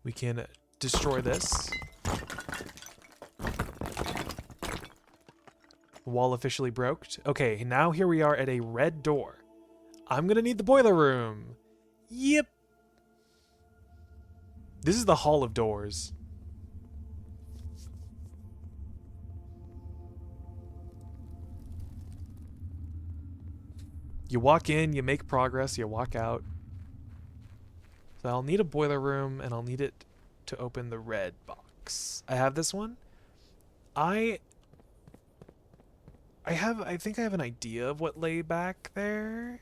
We can destroy this. Wall officially broke. Okay, now here we are at a red door. I'm gonna need the boiler room. Yep. This is the Hall of Doors. You walk in, you make progress, you walk out. So I'll need a boiler room, and I'll need it to open the red box. I have this one. I think I have an idea of what lay back there.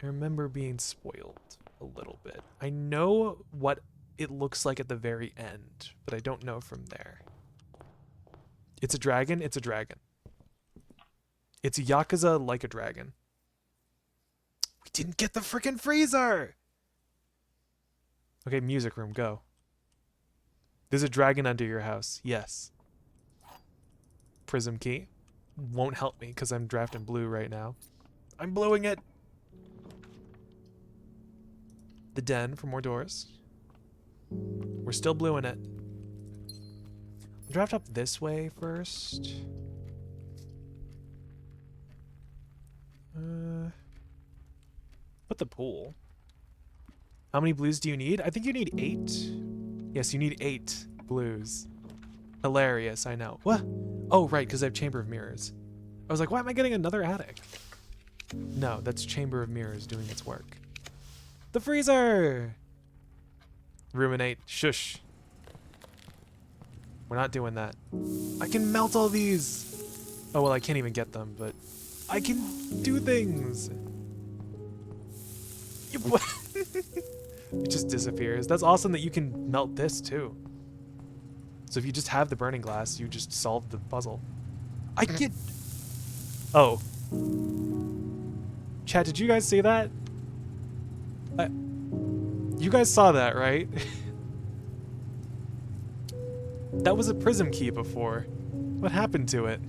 I remember being spoiled a little bit. I know what it looks like at the very end, but I don't know from there. It's a dragon, it's a dragon. It's a Yakuza like a dragon. We didn't get the frickin' freezer! Okay, music room, go. There's a dragon under your house, yes. Prism key. Won't help me because I'm drafting blue right now. I'm bluing it! The den for more doors. We're still bluing it. I'll draft up this way first. Put the pool. How many blues do you need? I think you need 8. Yes, you need 8 blues. Hilarious, I know. What? Oh, right, because I have Chamber of Mirrors. I was like, why am I getting another attic? No, that's Chamber of Mirrors doing its work. The freezer! Ruminate. Shush. We're not doing that. I can melt all these! Oh, well, I can't even get them, but I can do things! It just disappears. That's awesome that you can melt this, too. So if you just have the burning glass, you just solve the puzzle. I get... Oh. Chat, did you guys see that? You guys saw that, right? That was a prism key before. What happened to it?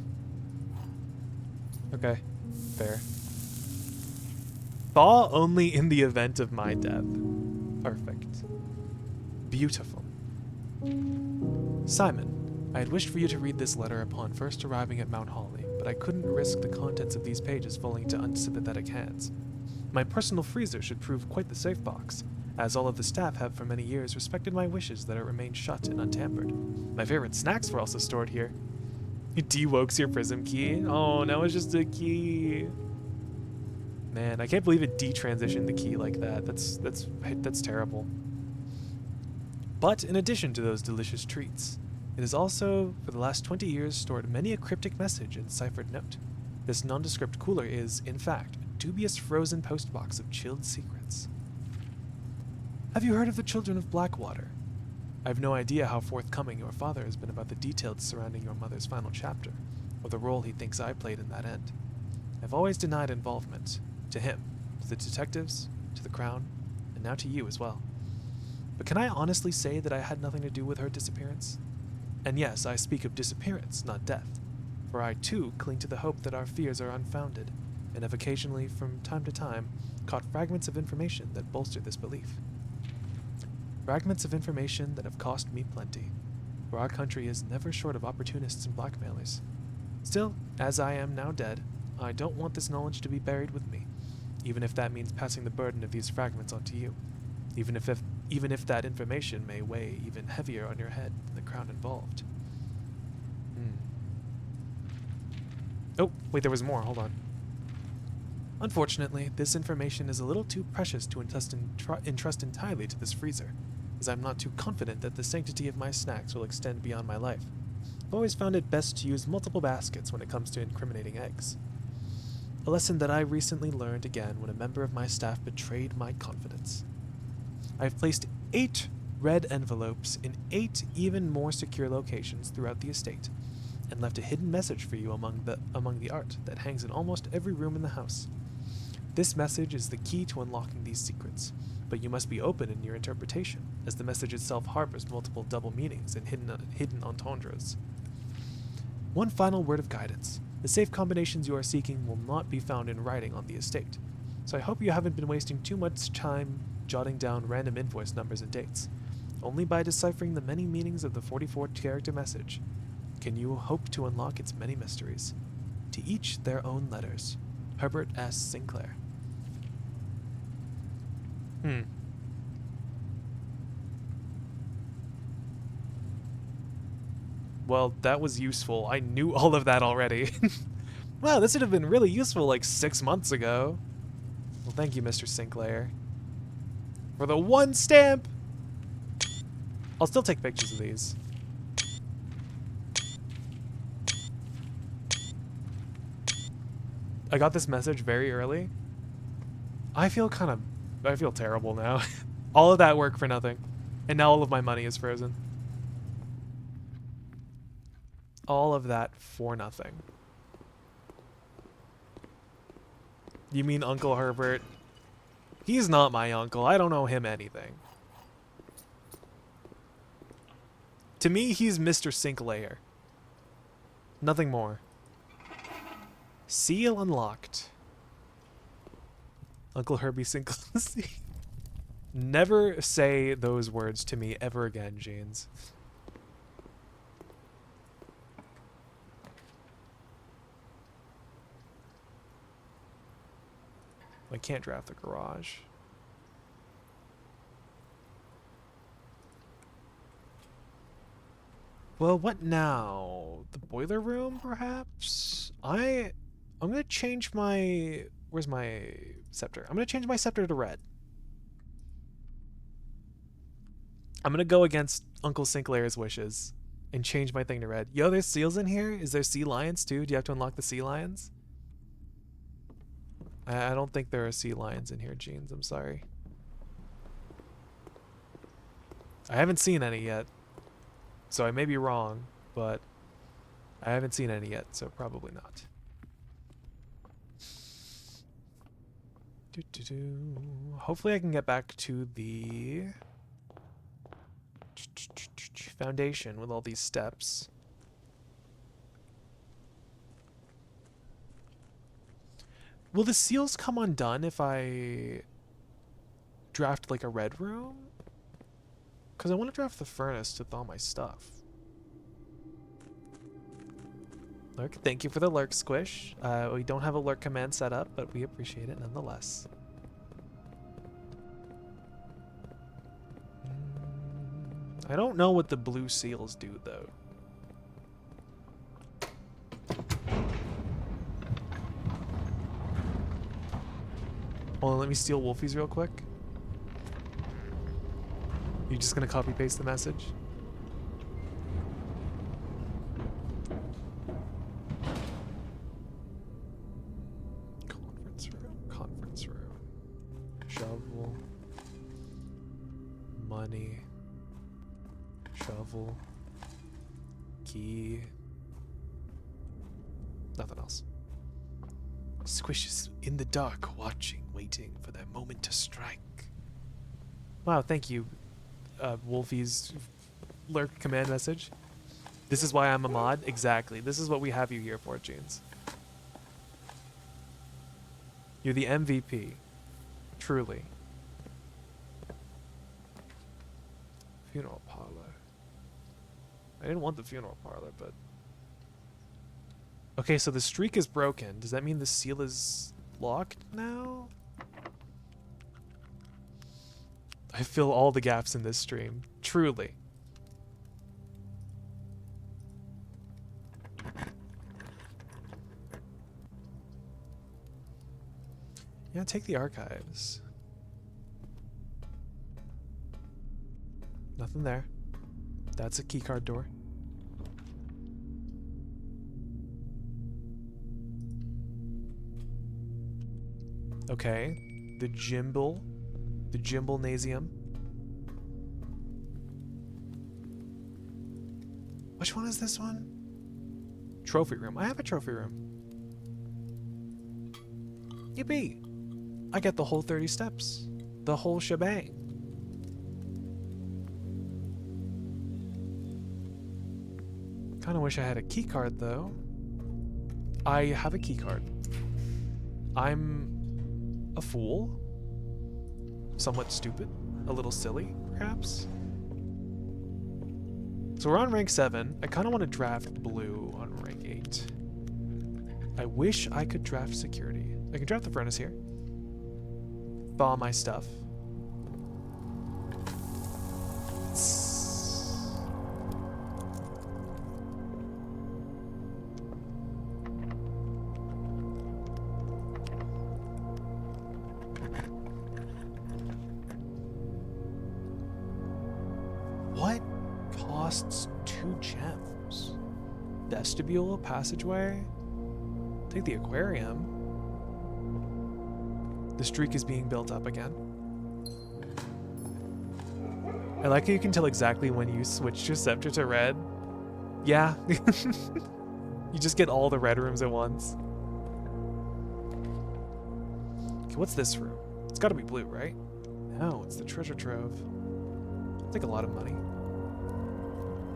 Okay, fair. Thaw only in the event of my death. Perfect. Beautiful. Simon, I had wished for you to read this letter upon first arriving at Mount Holly, but I couldn't risk the contents of these pages falling into unsympathetic hands. My personal freezer should prove quite the safe box, as all of the staff have for many years respected my wishes that it remain shut and untampered. My favorite snacks were also stored here. It de-wokes your prism key. Oh, now it's just a key. Man, I can't believe it detransitioned the key like that. That's terrible. But in addition to those delicious treats, it has also, for the last 20 years, stored many a cryptic message and ciphered note. This nondescript cooler is, in fact, a dubious frozen postbox of chilled secrets. Have you heard of the Children of Blackwater? I have no idea how forthcoming your father has been about the details surrounding your mother's final chapter, or the role he thinks I played in that end. I've always denied involvement. To him, to the detectives, to the Crown, and now to you as well. But can I honestly say that I had nothing to do with her disappearance? And yes, I speak of disappearance, not death, for I too cling to the hope that our fears are unfounded, and have occasionally, from time to time, caught fragments of information that bolster this belief. Fragments of information that have cost me plenty, for our country is never short of opportunists and blackmailers. Still, as I am now dead, I don't want this knowledge to be buried with me, even if that means passing the burden of these fragments onto you, even if that information may weigh even heavier on your head than the crown involved. Oh, wait, there was more, hold on. Unfortunately, this information is a little too precious to entrust entirely to this freezer, as I'm not too confident that the sanctity of my snacks will extend beyond my life. I've always found it best to use multiple baskets when it comes to incriminating eggs. A lesson that I recently learned again when a member of my staff betrayed my confidence. I have placed 8 red envelopes in 8 even more secure locations throughout the estate, and left a hidden message for you among the art that hangs in almost every room in the house. This message is the key to unlocking these secrets, but you must be open in your interpretation, as the message itself harbors multiple double meanings and hidden entendres. One final word of guidance. The safe combinations you are seeking will not be found in writing on the estate, so I hope you haven't been wasting too much time jotting down random invoice numbers and dates. Only by deciphering the many meanings of the 44-character message can you hope to unlock its many mysteries. To each their own letters. Herbert S. Sinclair. Well, that was useful. I knew all of that already. Wow, this would have been really useful like 6 months ago. Well, thank you, Mr. Sinclair. For the 1 stamp! I'll still take pictures of these. I got this message very early. I feel terrible now. All of that work for nothing. And now all of my money is frozen. All of that for nothing. You mean Uncle Herbert? He's not my uncle. I don't owe him anything. To me, he's Mr. Sinclair. Nothing more. Seal unlocked. Uncle Herbie Sinclair. Never say those words to me ever again, Jeans. I can't draft the garage. Well, what now? The boiler room, perhaps? I'm gonna change my... Where's my scepter? I'm gonna change my scepter to red. I'm gonna go against Uncle Sinclair's wishes and change my thing to red. Yo, there's seals in here? Is there sea lions too? Do you have to unlock the sea lions? I don't think there are sea lions in here, Jeans. I'm sorry. I haven't seen any yet. So I may be wrong, but I haven't seen any yet, so probably not. Hopefully I can get back to the foundation with all these steps. Will the seals come undone if I draft like a red room? Because I want to draft the furnace with all my stuff. Lurk, thank you for the lurk, Squish. We don't have a lurk command set up, but we appreciate it nonetheless. I don't know what the blue seals do, though. Hold on, let me steal Wolfie's real quick. You just gonna copy paste the message? Conference room. Shovel. Money. Shovel. Key. Nothing else. Squish is in the dark, watching, waiting for their moment to strike. Wow, thank you, Wolfie's lurk command message. This is why I'm a mod? Exactly. This is what we have you here for, Jeans. You're the MVP. Truly. Funeral parlor. I didn't want the funeral parlor, but... Okay, so the streak is broken. Does that mean the seal is locked now? I fill all the gaps in this stream. Truly. Yeah, take the archives. Nothing there. That's a keycard door. Okay. The Gimbalnasium. Which one is this one? Trophy room. I have a trophy room. Yippee! I get the whole 30 steps. The whole shebang. Kinda wish I had a key card though. I have a key card. I'm a fool. Somewhat stupid. A little silly, perhaps. So we're on rank 7. I kind of want to draft blue on rank 8. I wish I could draft security. I can draft the furnace here. Thaw my stuff. What costs 2 gems? Vestibule, passageway? Take the aquarium. The streak is being built up again. I like how you can tell exactly when you switch your scepter to red. Yeah. You just get all the red rooms at once. Okay, what's this room? It's gotta be blue, right? No, it's the treasure trove. It's like a lot of money.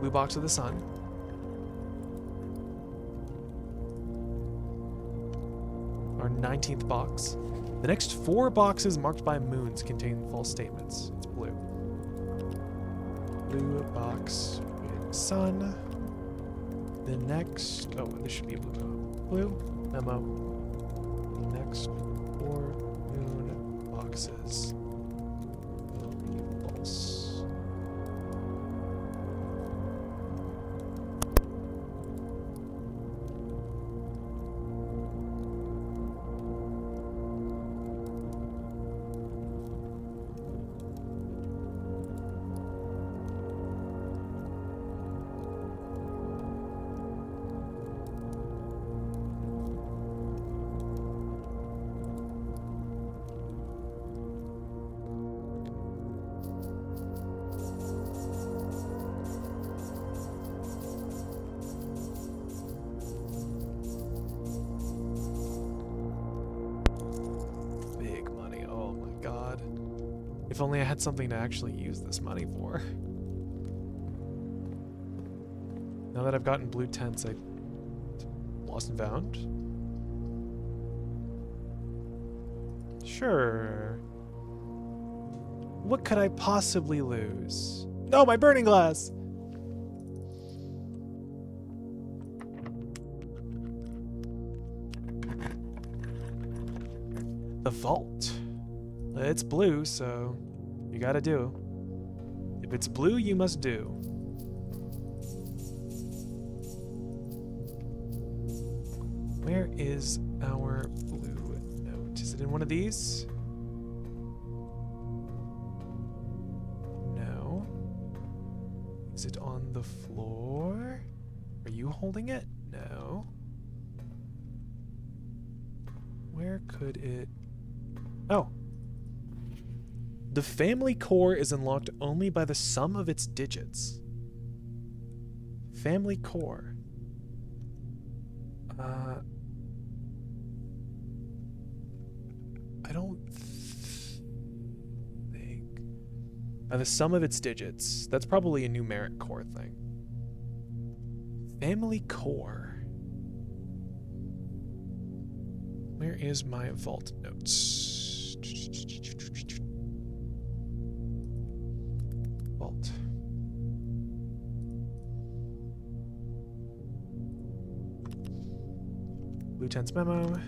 Blue box of the sun. Our 19th box. The next 4 boxes marked by moons contain false statements. It's blue. Blue box with sun. The next... Oh, this should be a blue memo. Blue memo. The next 4 moon boxes will be false. If only I had something to actually use this money for. Now that I've gotten blue tents, I lost and found. Sure. What could I possibly lose? No, my burning glass! The vault. It's blue, so you gotta do. If it's blue, you must do. Where is our blue note? Is it in one of these? No. Is it on the floor? Are you holding it? No. Where could it... Oh. The family core is unlocked only by the sum of its digits. Family core. I don't think. By the sum of its digits. That's probably a numeric core thing. Family core. Where is my vault notes? Vault. Lieutenant's memo.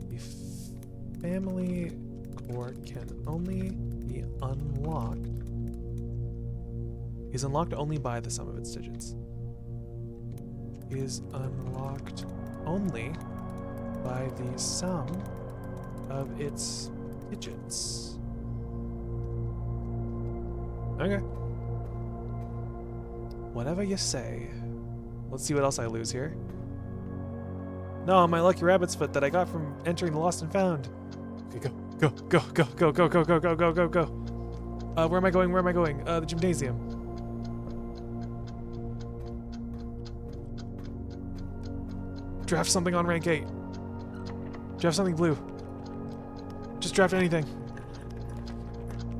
The family core can only be unlocked. Is unlocked only by the sum of its digits. Is unlocked only by the sum of its digits. Okay. Whatever you say. Let's see what else I lose here. No, my lucky rabbit's foot that I got from entering the Lost and Found. Okay, go, go, go, go, go, go, go, go, go, go, go. Where am I going? Where am I going? The gymnasium. Draft something on rank 8. Draft something blue. Just draft anything.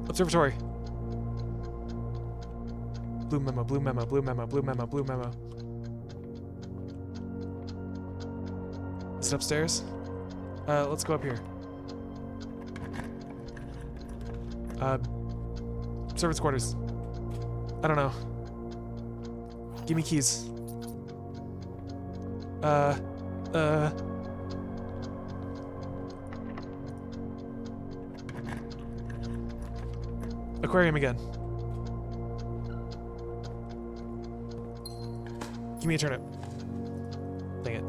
Observatory. Blue memo, blue memo, blue memo, blue memo, blue memo. Is it upstairs? Let's go up here. Servants' quarters. I don't know. Give me keys. Aquarium again. Give me a turnip. Dang it.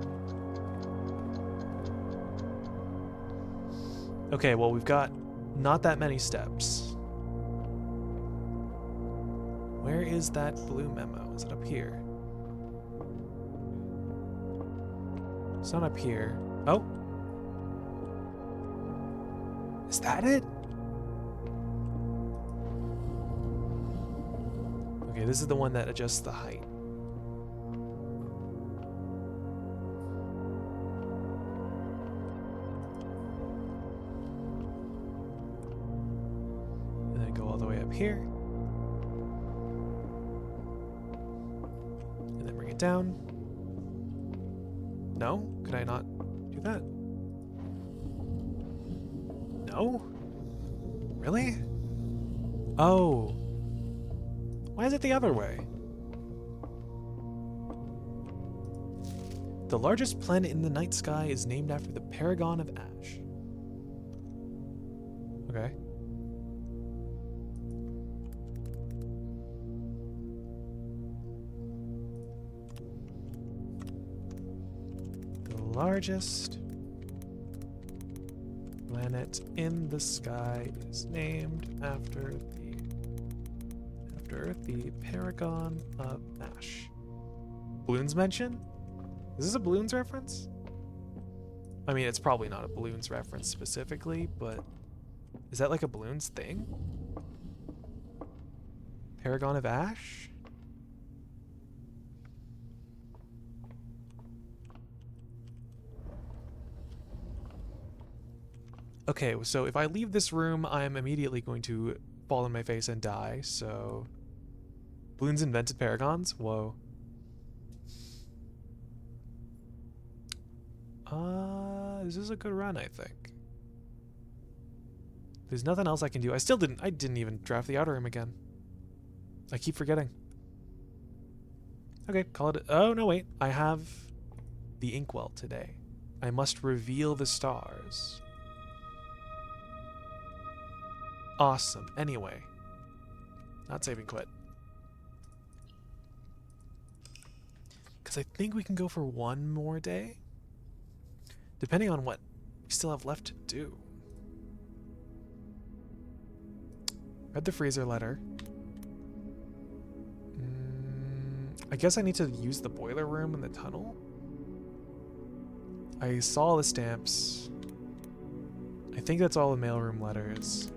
Okay, well, we've got not that many steps. Where is that blue memo? Is it up here? It's not up here. Oh! Is that it? Okay, this is the one that adjusts the height. And then go all the way up here. And then bring it down. No? Could I not do that? No? Really? Oh. Why is it the other way? The largest planet in the night sky is named after the Paragon of Ash. Okay. The largest planet in the sky is named after the Paragon of Ash. Balloons mention? Is this a Balloons reference? I mean, it's probably not a Balloons reference specifically, but is that like a Balloons thing? Paragon of Ash? Okay, so if I leave this room, I'm immediately going to fall on my face and die, so... Balloons invented paragons? Whoa. This is a good run, I think. There's nothing else I can do. I didn't even draft the outer room again. I keep forgetting. Okay, call it, oh no wait, I have the inkwell today. I must reveal the stars. Awesome, anyway. Not saving quit. Because I think we can go for one more day. Depending on what we still have left to do. Read the freezer letter. I guess I need to use the boiler room in the tunnel. I saw the stamps. I think that's all the mailroom letters.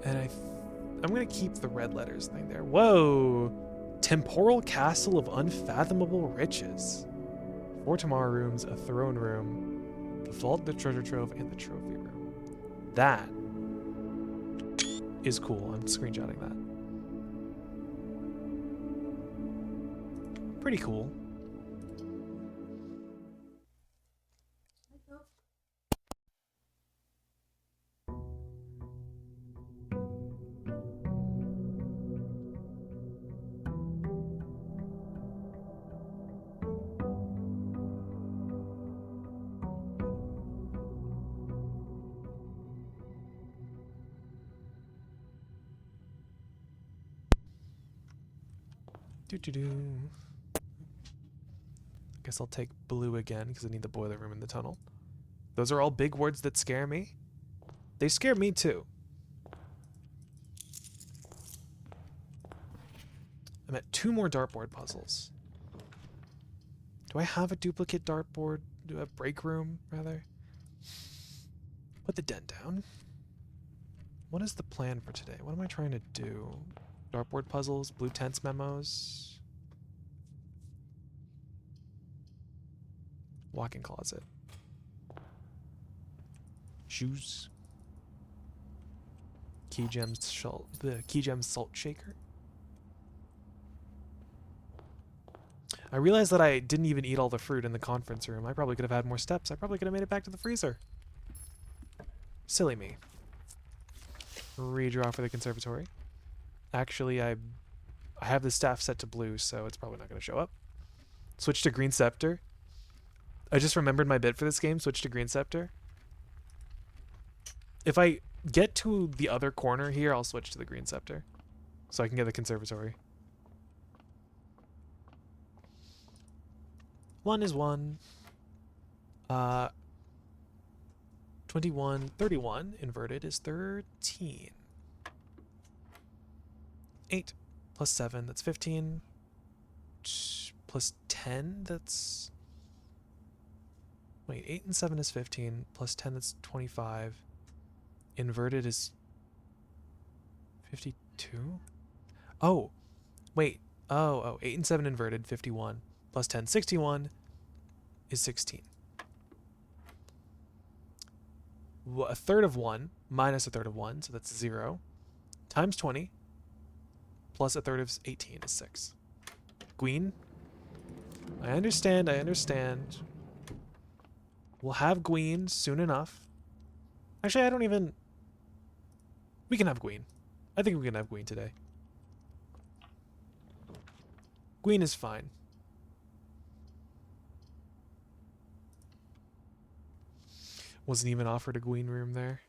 And I'm gonna keep the red letters thing there. Whoa! Temporal Castle of Unfathomable Riches. 4 tomorrow rooms, a throne room, the vault, the treasure trove, and the trophy room. That is cool. I'm screenshotting that. Pretty cool. I guess I'll take blue again because I need the boiler room in the tunnel. Those are all big words that scare me. They scare me too. I'm at 2 more dartboard puzzles. Do I have a duplicate dartboard? do a break room, rather. Put the den down. What is the plan for today? What am I trying to do? Dartboard puzzles, blue tents memos. Walk-in closet. Shoes. Key gems the key gems salt shaker. I realized that I didn't even eat all the fruit in the conference room. I probably could have had more steps. I probably could have made it back to the freezer. Silly me. Redraw for the conservatory. Actually, I have the staff set to blue, so it's probably not going to show up. Switch to green scepter. I just remembered my bid for this game. Switch to green scepter. If I get to the other corner here, I'll switch to the green scepter, so I can get the conservatory. 1 is 1. 21, 31 inverted is 13. 8 plus 7, that's 15. Plus 10, that's... Wait, 8 and 7 is 15. Plus 10, that's 25. Inverted is 52? Oh, wait. Oh, 8 and 7 inverted, 51. Plus 10, 61 is 16. A third of 1 minus a third of 1, so that's 0. Times 20 plus a third of 18 is 6. Queen? I understand, I understand. We'll have Gween soon enough. Actually, I don't even... We can have Gween. I think we can have Gween today. Gween is fine. Wasn't even offered a Gween room there.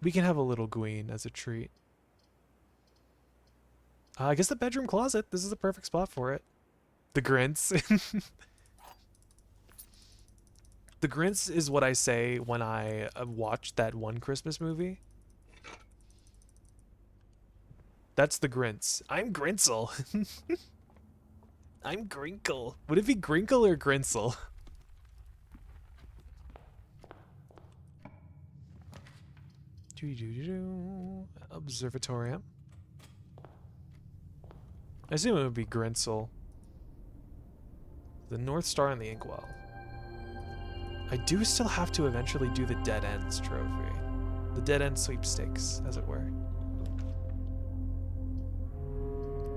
We can have a little Gween as a treat. I guess the bedroom closet. This is the perfect spot for it. The Grince. The Grince is what I say when I watch that one Christmas movie. That's the Grince. I'm Grinsel. I'm Grinkle. Would it be Grinkle or Grinsel? Observatorium. I assume it would be Grinsel. The North Star and the Inkwell. I do still have to eventually do the Dead Ends trophy. The Dead End sweepstakes, as it were.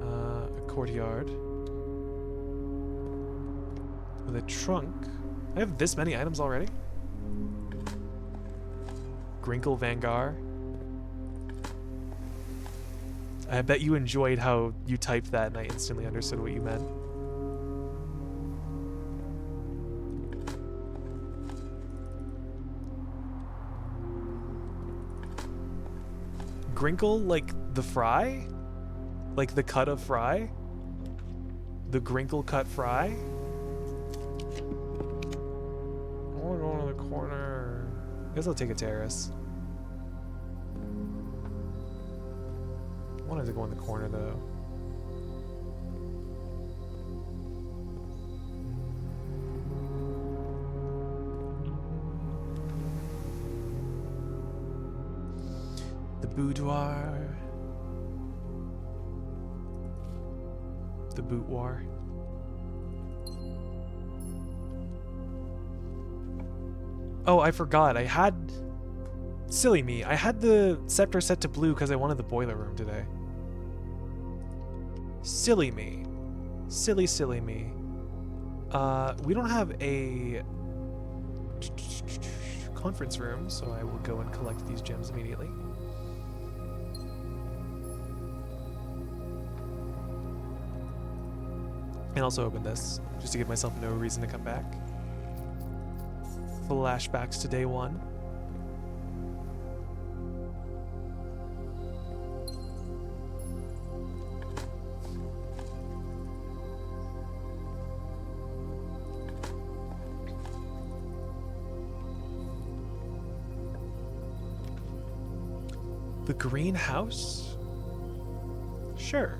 A courtyard. With a trunk. I have this many items already? Grinkle Vanguard. I bet you enjoyed how you typed that and I instantly understood what you meant. Grinkle like the fry? Like the cut of fry? The Grinkle cut fry? I wanna go to the corner. I guess I'll take a terrace. I wanted to go in the corner though. The boudoir. The boudoir. Oh, I forgot. I had... Silly me. I had the scepter set to blue because I wanted the boiler room today. Silly me. Silly, silly me. We don't have a conference room, so I will go and collect these gems immediately. And also open this, just to give myself no reason to come back. Flashbacks to day one. The greenhouse? Sure.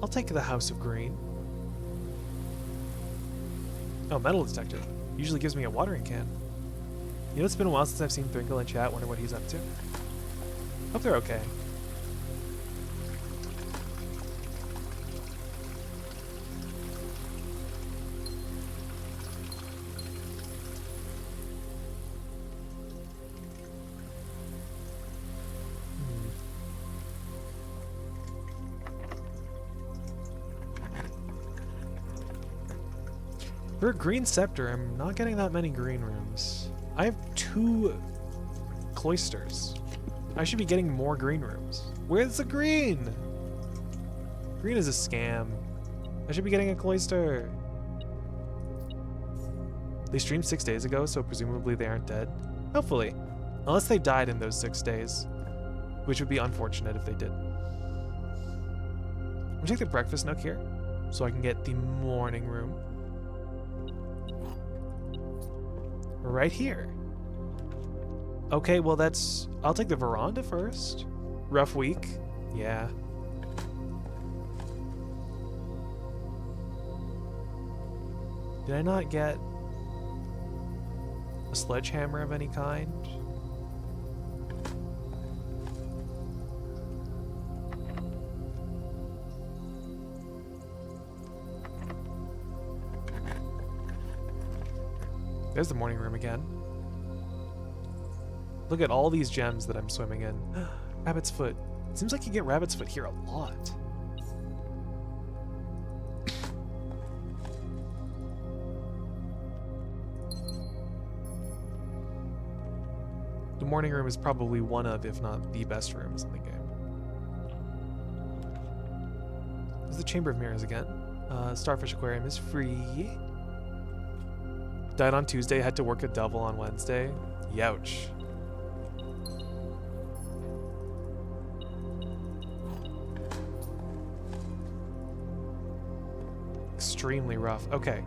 I'll take the House of Green. Oh, metal detector. Usually gives me a watering can. You know, it's been a while since I've seen Thrinkle in chat. Wonder what he's up to. Hope they're okay. For a green scepter, I'm not getting that many green rooms. I have 2 cloisters. I should be getting more green rooms. Where's the green? Green is a scam. I should be getting a cloister. They streamed 6 days ago, so presumably they aren't dead. Hopefully. Unless they died in those 6 days. Which would be unfortunate if they did. I'm gonna take the breakfast nook here, so I can get the morning room. Right here. Okay, well that's... I'll take the veranda first. Rough week. Yeah. Did I not get a sledgehammer of any kind? There's the morning room again. Look at all these gems that I'm swimming in. Rabbit's foot. It seems like you get rabbit's foot here a lot. The morning room is probably one of, if not the best rooms in the game. There's the Chamber of Mirrors again. Starfish Aquarium is free. Died on Tuesday, had to work a double on Wednesday. Youch. Extremely rough. Okay.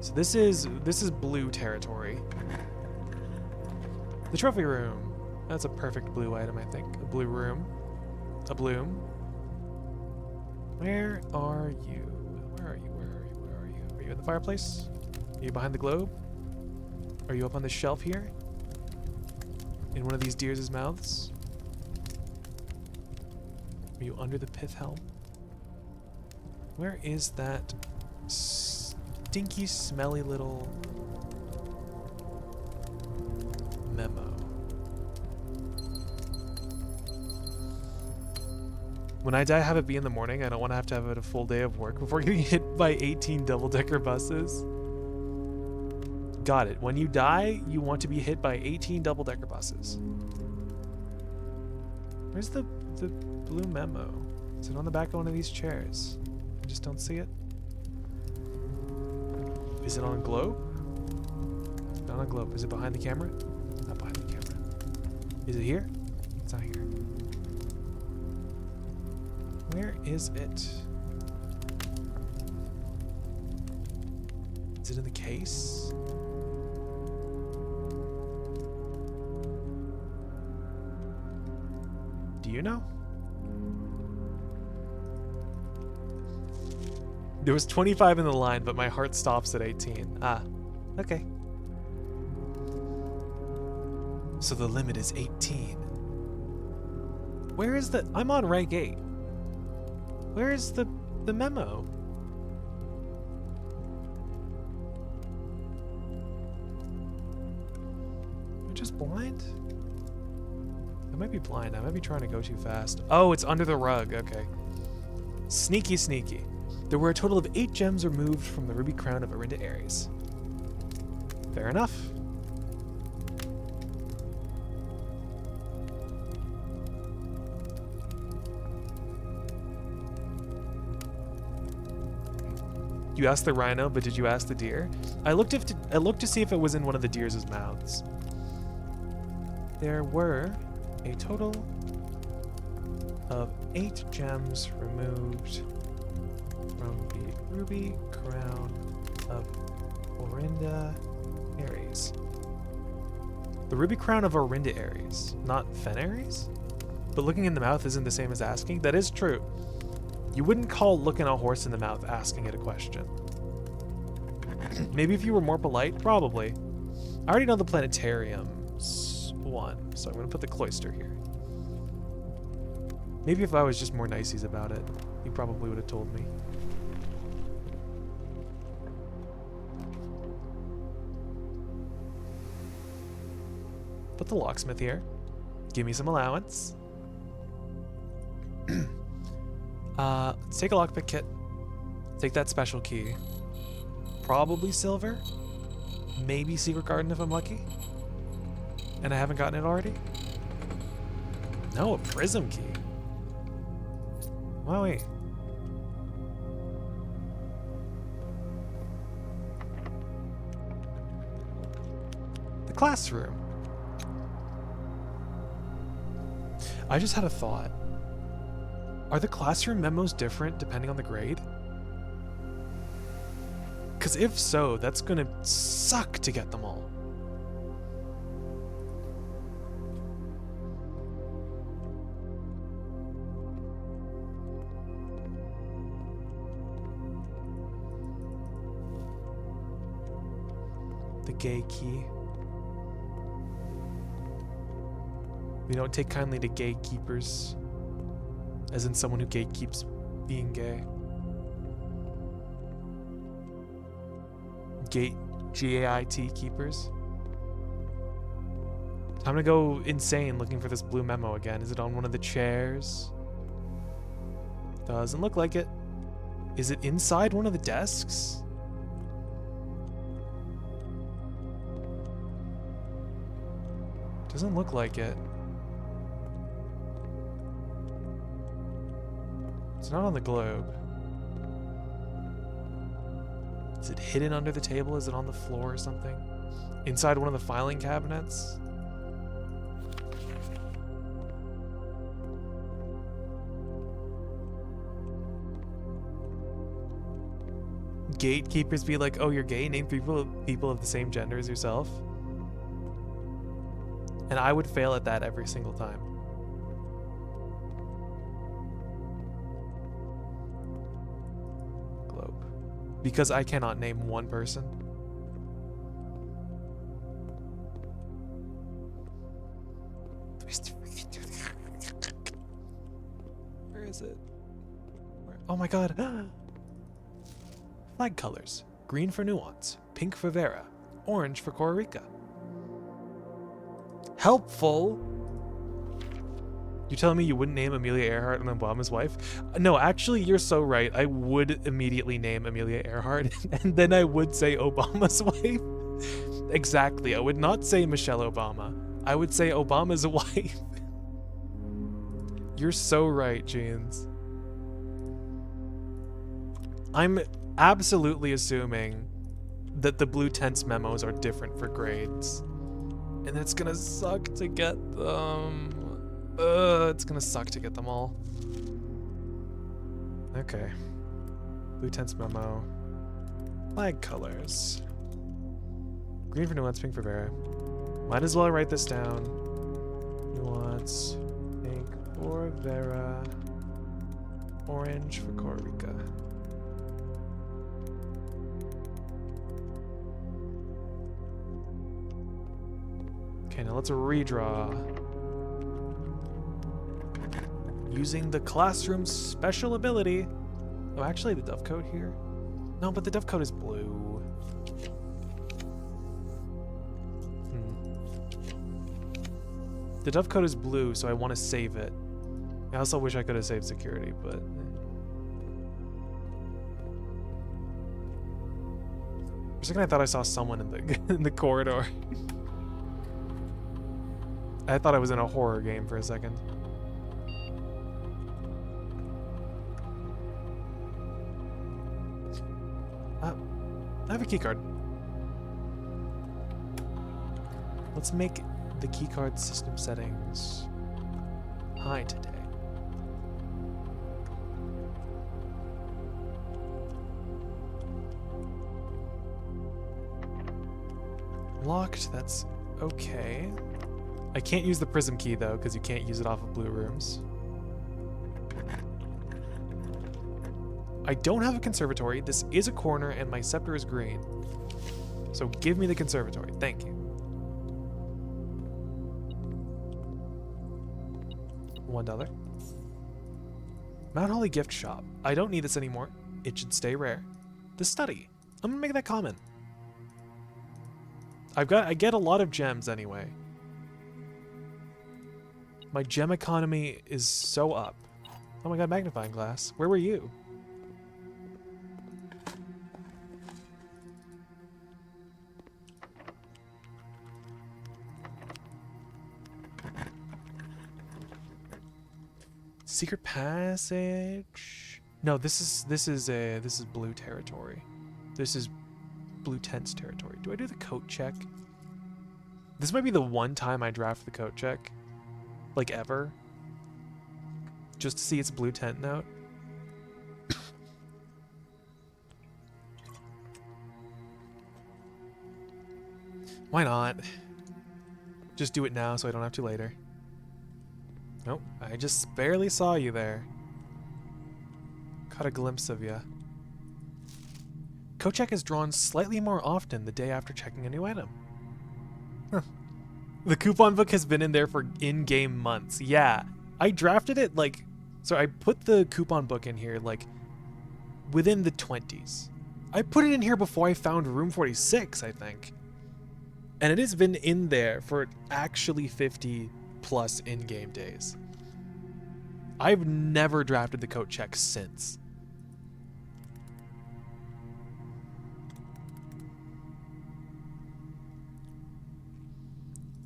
So this is blue territory. The trophy room. That's a perfect blue item, I think. A blue room. A bloom. Where are you? Where are you? Where are you? Where are you? Are you in the fireplace? Are you behind the globe? Are you up on the shelf here? In one of these deers' mouths? Are you under the pith helm? Where is that stinky, smelly little memo? When I die, have it be in the morning. I don't want to have it a full day of work before getting hit by 18 double-decker buses. Got it. When you die, you want to be hit by 18 double-decker buses. Where's the blue memo? Is it on the back of one of these chairs? I just don't see it. Is it on a globe? Not on a globe. Is it behind the camera? Not behind the camera. Is it here? It's not here. Where is it? Is it in the case? Do you know? There was 25 in the line, but my heart stops at 18. Ah, okay. So the limit is 18. Where is the... I'm on rank 8. Where is the memo? Am I just blind? I might be blind. I might be trying to go too fast. Oh, it's under the rug. Okay. Sneaky, sneaky. There were a total of 8 gems removed from the ruby crown of Arinda Ares. Fair enough. You asked the rhino, but did you ask the deer? I looked to see if it was in one of the deer's mouths. There were a total of 8 gems removed from the ruby crown of Arinda Ares. The ruby crown of Arinda Ares, not Fen Ares? But looking in the mouth isn't the same as asking? That is true. You wouldn't call looking a horse in the mouth asking it a question. Maybe if you were more polite, probably. I already know the planetarium's one, so I'm gonna put the cloister here. Maybe if I was just more niceies about it, he probably would have told me. Put the locksmith here. Give me some allowance. Let's take a lockpick kit. Take that special key. Probably silver. Maybe secret garden if I'm lucky. And I haven't gotten it already? No, a prism key. Wow, wait. The classroom. I just had a thought. Are the classroom memos different depending on the grade? Because if so, that's gonna suck to get them all. The gay key. We don't take kindly to gatekeepers, as in someone who gatekeeps being gay. G-A-I-T keepers. Time to go insane looking for this blue memo again. Is it on one of the chairs? Doesn't look like it. Is it inside one of the desks? Doesn't look like it. It's not on the globe. Is it hidden under the table? Is it on the floor or something? Inside one of the filing cabinets? Gatekeepers be like, oh, you're gay? Name people of the same gender as yourself? And I would fail at that every single time. Because I cannot name one person. Where is it? Where? Oh my god. Flag colors. Green for Nuance. Pink for Vera. Orange for Costa Rica. Helpful. You're telling me you wouldn't name Amelia Earhart and Obama's wife? No, actually, you're so right. I would immediately name Amelia Earhart, and then I would say Obama's wife. Exactly. I would not say Michelle Obama. I would say Obama's wife. You're so right, Jeans. I'm absolutely assuming that the blue tense memos are different for grades. And it's gonna suck to get them. It's gonna suck to get them all. Okay. Blue tense memo. Flag colors. Green for Nuance, pink for Vera. Might as well write this down. Nuance, pink for Vera. Orange for Costa Rica. Okay, now let's redraw. Using the classroom's special ability. Oh, actually, the dovecoat here? No, but the dovecoat is blue. The dovecoat is blue, so I want to save it. I also wish I could have saved security, but... For a second, I thought I saw someone in the in the corridor. I thought I was in a horror game for a second. I have a keycard. Let's make the keycard system settings high today. Locked, that's okay. I can't use the prism key though, because you can't use it off of blue rooms. I don't have a conservatory. This is a corner, and my scepter is green. So give me the conservatory. Thank you. $1. Mount Holly gift shop. I don't need this anymore. It should stay rare. The study. I'm gonna make that comment. I get a lot of gems anyway. My gem economy is so up. Oh my god, magnifying glass. Where were you? Secret passage. No, this is blue territory. This is blue tents territory. Do I do the coat check? This might be the one time I draft the coat check, like ever, just to see its blue tent note. Why not? Just do it now so I don't have to later. Nope, I just barely saw you there. Caught a glimpse of you. Coat check is drawn slightly more often the day after checking a new item. Huh. The coupon book has been in there for in-game months. Yeah, I drafted it like... So I put the coupon book in here like within the 20s. I put it in here before I found room 46, I think. And it has been in there for actually 50 plus in-game days. I've never drafted the coat check since.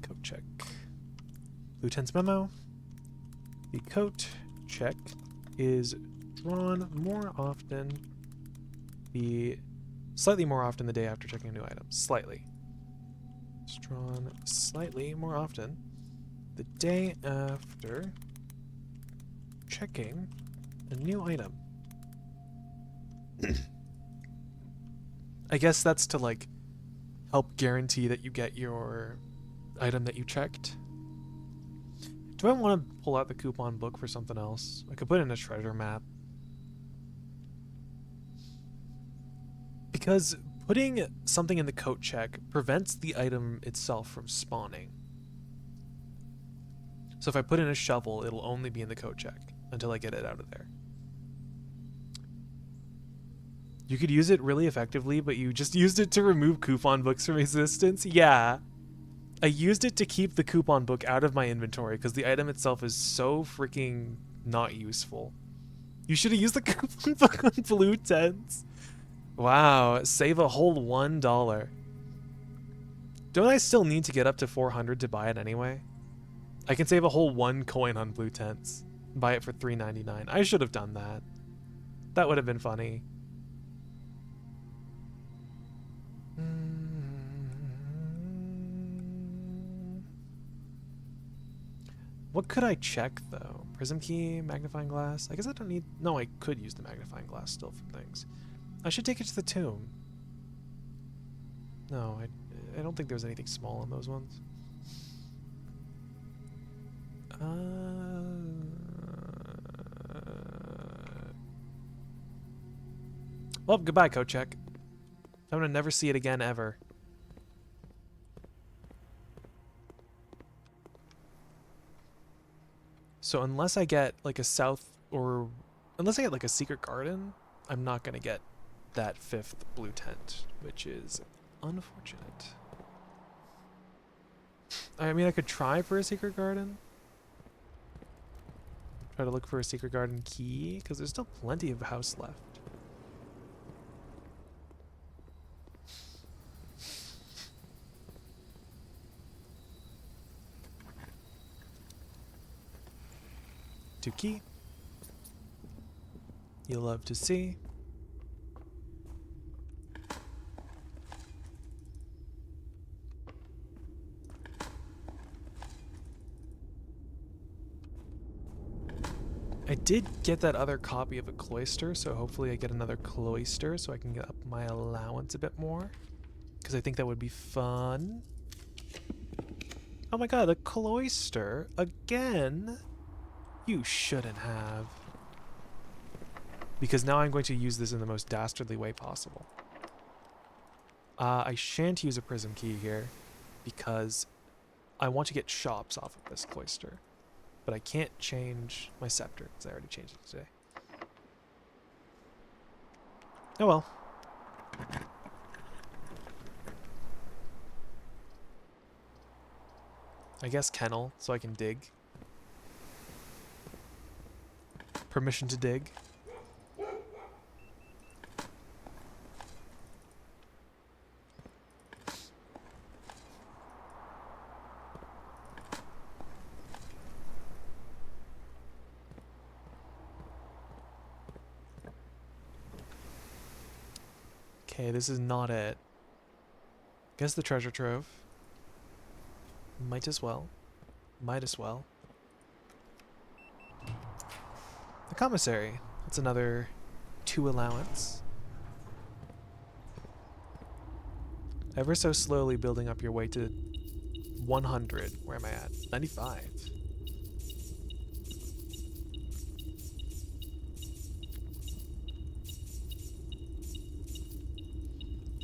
Coat check. Lieutenant's memo. The coat check is drawn more often. Slightly more often the day after checking a new item. Slightly. It's drawn slightly more often the day after checking a new item. I guess that's to like help guarantee that you get your item that you checked. Do I want to pull out the coupon book for something else? I could put in a treasure map. Because putting something in the coat check prevents the item itself from spawning. So if I put in a shovel, it'll only be in the coat check until I get it out of there. You could use it really effectively, but you just used it to remove coupon books from existence? Yeah. I used it to keep the coupon book out of my inventory because the item itself is so freaking not useful. You should have used the coupon book on blue tents. Wow, save a whole $1. Don't I still need to get up to 400 to buy it anyway? I can save a whole 1 coin on blue tents. Buy it for $3.99. I should have done that. That would have been funny. What could I check though? Prism key, magnifying glass? I guess I don't need... No, I could use the magnifying glass still for things. I should take it to the tomb. No, I don't think there's anything small on those ones. Well, goodbye, coat check. I'm gonna never see it again, ever. So unless I get like a unless I get like a secret garden, I'm not gonna get that 5th blue tent, which is unfortunate. I mean, I could try for a secret garden. Try to look for a secret garden key, because there's still plenty of house left. To key. You'll love to see. I did get that other copy of a cloister, so hopefully I get another cloister so I can get up my allowance a bit more. Because I think that would be fun. Oh my god, a cloister? Again? You shouldn't have. because now I'm going to use this in the most dastardly way possible. I shan't use a prism key here because I want to get shops off of this cloister, but I can't change my scepter because I already changed it today. Oh well. I guess kennel, so I can dig. Permission to dig. Okay, this is not it. Guess the treasure trove. Might as well. Might as well. The commissary. That's another 2 allowance. Ever so slowly building up your way to 100. Where am I at? 95.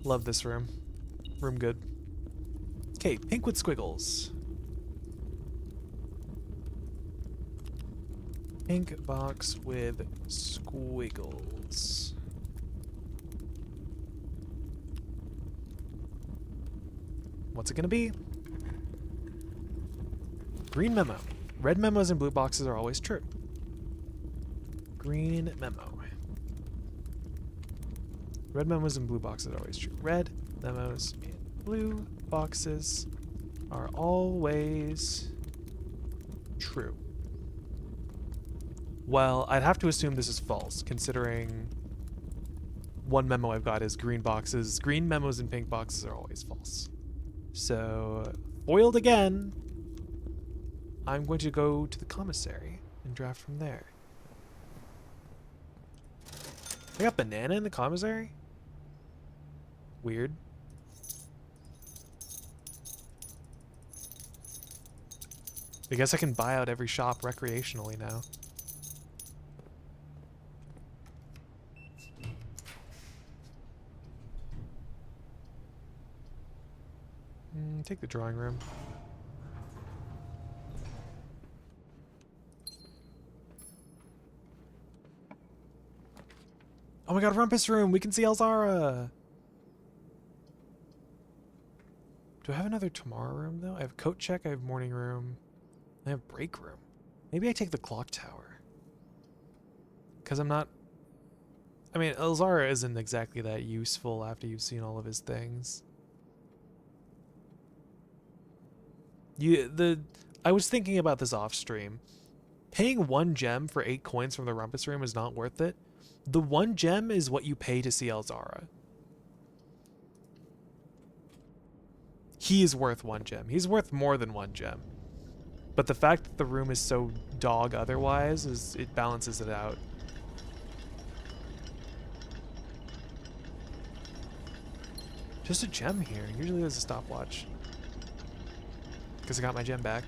Love this room. Room good. Okay, pink with squiggles. Pink box with squiggles. What's it gonna be? Green memo. Red memos and blue boxes are always true. Green memo. Red memos and blue boxes are always true. Red memos and blue boxes are always true. Well, I'd have to assume this is false, considering one memo I've got is green boxes. Green memos and pink boxes are always false. So, foiled again. I'm going to go to the commissary and draft from there. I got banana in the commissary? Weird. I guess I can buy out every shop recreationally now. Take the drawing room. Oh my god, Rumpus Room! We can see Elzara! Do I have another tomorrow room, though? I have coat check, I have morning room, I have break room. Maybe I take the clock tower. Because I'm not... I mean, Elzara isn't exactly that useful after you've seen all of his things. I was thinking about this off stream. Paying 1 gem for 8 coins from the Rumpus Room is not worth it. The 1 gem is what you pay to see Elzara. He is worth 1 gem. He's worth more than 1 gem. But the fact that the room is so dog otherwise, it balances it out. Just a gem here. Usually there's a stopwatch. Because I got my gem back.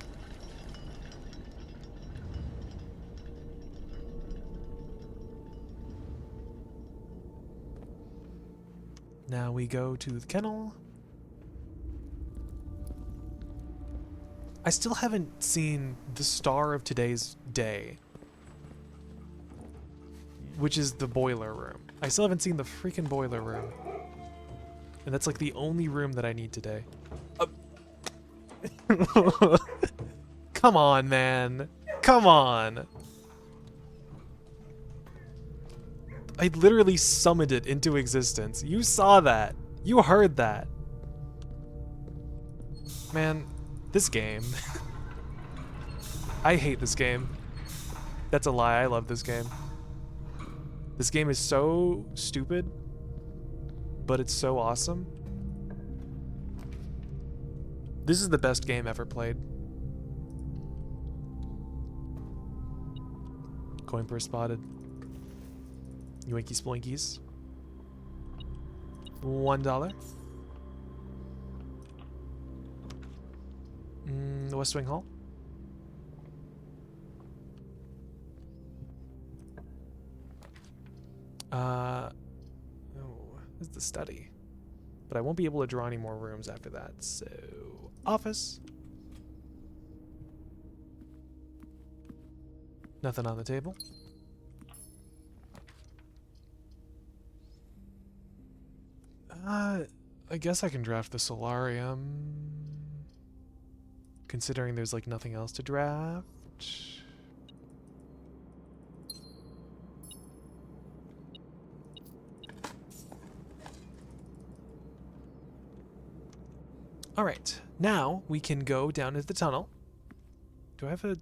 Now we go to the kennel. I still haven't seen the star of today's day, which is the boiler room. I still haven't seen the freaking boiler room. And that's like the only room that I need today. Come on, man. Come on. I literally summoned it into existence. You saw that. You heard that. Man, this game. I hate this game. That's a lie. I love this game. This game is so stupid, but it's so awesome. This is the best game ever played. Coin purse spotted. Yoinky sploinkies. $1. The West Wing Hall. Oh, this is the study. But I won't be able to draw any more rooms after that, so... Office. Nothing on the table. I guess I can draft the solarium. Considering there's like nothing else to draft. Alright, now we can go down into the tunnel. Do I have a...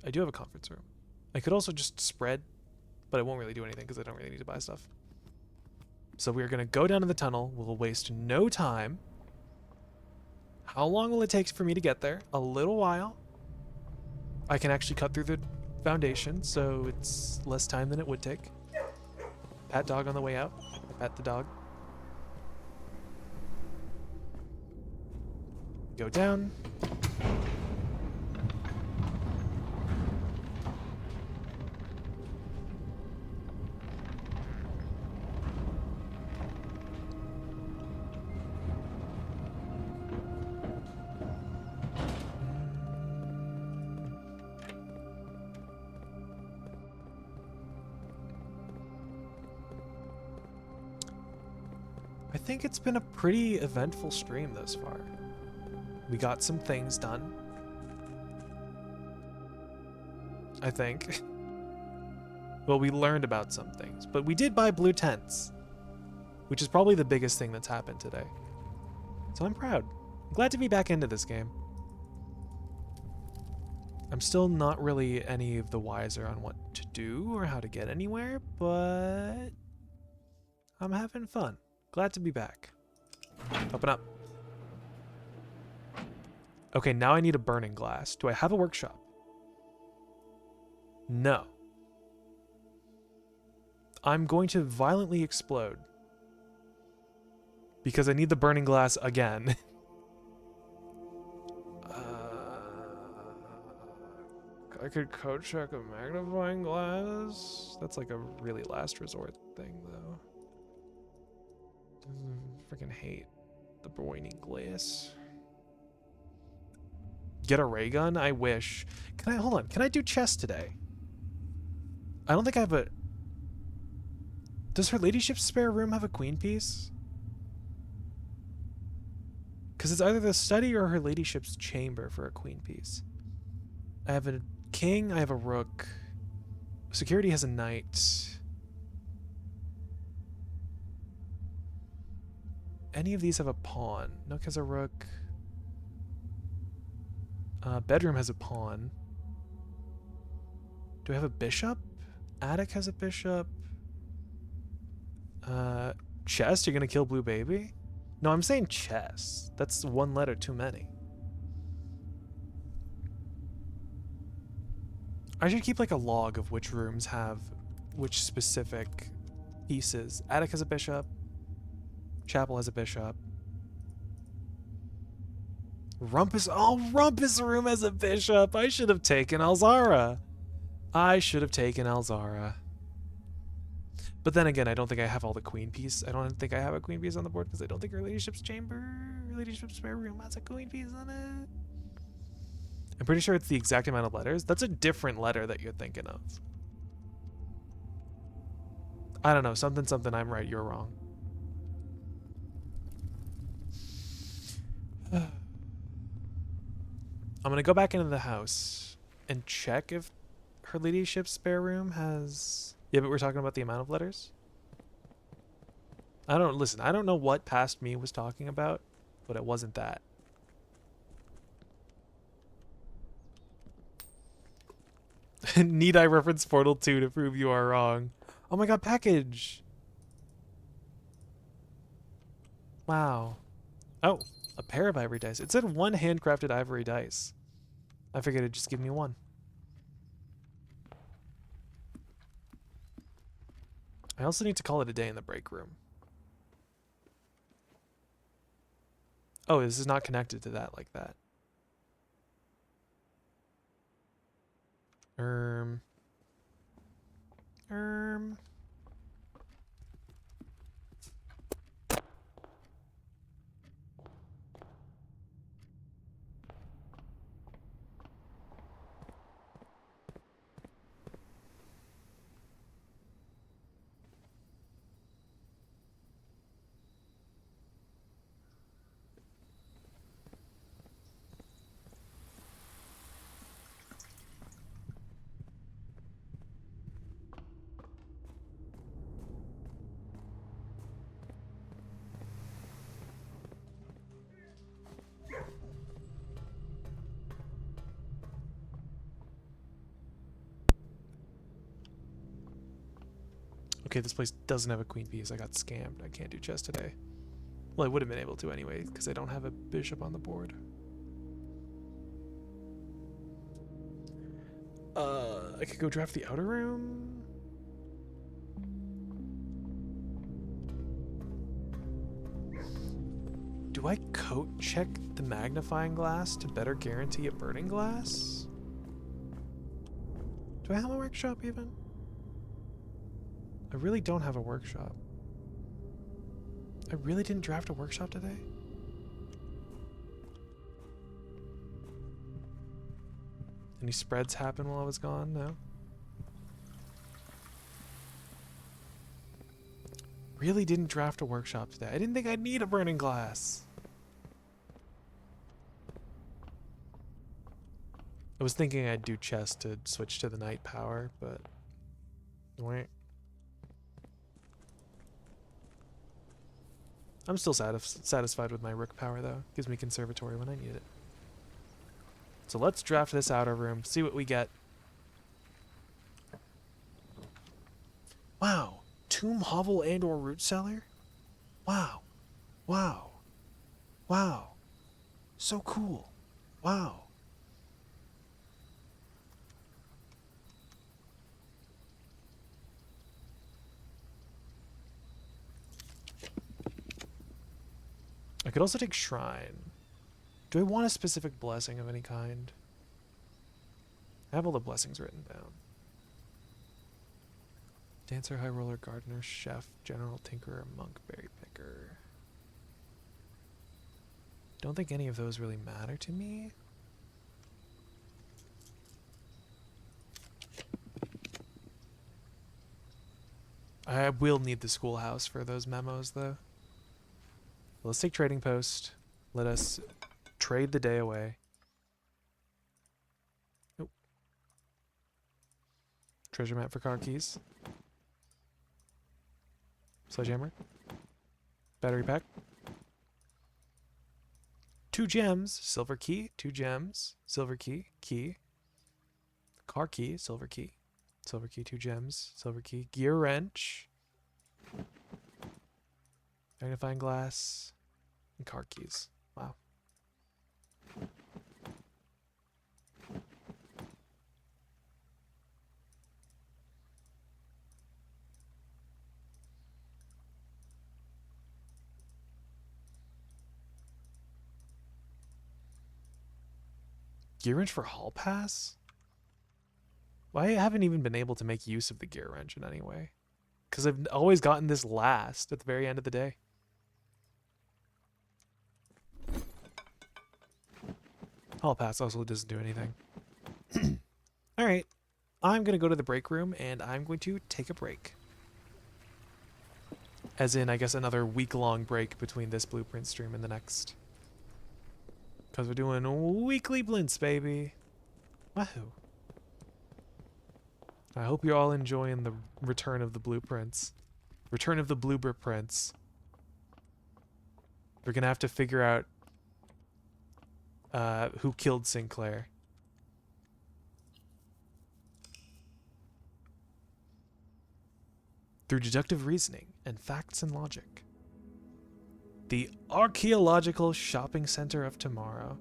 I do have a conference room. I could also just spread, but I won't really do anything because I don't really need to buy stuff. So we're going to go down to the tunnel. We'll waste no time. How long will it take for me to get there? A little while. I can actually cut through the foundation, so it's less time than it would take. Pat dog on the way out. Pat the dog. Go down. I think it's been a pretty eventful stream thus far. We got some things done. I think. Well, we learned about some things, but we did buy blue tents, which is probably the biggest thing that's happened today. So I'm proud. I'm glad to be back into this game. I'm still not really any of the wiser on what to do or how to get anywhere, but I'm having fun. Glad to be back. Open up. Okay, now I need a burning glass. Do I have a workshop? No. I'm going to violently explode. Because I need the burning glass again. I could code check a magnifying glass. That's like a really last resort thing, though. Freaking hate the burning glass. Get a ray gun? I wish. Can I, hold on, can I do chess today? I don't think I have a... Does her ladyship's spare room have a queen piece? Because it's either the study or her ladyship's chamber for a queen piece. I have a king, I have a rook. Security has a knight. Any of these have a pawn. Nook has a rook. Bedroom has a pawn. Do I have a bishop? Attic has a bishop. Chest? You're gonna kill Blue Baby? No, I'm saying chess. That's one letter too many. I should keep like a log of which rooms have which specific pieces. Attic has a bishop. Chapel has a bishop. Rumpus, oh, Rumpus room has a bishop. I should have taken Alzara. I should have taken Alzara. But then again, I don't think I have all the queen piece. I don't think I have a queen piece on the board because I don't think her ladyship's chamber, her ladyship's spare room has a queen piece on it. I'm pretty sure it's the exact amount of letters. That's a different letter that you're thinking of. I don't know, something, something, I'm right, you're wrong. I'm gonna go back into the house and check if her ladyship's spare room has... Yeah, but we're talking about the amount of letters? Listen, I don't know what past me was talking about, but it wasn't that. Need I reference Portal 2 to prove you are wrong? Oh my god, package! Wow. Oh, a pair of ivory dice. It said one handcrafted ivory dice. I figured it'd just give me one. I also need to call it a day in the break room. Oh, this is not connected to that like that. Okay, this place doesn't have a queen piece. I got scammed. I can't do chess today. Well, I would have been able to anyway, because I don't have a bishop on the board. I could go draft the outer room. Do I coat check the magnifying glass to better guarantee a burning glass? Do I have a workshop even? I really don't have a workshop. I really didn't draft a workshop today? Any spreads happen while I was gone? No? Really didn't draft a workshop today. I didn't think I'd need a burning glass. I was thinking I'd do chess to switch to the night power, but... Wait. I'm still satisfied with my rook power, though. Gives me conservatory when I need it. So let's draft this outer room, see what we get. Wow. Tomb Hovel and or Root Cellar? Wow. Wow. Wow. So cool. Wow. I could also take Shrine. Do I want a specific blessing of any kind? I have all the blessings written down. Dancer, High Roller, Gardener, Chef, General, Tinkerer, Monk, Berry Picker. Don't think any of those really matter to me. I will need the schoolhouse for those memos, though. Let's take Trading Post. Let us trade the day away. Nope. Treasure map for car keys. Sledgehammer. Battery pack. 2 gems. Silver key. 2 gems. Silver key. Key. Car key. Silver key. Silver key. 2 gems. Silver key. Gear wrench. Magnifying glass. And car keys. Wow. Gear wrench for hall pass? Well, I haven't even been able to make use of the gear wrench in any way. Because I've always gotten this last at the very end of the day. Hall pass also doesn't do anything. Alright. I'm going to go to the break room and I'm going to take a break. As in, I guess, another week-long break between this Blueprint stream and the next. Because we're doing weekly Blints, baby. Wahoo. I hope you're all enjoying the return of the Blueprints. Return of the Blueprints. We're going to have to figure out who killed Sinclair. Through deductive reasoning and facts and logic. The Archaeological Shopping Center of Tomorrow.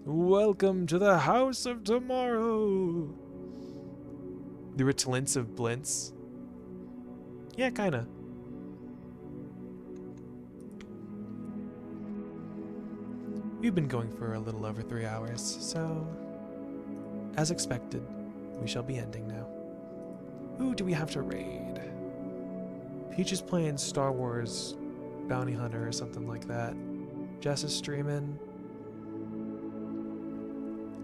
Welcome to the House of Tomorrow. The Ritalins of Blints. Yeah, kinda. We've been going for a little over 3 hours, so as expected, we shall be ending now. Who do we have to raid? Peach is playing Star Wars Bounty Hunter or something like that. Jess is streaming.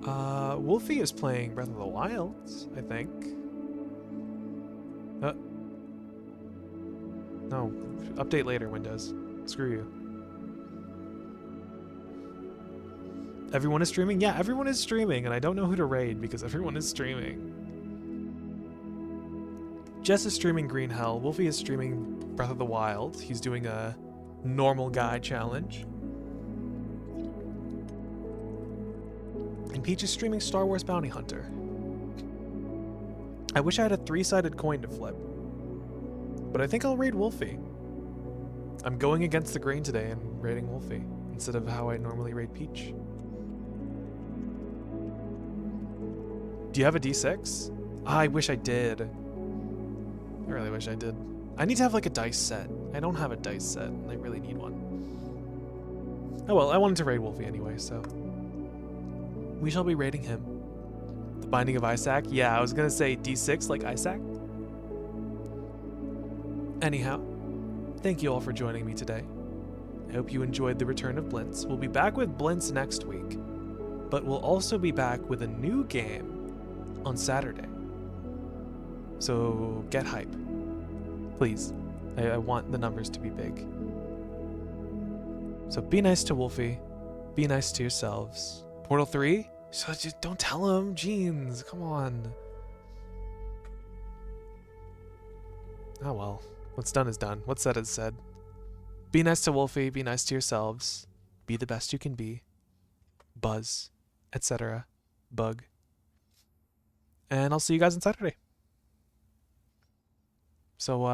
Wolfie is playing Breath of the Wild, I think. No, update later, Windows. Screw you. Everyone is streaming? Yeah, everyone is streaming, and I don't know who to raid because everyone is streaming. Jess is streaming Green Hell. Wolfie is streaming Breath of the Wild. He's doing a normal guy challenge. And Peach is streaming Star Wars Bounty Hunter. I wish I had a 3-sided coin to flip. But I think I'll raid Wolfie. I'm going against the grain today and raiding Wolfie instead of how I normally raid Peach. Do you have a D6? I wish I did. I really wish I did. I need to have like a dice set. I don't have a dice set, and I really need one. Oh well, I wanted to raid Wolfie anyway, so we shall be raiding him. The Binding of Isaac? Yeah, I was gonna say D6 like Isaac. Anyhow, thank you all for joining me today. I hope you enjoyed the return of Blintz. We'll be back with Blintz next week, but we'll also be back with a new game on Saturday. So get hype. Please. I want the numbers to be big. So be nice to Wolfie. Be nice to yourselves. Portal 3? So just don't tell him, Jeans. Come on. Oh well. What's done is done. What's said is said. Be nice to Wolfie. Be nice to yourselves. Be the best you can be. Buzz. Etc. Bug. And I'll see you guys on Saturday. So,